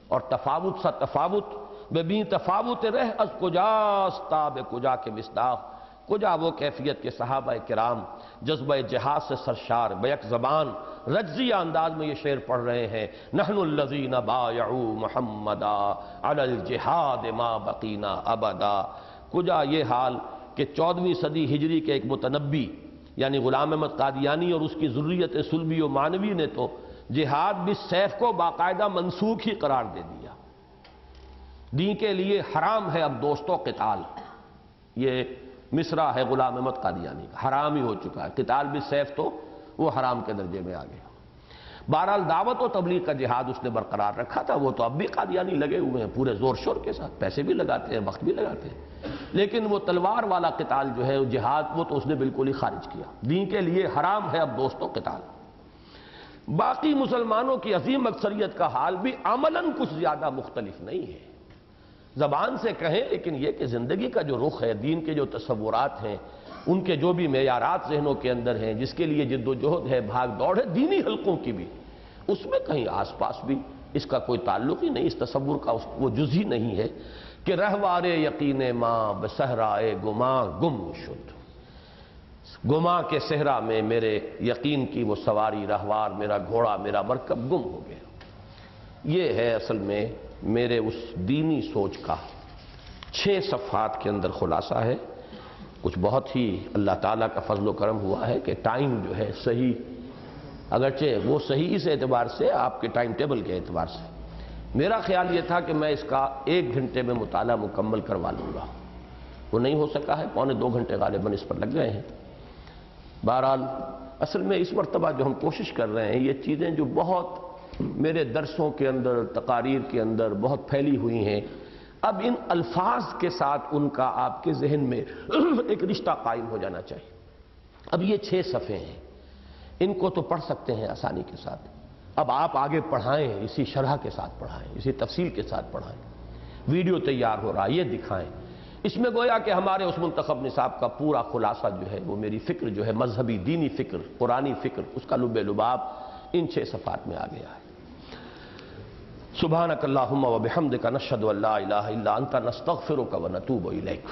اور تفاوت سا تفاوت، ببین تفاوت رہ از کجاست تاب کجا کے مصداق. کجا وہ کیفیت کے صحابہ کرام جذبہ جہاد سے سرشار بیک زبان رجزیہ انداز میں یہ شعر پڑھ رہے ہیں، نحن الذین بایعوا محمدا علی الجہاد ما بقینا ابدا. کجا یہ حال کہ 14ویں صدی ہجری کے ایک متنبی یعنی غلام احمد قادیانی اور اس کی ذریت سلبی و مانوی نے تو جہاد بالسیف کو باقاعدہ منسوخ ہی قرار دے دیا. دین کے لیے حرام ہے اب دوستو قتال. یہ مصرع ہے غلام احمد قادیانی کا، حرام ہی ہو چکا ہے قتال بالسیف، تو وہ حرام کے درجے میں آ گیا. بہرحال دعوت و تبلیغ کا جہاد اس نے برقرار رکھا تھا. وہ تو اب بھی قادیانی لگے ہوئے ہیں پورے زور شور کے ساتھ، پیسے بھی لگاتے ہیں، وقت بھی لگاتے ہیں، لیکن وہ تلوار والا قتال جو ہے جہاد، وہ تو اس نے بالکل ہی خارج کیا. دین کے لیے حرام ہے اب دوستو قتال. باقی مسلمانوں کی عظیم اکثریت کا حال بھی عملاً کچھ زیادہ مختلف نہیں ہے. زبان سے کہیں، لیکن یہ کہ زندگی کا جو رخ ہے، دین کے جو تصورات ہیں، ان کے جو بھی معیارات ذہنوں کے اندر ہیں، جس کے لیے جد و جہد ہے، بھاگ دوڑ ہے دینی حلقوں کی بھی، اس میں کہیں آس پاس بھی اس کا کوئی تعلق ہی نہیں، اس تصور کا وہ جز ہی نہیں ہے کہ رہوارے یقین ماں بصحرائے گماں گم شد. گماں کے صحرا میں میرے یقین کی وہ سواری رہوار، میرا گھوڑا، میرا مرکب گم ہو گیا. یہ ہے اصل میں میرے اس دینی سوچ کا 6 صفحات کے اندر خلاصہ ہے۔ کچھ بہت ہی اللہ تعالیٰ کا فضل و کرم ہوا ہے کہ ٹائم جو ہے صحیح، اگرچہ وہ صحیح اس اعتبار سے آپ کے ٹائم ٹیبل کے اعتبار سے، میرا خیال یہ تھا کہ میں اس کا 1 گھنٹے میں مطالعہ مکمل کروا لوں گا، وہ نہیں ہو سکا ہے، پونے 2 گھنٹے غالباً اس پر لگ گئے ہیں۔ بہرحال اصل میں اس مرتبہ جو ہم کوشش کر رہے ہیں، یہ چیزیں جو بہت میرے درسوں کے اندر، تقاریر کے اندر بہت پھیلی ہوئی ہیں، اب ان الفاظ کے ساتھ ان کا آپ کے ذہن میں ایک رشتہ قائم ہو جانا چاہیے۔ اب یہ 6 صفحے ہیں، ان کو تو پڑھ سکتے ہیں آسانی کے ساتھ، اب آپ آگے پڑھائیں، اسی شرح کے ساتھ پڑھائیں، اسی تفصیل کے ساتھ پڑھائیں، ویڈیو تیار ہو رہا یہ دکھائیں۔ اس میں گویا کہ ہمارے اس منتخب نصاب کا پورا خلاصہ جو ہے، وہ میری فکر جو ہے، مذہبی دینی فکر، قرآنی فکر، اس کا لب لباب ان 6 صفحات میں آ گیا ہے۔ سبحانک اللہم و بحمدک نشہد ان لا الہ الا انت نستغفرک و نتوب الیک۔